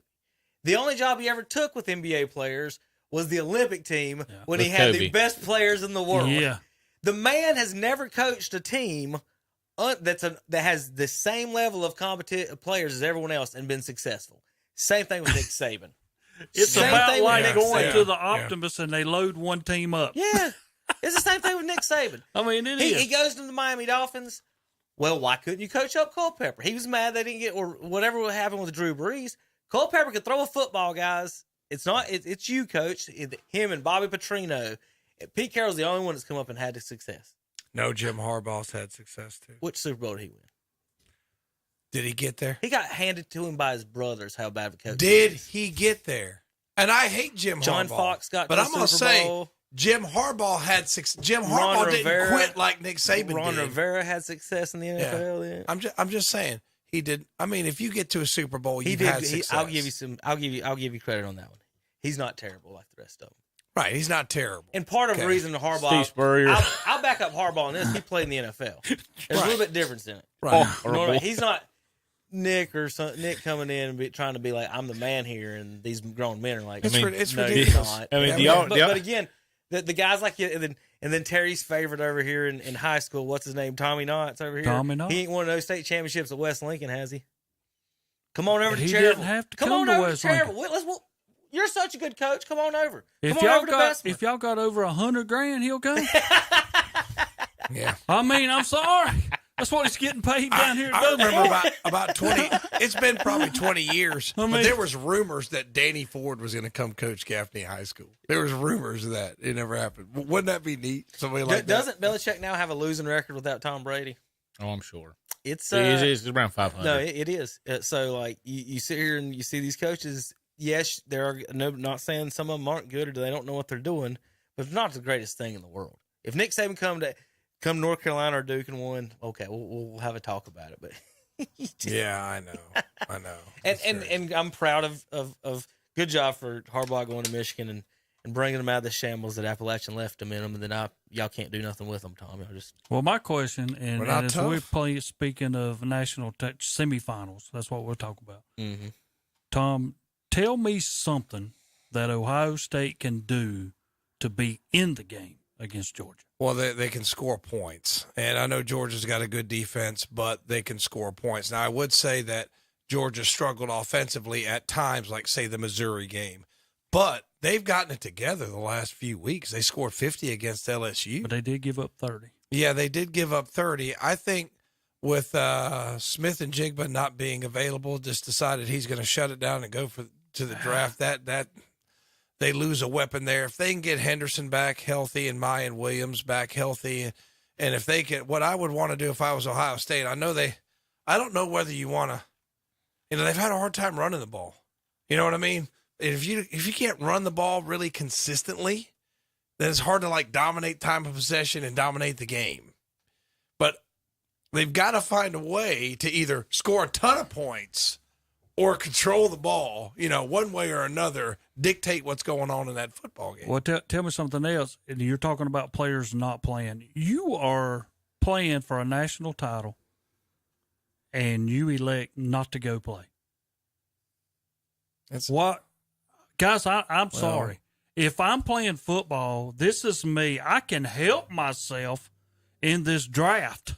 The only job he ever took with NBA players was the Olympic team when he With had the Kobe. best players in the world. Yeah. The man has never coached a team that has the same level of competitive players as everyone else and been successful. Same thing with Nick Saban. It's Same about thing with like Nick going Saban. to the Optimist and they load one team up. Yeah. It's the same thing with Nick Saban. I mean, it is. He goes to the Miami Dolphins. Well, why couldn't you coach up Culpepper? He was mad they didn't get, or whatever would happen with Drew Brees. Culpepper could throw a football, guys. It's you, coach. Him and Bobby Petrino. Pete Carroll's the only one that's come up and had success. No, Jim Harbaugh's had success too. Which Super Bowl did he win? Did he get there? He got handed to him by his brothers. How bad of a coach? Did he is. he get there? And I hate Jim John Harbaugh. Fox got but to I'm the gonna Super say Bowl. Jim Harbaugh had success. Jim Ron Harbaugh didn't Rivera- quit like Nick Saban Ron did. Rivera had success in the NFL. Yeah. I'm just saying he did. I mean, if you get to a Super Bowl, He you've did. had success. I'll give you credit on that one. He's not terrible like the rest of them. Right, he's not terrible. And part of the Okay. reason Harbaugh, Steve Spurrier. I'll back up Harbaugh on this. He played in the NFL. There's a little bit difference in it. Right. You know what I mean? He's not Nick coming in and trying to be like, I'm the man here, and these grown men are like, It's no, ridiculous. you're not. I mean, Yeah, But again, the guys like you, and then Terry's favorite over here in high school, what's his name? Tommy Knotts over here. Tommy Knotts. He ain't won those state championships at West Lincoln, has he? Come on over to He Cherryville. didn't have to come on to over West to Cherryville. You're such a good coach. Come on over. If Come on y'all over to got Bessemer. if y'all got over $100,000, he'll go. Yeah. I mean, I'm sorry. That's what he's getting paid down here. at I Douglas. remember about 20. It's been probably 20 years. I mean- but there was rumors that Danny Ford was going to come coach Gaffney High School. There was rumors of that. It never happened. Wouldn't that be neat? Somebody like that. Doesn't Belichick now have a losing record without Tom Brady? Oh, I'm sure. It's It's around 500. no, it is. So like you sit here and you see these coaches. Yes, there are not saying some of them aren't good or they don't know what they're doing, but it's not the greatest thing in the world. If Nick Saban come to North Carolina or Duke and won, okay, we'll have a talk about it. But Yeah, I know. and I'm proud of good job for Harbaugh going to Michigan and bringing them out of the shambles that Appalachian left them in them, and then y'all can't do nothing with them, Tom. Y'all just Well, my question, We're and not as tough. we're speaking of national semifinals, that's what we'll talk about. mm-hmm. Tom, tell me something that Ohio State can do to be in the game against Georgia. Well, they can score points. And I know Georgia's got a good defense, but they can score points. Now, I would say that Georgia struggled offensively at times, like, say, the Missouri game. But they've gotten it together the last few weeks. They scored 50 against LSU. But they did give up 30. Yeah, they did give up 30. I think with Smith and Jigba not being available, just decided he's going to shut it down and go to the draft. they lose a weapon there. If they can get Henderson back healthy and Mayan Williams back healthy, and if they can, what I would want to do if I was Ohio State, I don't know whether you want to, they've had a hard time running the ball. You know what I mean? If you can't run the ball really consistently, then it's hard to like dominate time of possession and dominate the game. But they've got to find a way to either score a ton of points or control the ball, one way or another, dictate what's going on in that football game. Well, tell me something else. You're talking about players not playing. You are playing for a national title, and you elect not to go play. That's what, guys? I'm sorry. If I'm playing football, this is me. I can help myself in this draft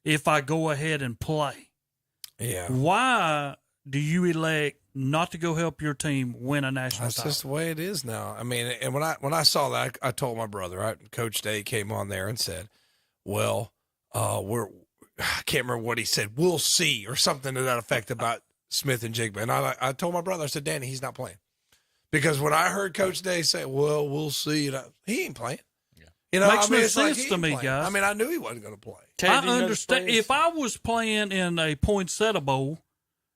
if I go ahead and play. Yeah. Why do you elect not to go help your team win a national title? That's just the way it is now. I mean, and when I saw that, I told my brother. Coach Day came on there and said, "Well, I can't remember what he said. We'll see," or something to that effect about Smith and Jigba. And I told my brother, I said, "Danny, he's not playing," because when I heard Coach Day say, "Well, we'll see," he ain't playing. Makes no sense to me, guys. I mean, I knew he wasn't going to play. I understand. If I was playing in a poinsettia bowl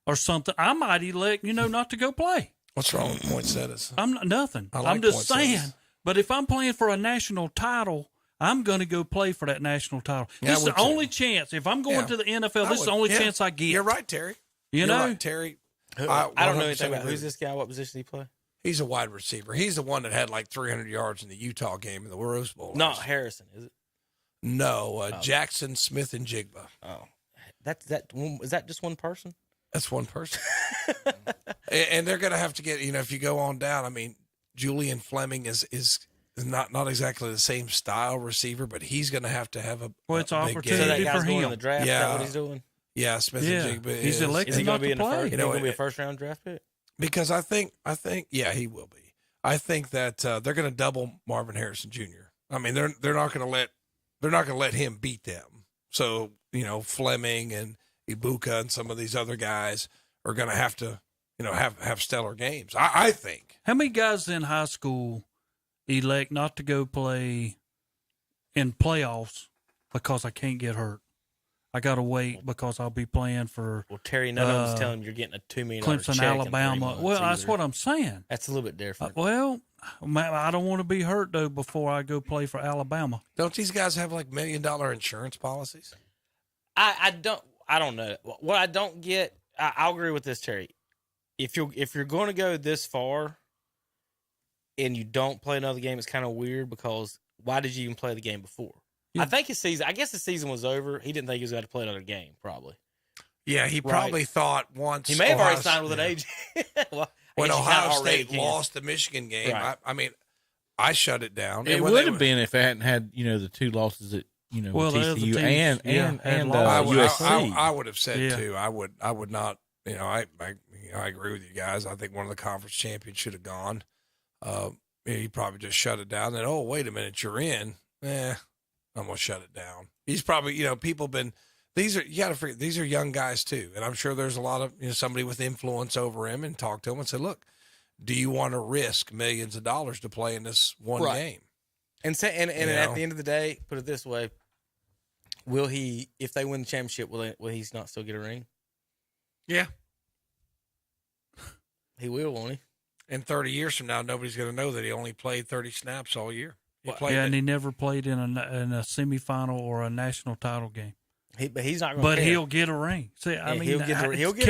or something, I might elect, not to go play. What's wrong with poinsettias? I'm not, nothing. I like I'm just poinsettias. saying. But if I'm playing for a national title, I'm going to go play for that national title. Yeah, This is the only chance. If I'm going to the NFL, this is the only chance I get. You're right, Terry. You're right, Terry. I don't know anything about who's this guy. What position he play? He's a wide receiver. He's the one that had like 300 yards in the Utah game in the Rose Bowl. Not Harrison, is it? No, Jackson, Smith, and Jigba. Oh, is that just one person? That's one person. And they're going to have to get, if you go on down, I mean, Julian Fleming is not exactly the same style receiver, but he's going to have a it's an big opportunity so that game. guy's for going him. in the draft. Yeah. Is that what he's doing? Yeah, Smith and Jigba. He's elected Is he going not to be to in the play. first? Going to be a first round draft pick? Because I think, yeah, he will be. I think that they're going to double Marvin Harrison Jr. I mean, they're not going to let him beat them. So Fleming and Ibuka and some of these other guys are going to have to have stellar games. I think. How many guys in high school elect not to go play in playoffs because I can't get hurt? I got to wait because I'll be playing for. Well, Terry, none of them's telling him you're getting a $2 million Clemson, check Alabama. Well, that's what I'm saying. That's a little bit different. Well, I don't want to be hurt though before I go play for Alabama. Don't these guys have like $1 million insurance policies? I don't know. What I don't get, I'll agree with this, Terry. If you're going to go this far and you don't play another game, it's kind of weird because why did you even play the game before? Yeah. I think his season was over. He didn't think he was going to play another game, probably. Yeah, he probably thought once. He may have already signed with an agent. Well, when Ohio State lost the Michigan game, right. I mean, I shut it down. It would have been if it hadn't had the two losses that TCU and USC. I would have said too. I would not. I agree with you guys. I think one of the conference champions should have gone. He probably just shut it down. Then, oh, wait a minute, you're in. I'm gonna shut it down. He's probably, people been. You got to forget, these are young guys too, and I'm sure there's a lot of somebody with influence over him and talk to him and say, look, do you want to risk millions of dollars to play in this one game? And say, and at the end of the day, put it this way: will he, if they win the championship, will he not still get a ring? Yeah, he will, won't he? And 30 years from now, nobody's going to know that he only played 30 snaps all year. And he never played in a semifinal or a national title game. But he's not going. But he'll get a ring. See, I mean, he'll get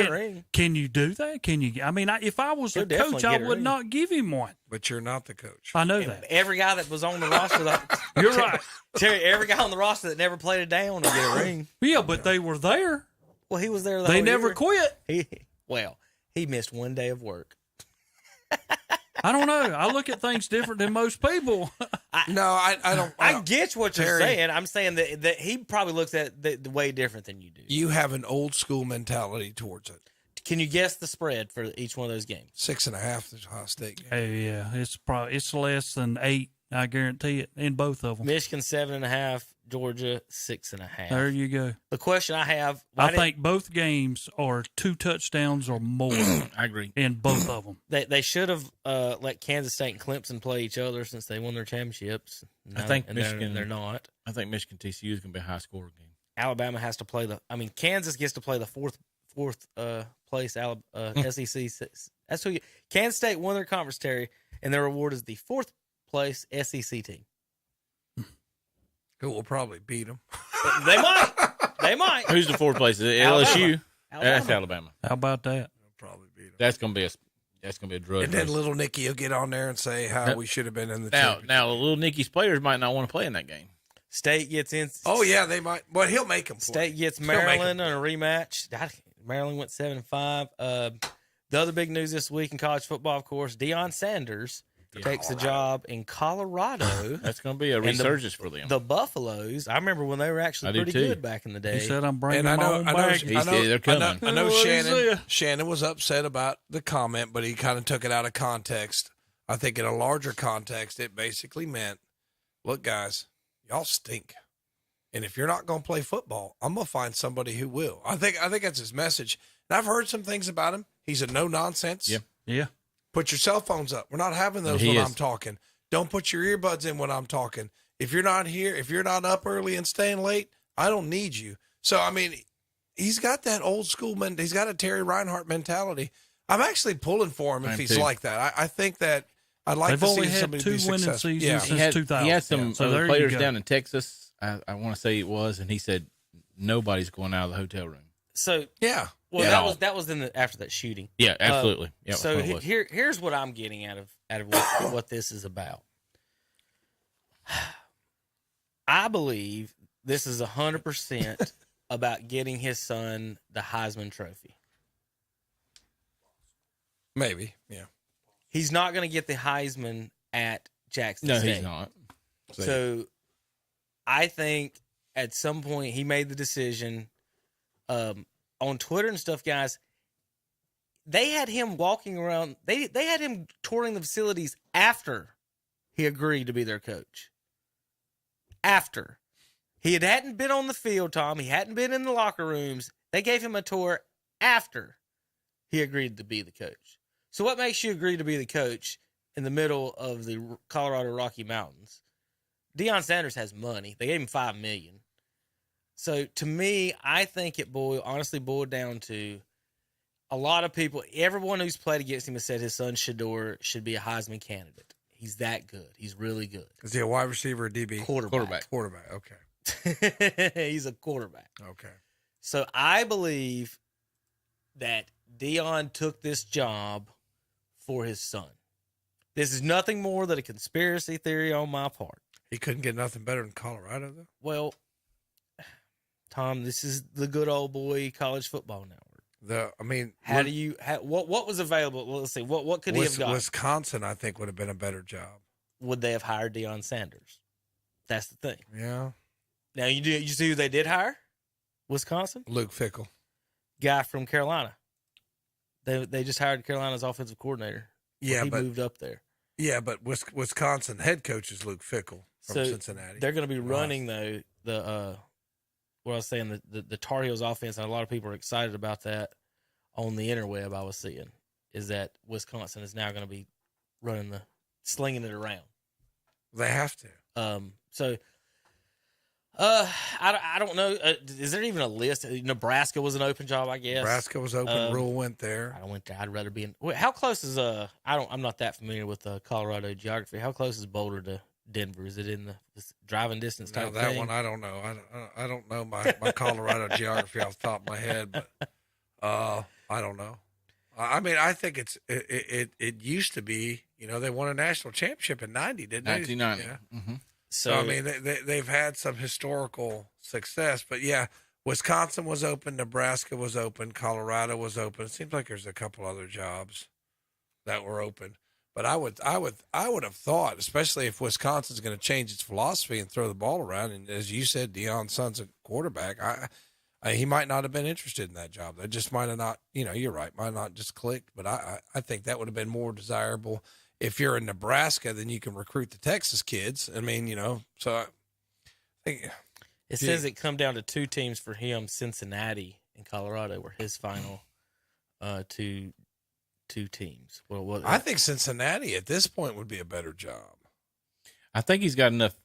a ring. Can you do that? Can you? I mean, if I was a coach, I would not give him one. But you're not the coach. I know that. Every guy that was on the roster, you're right, Terry. Every guy on the roster that never played a down will get a ring. Yeah, but they were there. Well, he was there. They never quit. He missed one day of work. I don't know. I look at things different than most people. I don't. I get what you're saying. I'm saying that he probably looks at the way different than you do. You have an old school mentality towards it. Can you guess the spread for each one of those games? 6.5 is Ohio State game. Oh yeah, it's less than 8. I guarantee it in both of them. Michigan 7.5, Georgia 6.5. There you go. The question I have, I think both games are 2 touchdowns or more. I agree. In both of them. they should have let Kansas State and Clemson play each other since they won their championships. I think and Michigan. they're not. I think Michigan TCU is going to be a high score game. Alabama has to play Kansas gets to play the fourth place SEC. That's who Kansas State won their conference, Terry, and their reward is the 4th place SEC team. Who will probably beat them? They might. Who's the 4th place? Is it LSU? That's Alabama. How about that? Probably beat them. That's going to be a drug. And then little Nicky will get on there and say how we should have been in the championship. Now, little Nicky's players might not want to play in that game. State gets in. Oh yeah, they might. Well, he'll make them. State gets Maryland on a rematch. Maryland went 7-5. The other big news this week in college football, of course, Deion Sanders takes a job in Colorado. That's going to be a resurgence for them. The Buffaloes. I remember when they were actually pretty good back in the day. He said, "I'm bringing them on back." They're coming. I know Shannon was upset about the comment, but he kind of took it out of context. I think in a larger context, it basically meant, look, guys, y'all stink. And if you're not going to play football, I'm going to find somebody who will. I think that's his message. And I've heard some things about him. He's a no-nonsense. Yeah. Put your cell phones up. We're not having those when I'm talking. Don't put your earbuds in when I'm talking. If you're not here, if you're not up early and staying late, I don't need you. So, I mean, he's got that old school he's got a Terry Reinhart mentality. I'm actually pulling for him if he's like that. I think that I'd like to see somebody be successful. They've only had 2 winning seasons since 2000. He had some players down in Texas, I want to say it was, and he said nobody's going out of the hotel room. So yeah. Well, that was after that shooting. Yeah, absolutely. So here's what I'm getting out of what this is about. I believe this is 100% about getting his son the Heisman Trophy. Maybe, yeah. He's not going to get the Heisman at Jackson State. No, he's not. So I think at some point he made the decision on Twitter and stuff, guys. They had him walking around. They had him touring the facilities after he agreed to be their coach. After. He hadn't been on the field, Tom. He hadn't been in the locker rooms. They gave him a tour after he agreed to be the coach. So what makes you agree to be the coach in the middle of the Colorado Rocky Mountains? Deion Sanders has money. They gave him $5 million. So to me, I think it honestly boiled down to a lot of people, everyone who's played against him has said his son Shedeur should be a Heisman candidate. He's that good. He's really good. Is he a wide receiver or DB? Quarterback. Okay. He's a quarterback. Okay. So I believe that Deion took this job for his son. This is nothing more than a conspiracy theory on my part. He couldn't get nothing better than Colorado, though? Well, Tom, this is the good old boy college football network. What was available? Let's see. What could he have got? Wisconsin, I think, would have been a better job. Would they have hired Deion Sanders? That's the thing. Yeah. Now you see who they did hire? Wisconsin. Luke Fickell, guy from Carolina. They just hired Carolina's offensive coordinator. Yeah, he moved up there. Yeah, but Wisconsin head coach is Luke Fickell from Cincinnati. They're going to be running the Tar Heels offense, and a lot of people are excited about that on the interweb. I was seeing is that Wisconsin is now going to be slinging it around. They have to. I don't know. Is there even a list? Nebraska was an open job, I guess. Nebraska was open. Rule went there. I went there. I'd rather be in. How close is I'm not that familiar with Colorado geography. How close is Boulder to Denver? Is it in the driving distance type that thing? One I don't know. I don't know my Colorado geography off the top of my head, but I don't know. I mean, I think it used to be. They won a national championship in '90, didn't they? 1990. Yeah. Mm-hmm. So I mean, they've had some historical success, but yeah, Wisconsin was open, Nebraska was open, Colorado was open. It seems like there's a couple other jobs that were open. But I would have thought, especially if Wisconsin's going to change its philosophy and throw the ball around, and as you said, Deion's son's a quarterback. He might not have been interested in that job. That just might have not. You're right, might not just clicked. But I think that would have been more desirable. If you're in Nebraska, then you can recruit the Texas kids. I mean, so I think It says it come down to two teams for him, Cincinnati and Colorado, were his final two teams. Well, I think Cincinnati at this point would be a better job. I think he's got enough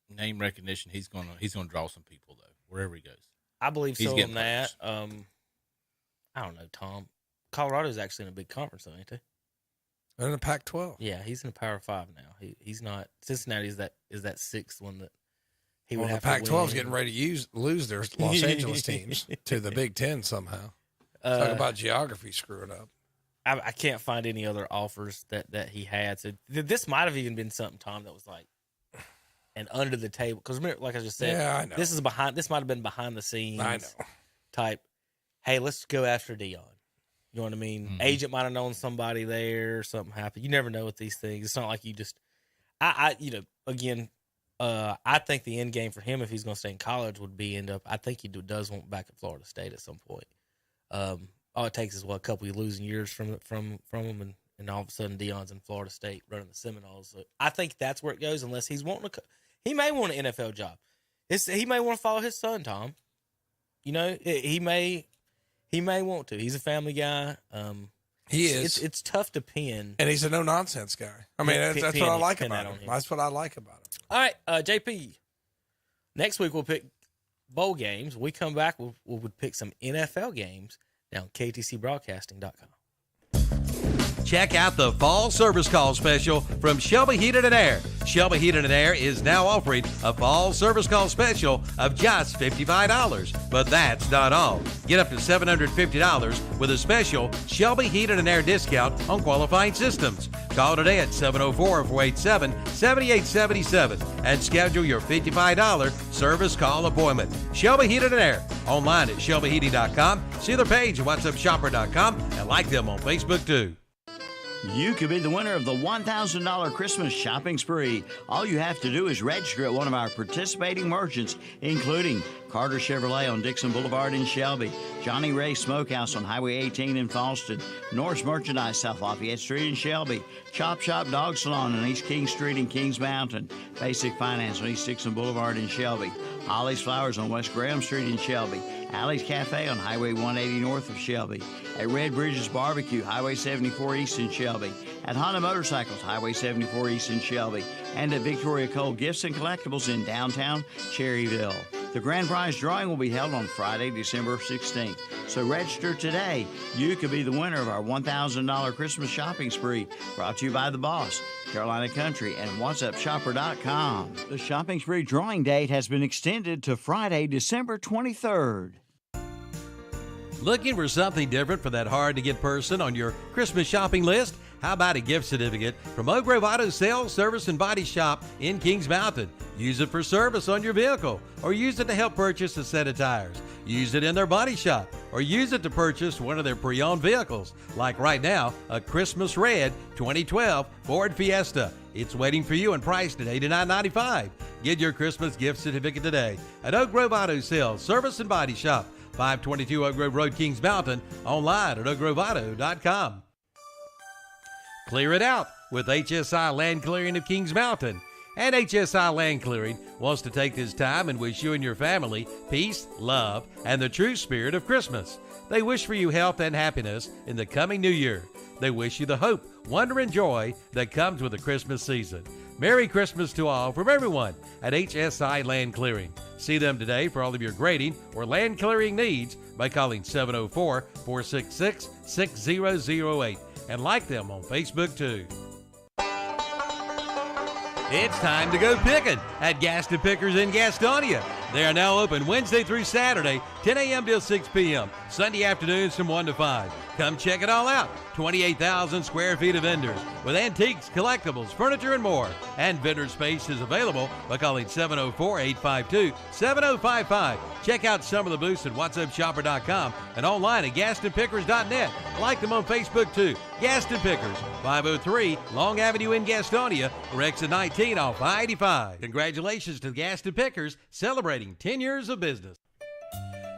name recognition. He's gonna draw some people though, wherever he goes. I believe He's so getting on that. I don't know, Tom. Colorado's actually in a big conference, though, ain't they? They're in the Pac-12. Yeah, he's in the Power 5 now. He's not. Cincinnati is that sixth one that he Well, would the have Pac-12 to win. is getting ready to lose their Los Angeles teams to the Big Ten somehow. Talk about geography screwing up. I can't find any other offers that he had. So this might have even been something, Tom, that was like an under the table. Because like I just said, Yeah, I know. this might have been behind the scenes. I know. Type, hey, let's go after Dion. You know what I mean? Mm-hmm. Agent might have known somebody there. Something happened. You never know with these things. It's not like you just. Again, I think the end game for him, if he's going to stay in college, would be I think he does want back at Florida State at some point. All it takes is a couple of losing years from him, and all of a sudden Dion's in Florida State running the Seminoles. So I think that's where it goes. Unless he's wanting he may want an NFL job. He may want to follow his son, Tom. You know, he may want to. He's a family guy. He is. It's tough to pin. And he's a no-nonsense guy. I mean, that's what I like about him. That's what I like about him. All right, JP. Next week we'll pick bowl games. When we come back, we'll pick some NFL games down KTCBroadcasting.com. Check out the Fall Service Call Special from Shelby Heated and Air. Shelby Heated and Air is now offering a Fall Service Call Special of just $55. But that's not all. Get up to $750 with a special Shelby Heated and Air discount on qualifying systems. Call today at 704-487-7877 and schedule your $55 service call appointment. Shelby Heated and Air. Online at shelbyheating.com. See their page at whatsupshopper.com and like them on Facebook too. You could be the winner of the $1,000 Christmas shopping spree. All you have to do is register at one of our participating merchants, including Carter Chevrolet on Dixon Boulevard in Shelby, Johnny Ray Smokehouse on Highway 18 in Falston, Norris Merchandise South Lafayette Street in Shelby, Chop Shop Dog Salon on East King Street in Kings Mountain, Basic Finance on East Dixon Boulevard in Shelby, Ollie's Flowers on West Graham Street in Shelby, Allie's Cafe on Highway 180 north of Shelby, at Red Bridges Barbecue, Highway 74 east in Shelby, at Honda Motorcycles, Highway 74 east in Shelby, and at Victoria Cole Gifts and Collectibles in downtown Cherryville. The grand prize drawing will be held on Friday, December 16th. So register today. You could be the winner of our $1,000 Christmas shopping spree, brought to you by The Boss, Carolina Country, and WhatsUpShopper.com. The shopping spree drawing date has been extended to Friday, December 23rd. Looking for something different for that hard-to-get person on your Christmas shopping list? How about a gift certificate from Oak Grove Auto Sales, Service, and Body Shop in Kings Mountain? Use it for service on your vehicle, or use it to help purchase a set of tires. Use it in their body shop, or use it to purchase one of their pre-owned vehicles, like right now, a Christmas Red 2012 Ford Fiesta. It's waiting for you and priced at $89.95. Get your Christmas gift certificate today at Oak Grove Auto Sales, Service, and Body Shop, 522 Oak Grove Road, Kings Mountain, online at oakgroveauto.com. Clear it out with HSI Land Clearing of Kings Mountain. And HSI Land Clearing wants to take this time and wish you and your family peace, love, and the true spirit of Christmas. They wish for you health and happiness in the coming new year. They wish you the hope, wonder, and joy that comes with the Christmas season. Merry Christmas to all from everyone at HSI Land Clearing. See them today for all of your grading or land clearing needs by calling 704-466-6008 and like them on Facebook too. It's time to go picking at Gaston Pickers in Gastonia. They are now open Wednesday through Saturday, 10 a.m. till 6 p.m., Sunday afternoons from 1 to 5. Come check it all out. 28,000 square feet of vendors with antiques, collectibles, furniture, and more. And vendor space is available by calling 704-852-7055. Check out some of the booths at whatsupshopper.com and online at gastonpickers.net. Like them on Facebook too. Gaston Pickers, 503 Long Avenue in Gastonia, or exit 19 off I-85. Congratulations to Gaston Pickers celebrating 10 years of business.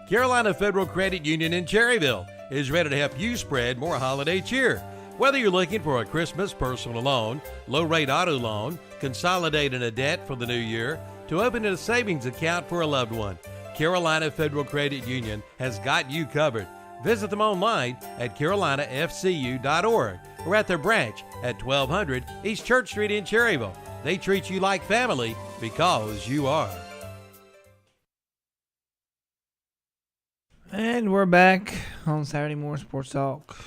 Carolina Federal Credit Union in Cherryville is ready to help you spread more holiday cheer. Whether you're looking for a Christmas personal loan, low-rate auto loan, consolidating a debt for the new year, to open a savings account for a loved one. Carolina Federal Credit Union has got you covered. Visit them online at carolinafcu.org or at their branch at 1200 East Church Street in Cherryville. They treat you like family because you are. And we're back on Saturday Morning Sports Talk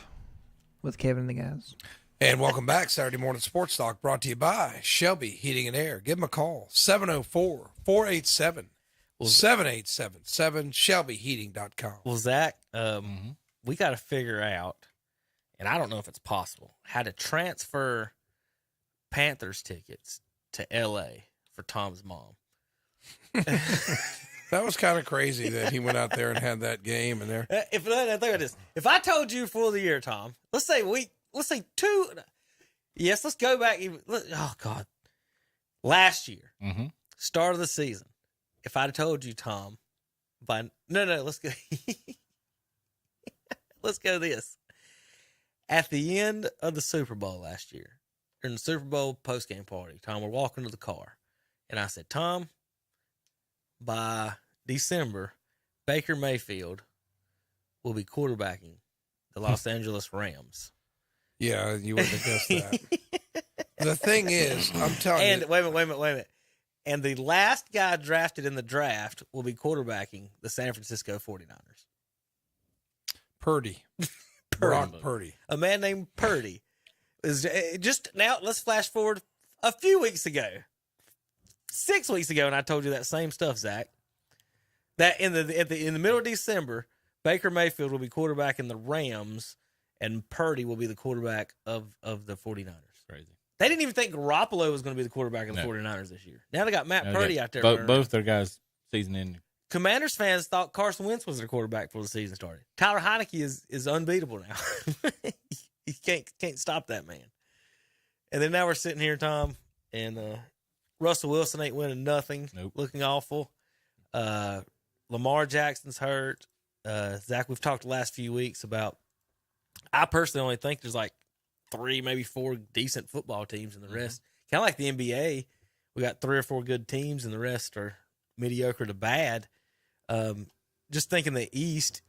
with Kevin and the guys. And welcome back, Saturday Morning Sports Talk, brought to you by Shelby Heating and Air. Give them a call, 704-487-7877, shelbyheating.com. Well, Zach, we got to figure out, and I don't know if it's possible, how to transfer Panthers tickets to L.A. for Tom's mom. That was kind of crazy that he went out there and had that game in there. Think about this. If I told you for the year, Tom, let's say two. Yes, let's go back. Oh God, last year, start of the season. If I'd told you, Tom, let's go. Let's go this. At the end of the Super Bowl last year, during the Super Bowl postgame party, Tom, we're walking to the car, and I said, Tom, by December, Baker Mayfield will be quarterbacking the Los Angeles Rams. Yeah, you wouldn't have guessed that. The thing is, I'm telling you. Wait a minute. And the last guy drafted in the draft will be quarterbacking the San Francisco 49ers. Purdy. Brock Purdy. A man named Purdy. Is just now, let's flash forward a few weeks ago. 6 weeks ago, and I told you that same stuff, Zach. That in the middle of December, Baker Mayfield will be quarterbacking the Rams, and Purdy will be the quarterback of the 49ers. Crazy. They didn't even think Garoppolo was going to be the quarterback of the 49ers this year. Now they got Matt Purdy out there. Both their guys season ending. Commanders fans thought Carson Wentz was their quarterback before the season started. Tyler Heineke is unbeatable now. You can't stop that man. And then now we're sitting here, Tom, and Russell Wilson ain't winning nothing. Nope. Looking awful. Lamar Jackson's hurt. Zach, we've talked the last few weeks about, I personally only think there's like 3, maybe 4 decent football teams, and the rest, kind of like the NBA, we got 3 or 4 good teams, and the rest are mediocre to bad. Just thinking the East,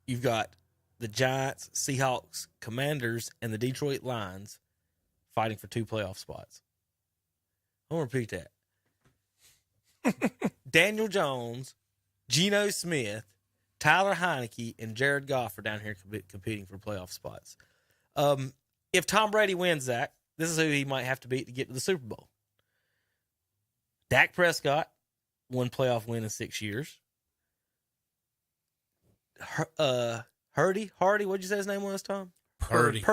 you've got the Giants, Seahawks, Commanders, and the Detroit Lions fighting for 2 playoff spots. I'm going to repeat that. Daniel Jones, Geno Smith, Tyler Heineke, and Jared Goff are down here competing for playoff spots. If Tom Brady wins, Zach, this is who he might have to beat to get to the Super Bowl. Dak Prescott, 1 playoff win in 6 years. Hardy, what'd you say his name was, Tom? Purdy.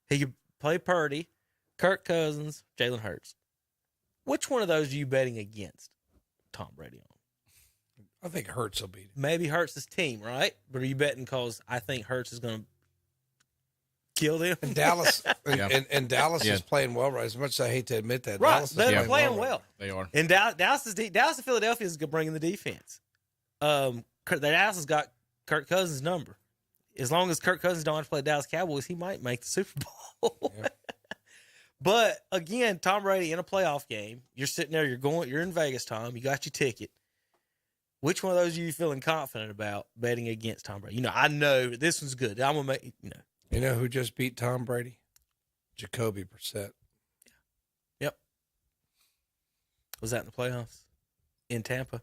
He could play Purdy, Kirk Cousins, Jalen Hurts. Which one of those are you betting against Tom Brady on? I think Hurts will beat him. Maybe Hurts' team, right? But are you betting because I think Hurts is going to kill them? And Dallas, and Dallas is playing well, right? As much as I hate to admit that, Right, Dallas is they're playing well. Right. They are. And Dallas and Philadelphia is bringing the defense. Dallas has got Kirk Cousins' number. As long as Kirk Cousins don't have to play Dallas Cowboys, he might make the Super Bowl. Yeah. But again, Tom Brady in a playoff game, you're sitting there, you're in Vegas, Tom. You got your ticket. Which one of those are you feeling confident about betting against Tom Brady? I know this one's good. I'm gonna make You know who just beat Tom Brady? Jacoby Brissett. Yep. Was that in the playoffs in Tampa?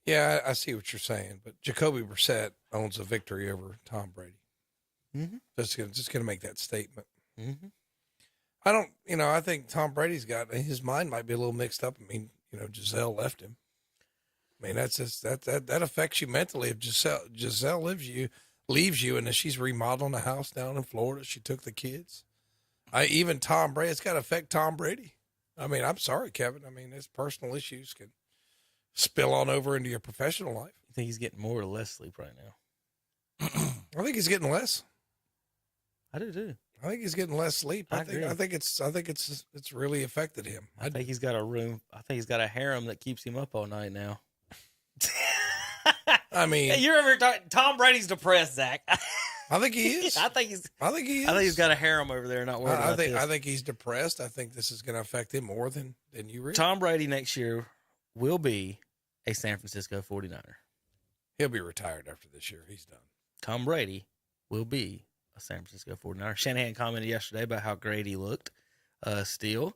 Yeah, I see what you're saying, but Jacoby Brissett owns a victory over Tom Brady. Mm-hmm. Just gonna make that statement. Mm-hmm. I think Tom Brady's got his mind might be a little mixed up. I mean, Giselle left him. I mean, that's just that affects you mentally. If Giselle leaves you, and then she's remodeling a house down in Florida, she took the kids. Even Tom Brady, it's got to affect Tom Brady. I mean, I'm sorry, Kevin. I mean, his personal issues can spill on over into your professional life. You think he's getting more or less sleep right now? I think he's getting less. I do too. I think he's getting less sleep. I think it's really affected him. I think he's got a harem that keeps him up all night now. I mean, you remember Tom Brady's depressed, Zach. I think he is. I think he is. I think he's got a harem over there. Not worried about this. I think he's depressed. I think this is going to affect him more than you realize. Tom Brady next year will be a San Francisco 49er. He'll be retired after this year. He's done. Tom Brady will be a San Francisco 49er. Shanahan commented yesterday about how great he looked still.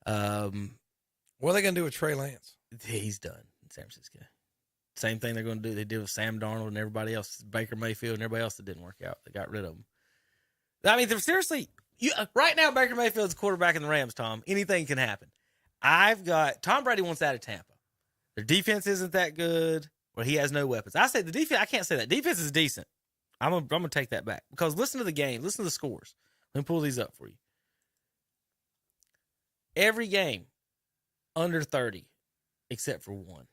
What are they going to do with Trey Lance? He's done in San Francisco. Same thing they're going to do. They did with Sam Darnold and everybody else, Baker Mayfield and everybody else that didn't work out. They got rid of him. I mean, they're seriously, right now, Baker Mayfield's quarterback in the Rams, Tom. Anything can happen. Tom Brady wants out of Tampa. Their defense isn't that good, or he has no weapons. I say the defense, I can't say that. Defense is decent. I'm going to take that back because listen to the game. Listen to the scores. Let me pull these up for you. Every game under 30 except for one.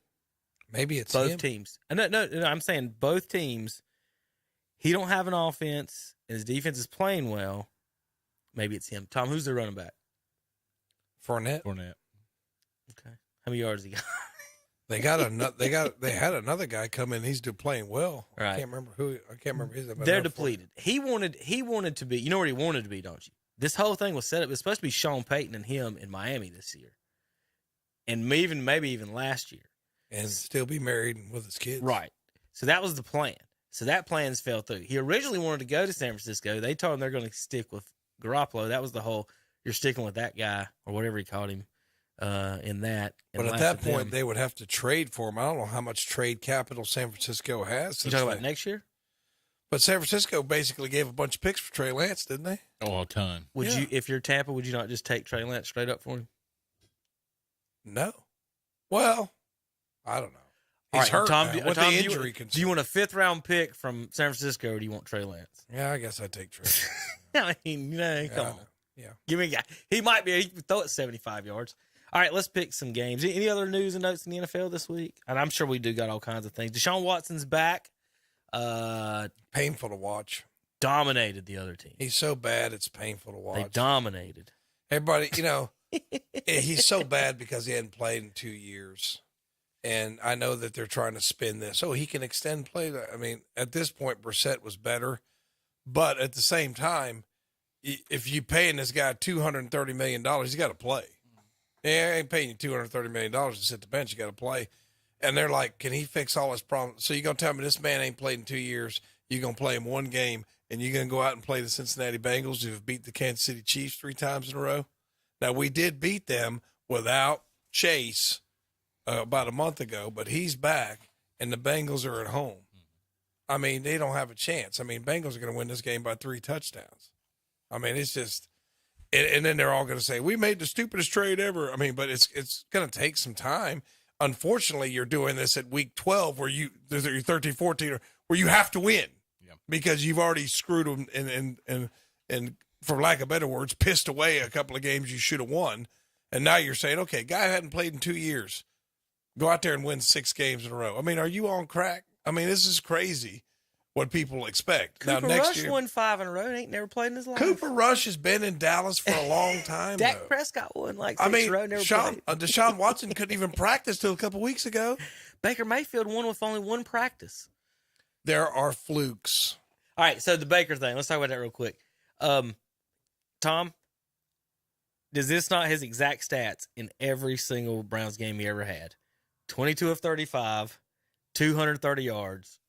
Maybe it's both him. Teams. No, I'm saying both teams. He don't have an offense, and his defense is playing well. Maybe it's him. Tom, who's their running back? Fournette. Okay. How many yards he got? They had another guy come in. He's playing well. Right. I can't remember his name. They're depleted. He wanted to be. You know where he wanted to be, don't you? This whole thing was set up. It's supposed to be Sean Payton and him in Miami this year, and maybe even last year, and still be married with his kids. Right. So that was the plan. So that plan's fell through. He originally wanted to go to San Francisco. They told him they're going to stick with Garoppolo. That was the whole. You're sticking with that guy or whatever he called him. In that, but at that point, they would have to trade for him. I don't know how much trade capital San Francisco has. You talking about next year? But San Francisco basically gave a bunch of picks for Trey Lance, didn't they? Oh, a ton. Would you, if you're Tampa, would you not just take Trey Lance straight up for him? No. Well, I don't know. He's right, hurt. Tom, Now. What Tom, the injury concern? Do you want a 5th-round pick from San Francisco, or do you want Trey Lance? Yeah, I guess I'd take Trey Lance. I mean, come on. Yeah. Give me a guy. He can throw it 75 yards. All right, let's pick some games. Any other news and notes in the NFL this week? And I'm sure we do got all kinds of things. Deshaun Watson's back. Painful to watch. Dominated the other team. He's so bad, it's painful to watch. They dominated. Everybody, he's so bad because he hadn't played in 2 years. And I know that they're trying to spin this. Oh, he can extend play. I mean, at this point, Brissett was better. But at the same time, if you're paying this guy $230 million, he's got to play. Yeah, I ain't paying you $230 million to sit the bench. You got to play. And they're like, can he fix all his problems? So you're going to tell me this man ain't played in 2 years. You're going to play him one game, and you're going to go out and play the Cincinnati Bengals who have beat the Kansas City Chiefs 3 times in a row? Now, we did beat them without Chase about a month ago, but he's back, and the Bengals are at home. I mean, they don't have a chance. I mean, Bengals are going to win this game by 3 touchdowns. I mean, it's just – and then they're all going to say, we made the stupidest trade ever. I mean, but it's going to take some time. Unfortunately, you're doing this at week 12 where you're 13, 14, where you have to win because you've already screwed them and for lack of better words, pissed away a couple of games you should have won. And now you're saying, okay, guy hadn't played in 2 years. Go out there and win 6 games in a row. I mean, are you on crack? I mean, this is crazy what people expect. Cooper now, next Rush year, won 5 in a row and ain't never played in his life. Cooper Rush has been in Dallas for a long time. Dak Prescott won 6 in a row, never played. Deshaun Watson couldn't even practice till a couple weeks ago. Baker Mayfield won with only 1 practice. There are flukes. All right, so the Baker thing. Let's talk about that real quick. Tom, does this not his exact stats in every single Browns game he ever had? 22 of 35, 230 yards.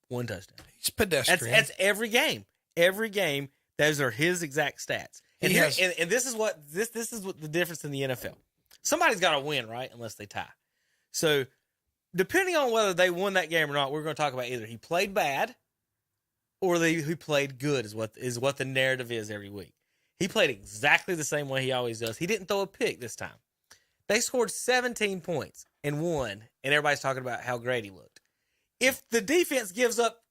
1 touchdown. He's pedestrian. That's every game. Every game, those are his exact stats. And this is what the difference in the NFL. Somebody's got to win, right? Unless they tie. So, depending on whether they won that game or not, we're going to talk about either he played bad or he played good is what the narrative is every week. He played exactly the same way he always does. He didn't throw a pick this time. They scored 17 points and won, and everybody's talking about how great he looked. If the defense gives up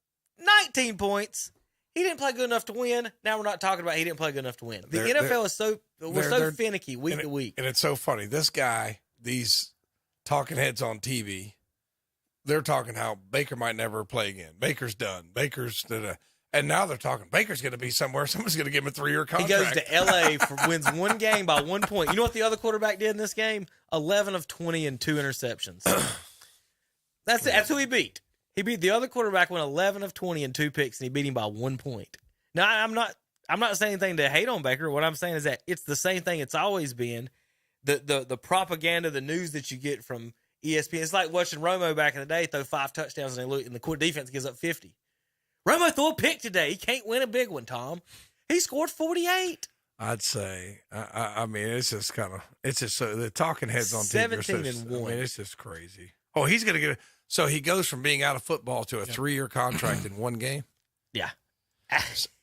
19 points, he didn't play good enough to win. Now we're not talking about he didn't play good enough to win. The NFL is so finicky week to week. And it's so funny. This guy, these talking heads on TV, they're talking how Baker might never play again. Baker's done. And now they're talking Baker's going to be somewhere. Someone's going to give him a 3-year contract. He goes to L.A. wins 1 game by 1 point. You know what the other quarterback did in this game? 11 of 20 and 2 interceptions. That's who he beat. He beat the other quarterback, went 11 of 20 and 2 picks, and he beat him by 1 point. Now, I'm not saying anything to hate on Baker. What I'm saying is that it's the same thing it's always been. the propaganda, the news that you get from ESPN. It's like watching Romo back in the day throw 5 touchdowns and the core defense gives up 50. Romo threw a pick today. He can't win a big one, Tom. He scored 48. I'd say. I mean, it's just so the talking heads on TV are 17-1. I mean, it's just crazy. Oh, he's gonna get so he goes from being out of football to a 3-year contract in one game. Yeah,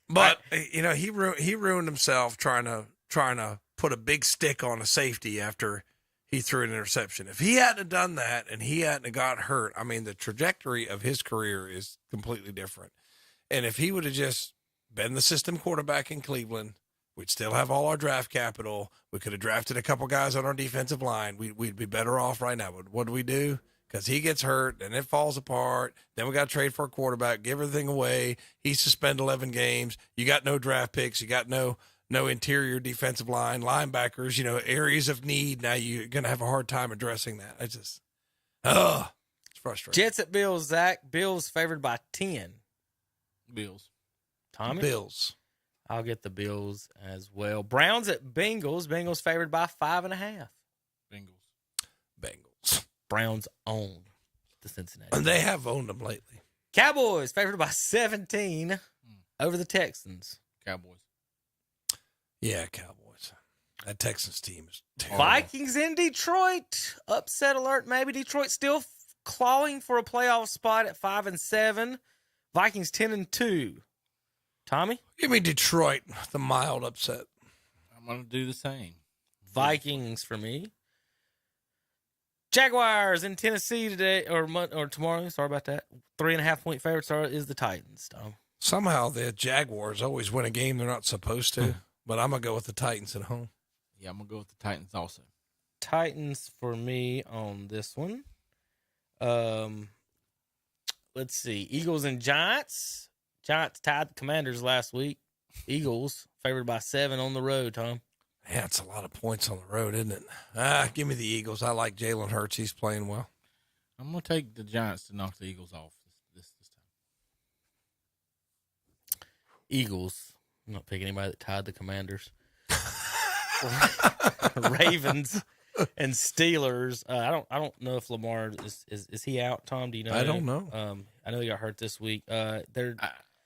but he ruined himself trying to put a big stick on a safety after he threw an interception. If he hadn't done that and he hadn't got hurt, I mean, the trajectory of his career is completely different. And if he would have just been the system quarterback in Cleveland, we'd still have all our draft capital. We could have drafted a couple guys on our defensive line. We'd be better off right now. But what do? Because he gets hurt, and it falls apart. Then we got to trade for a quarterback, give everything away. He suspend 11 games. You got no draft picks. You got no interior defensive line, linebackers, areas of need. Now you're going to have a hard time addressing that. It's just, it's frustrating. Jets at Bills, Zach. Bills favored by 10. Bills. Tommy? Bills. I'll get the Bills as well. Browns at Bengals. Bengals favored by 5.5. Bengals. Browns own the Cincinnati. And they have owned them lately. Cowboys favored by 17 over the Texans. Cowboys. Yeah, Cowboys. That Texans team is terrible. Vikings in Detroit. Upset alert, maybe. Detroit still clawing for a playoff spot at 5-7. Vikings 10-2. Tommy? Give me Detroit, the mild upset. I'm going to do the same. Vikings for me. Jaguars in Tennessee today or tomorrow. Sorry about that. 3.5-point favorites is the Titans, Tom. Somehow the Jaguars always win a game they're not supposed to, but I'm going to go with the Titans at home. Yeah, I'm going to go with the Titans also. Titans for me on this one. Let's see. Eagles and Giants. Giants tied the Commanders last week. Eagles favored by 7 on the road, Tom. Yeah, it's a lot of points on the road, isn't it? Give me the Eagles. I like Jalen Hurts. He's playing well. I'm going to take the Giants to knock the Eagles off this time. Eagles. I'm not picking anybody that tied the Commanders. Ravens and Steelers. I don't know if Lamar is he out, Tom? Do you know? I don't know. I know he got hurt this week. I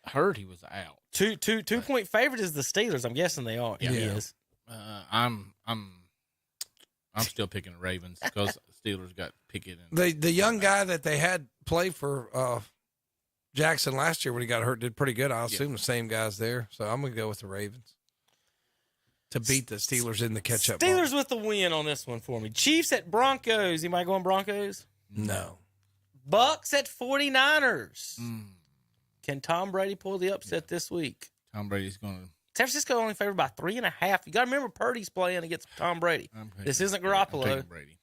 heard he was out. 2-point favorite is the Steelers. I'm guessing they are. Yeah. He is. I'm still picking the Ravens because Steelers got Pickett. The young guy that they had play for Jackson last year when he got hurt did pretty good. I assume the same guys there. So I'm going to go with the Ravens to beat the Steelers in the catch-up. Steelers with the win on this one for me. Chiefs at Broncos. Anybody going Broncos? No. Bucks at 49ers. Can Tom Brady pull the upset this week? Tom Brady's going to. San Francisco only favored by 3.5. You got to remember Purdy's playing against Tom Brady. This isn't Garoppolo. I'm taking Brady.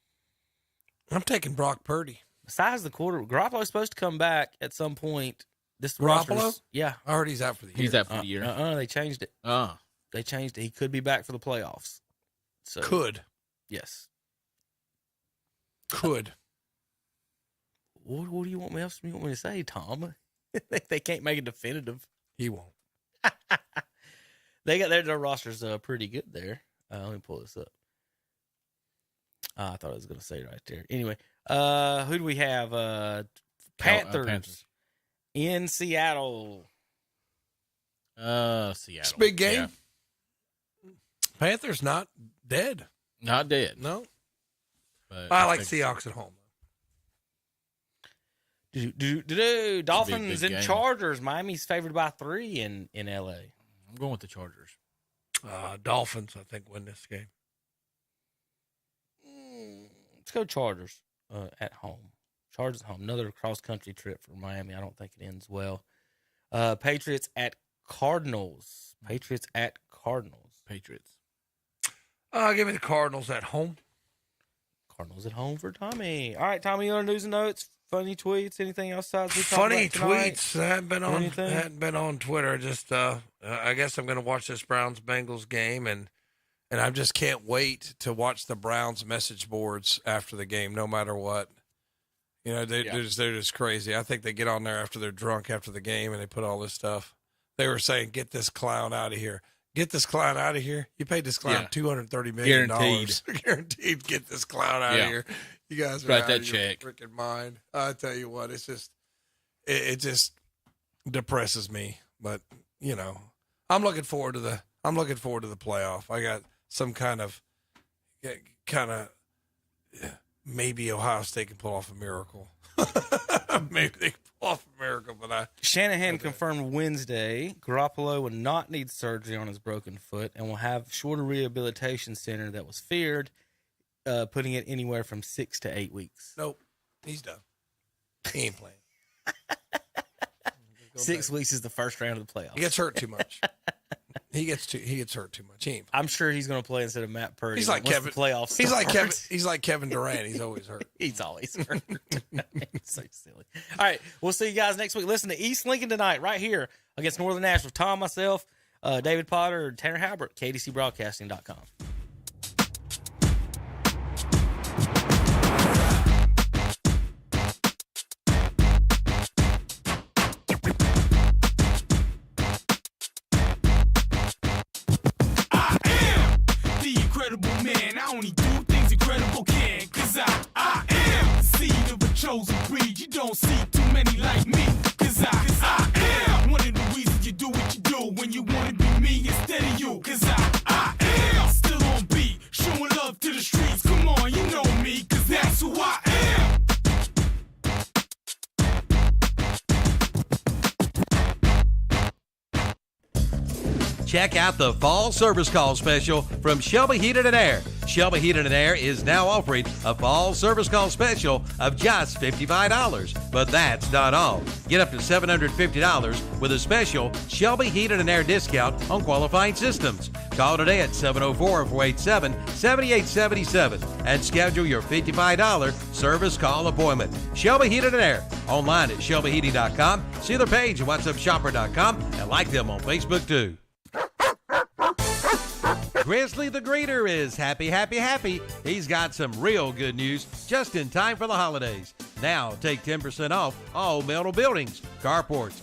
I'm taking Brock Purdy. Besides the quarter, Garoppolo's supposed to come back at some point. This Garoppolo? Yeah. I heard he's out for the year. He's out for the year. They changed it. They changed it. He could be back for the playoffs. So Could. Yes. Could. What do you want me else? You want me to say, Tom? They can't make it definitive. He won't. They got their rosters pretty good there. Let me pull this up. I thought I was going to say it right there. Anyway, who do we have? Panthers in Seattle. Seattle. It's a big game. Yeah. Panthers not dead. Not dead. No. But I like Seahawks at home. Dolphins and game. Chargers. Miami's favored by 3 in L.A. I'm going with the Chargers. Dolphins, I think, win this game. Let's go Chargers at home. Chargers at home. Another cross-country trip for Miami. I don't think it ends well. Patriots at Cardinals. Patriots. Give me the Cardinals at home. Cardinals at home for Tommy. All right, Tommy, other news and notes, funny tweets, anything else besides we talked Funny about tonight? tweets. I hadn't been on Twitter. Just I guess I'm going to watch this Browns-Bengals game, and I just can't wait to watch the Browns message boards after the game, no matter what. They're just crazy. I think they get on there after they're drunk after the game, and they put all this stuff. They were saying, "Get this clown out of here. get this clown out of here. You paid this clown $230 million. Guaranteed get this clown out of here. You guys are write out that of your check. freaking mind. I tell you what, it's just it just depresses me. But you know, I'm looking forward to the playoff. I got some kind of maybe Ohio State can pull off a miracle. Maybe they can pull off a miracle, but Shanahan confirmed Wednesday Garoppolo will not need surgery on his broken foot and will have shorter rehabilitation center that was feared, putting it anywhere from 6 to 8 weeks. Nope, he's done. He ain't playing. 6 weeks is the first round of the playoffs. He gets hurt too much. He gets hurt too much. I'm sure he's going to play instead of Matt Purdy. He's like Kevin. Playoffs. He's like Kevin Durant. He's always hurt. He's always hurt. So silly. All right, we'll see you guys next week. Listen to East Lincoln tonight, right here against Northern Nashville. Tom, myself, David Potter, Tanner Halbert, KDCBroadcasting.com. I only do things incredible can, 'cause I am the seed of a chosen breed. You don't see too many like me, 'cause I am one of the reasons you do what you do when you wanna be me instead of you, 'cause I am still on beat, showing love to the streets. Come on, you know me, 'cause that's who I am. Check out the fall service call special from Shelby Heated and Air. Shelby Heated and Air is now offering a fall service call special of just $55. But that's not all. Get up to $750 with a special Shelby Heated and Air discount on qualifying systems. Call today at 704-487-7877 and schedule your $55 service call appointment. Shelby Heated and Air. Online at shelbyheating.com. See their page at whatsupshopper.com and like them on Facebook too. Grizzly the Greeter is happy. He's got some real good news just in time for the holidays. Now take 10% off all metal buildings, carports,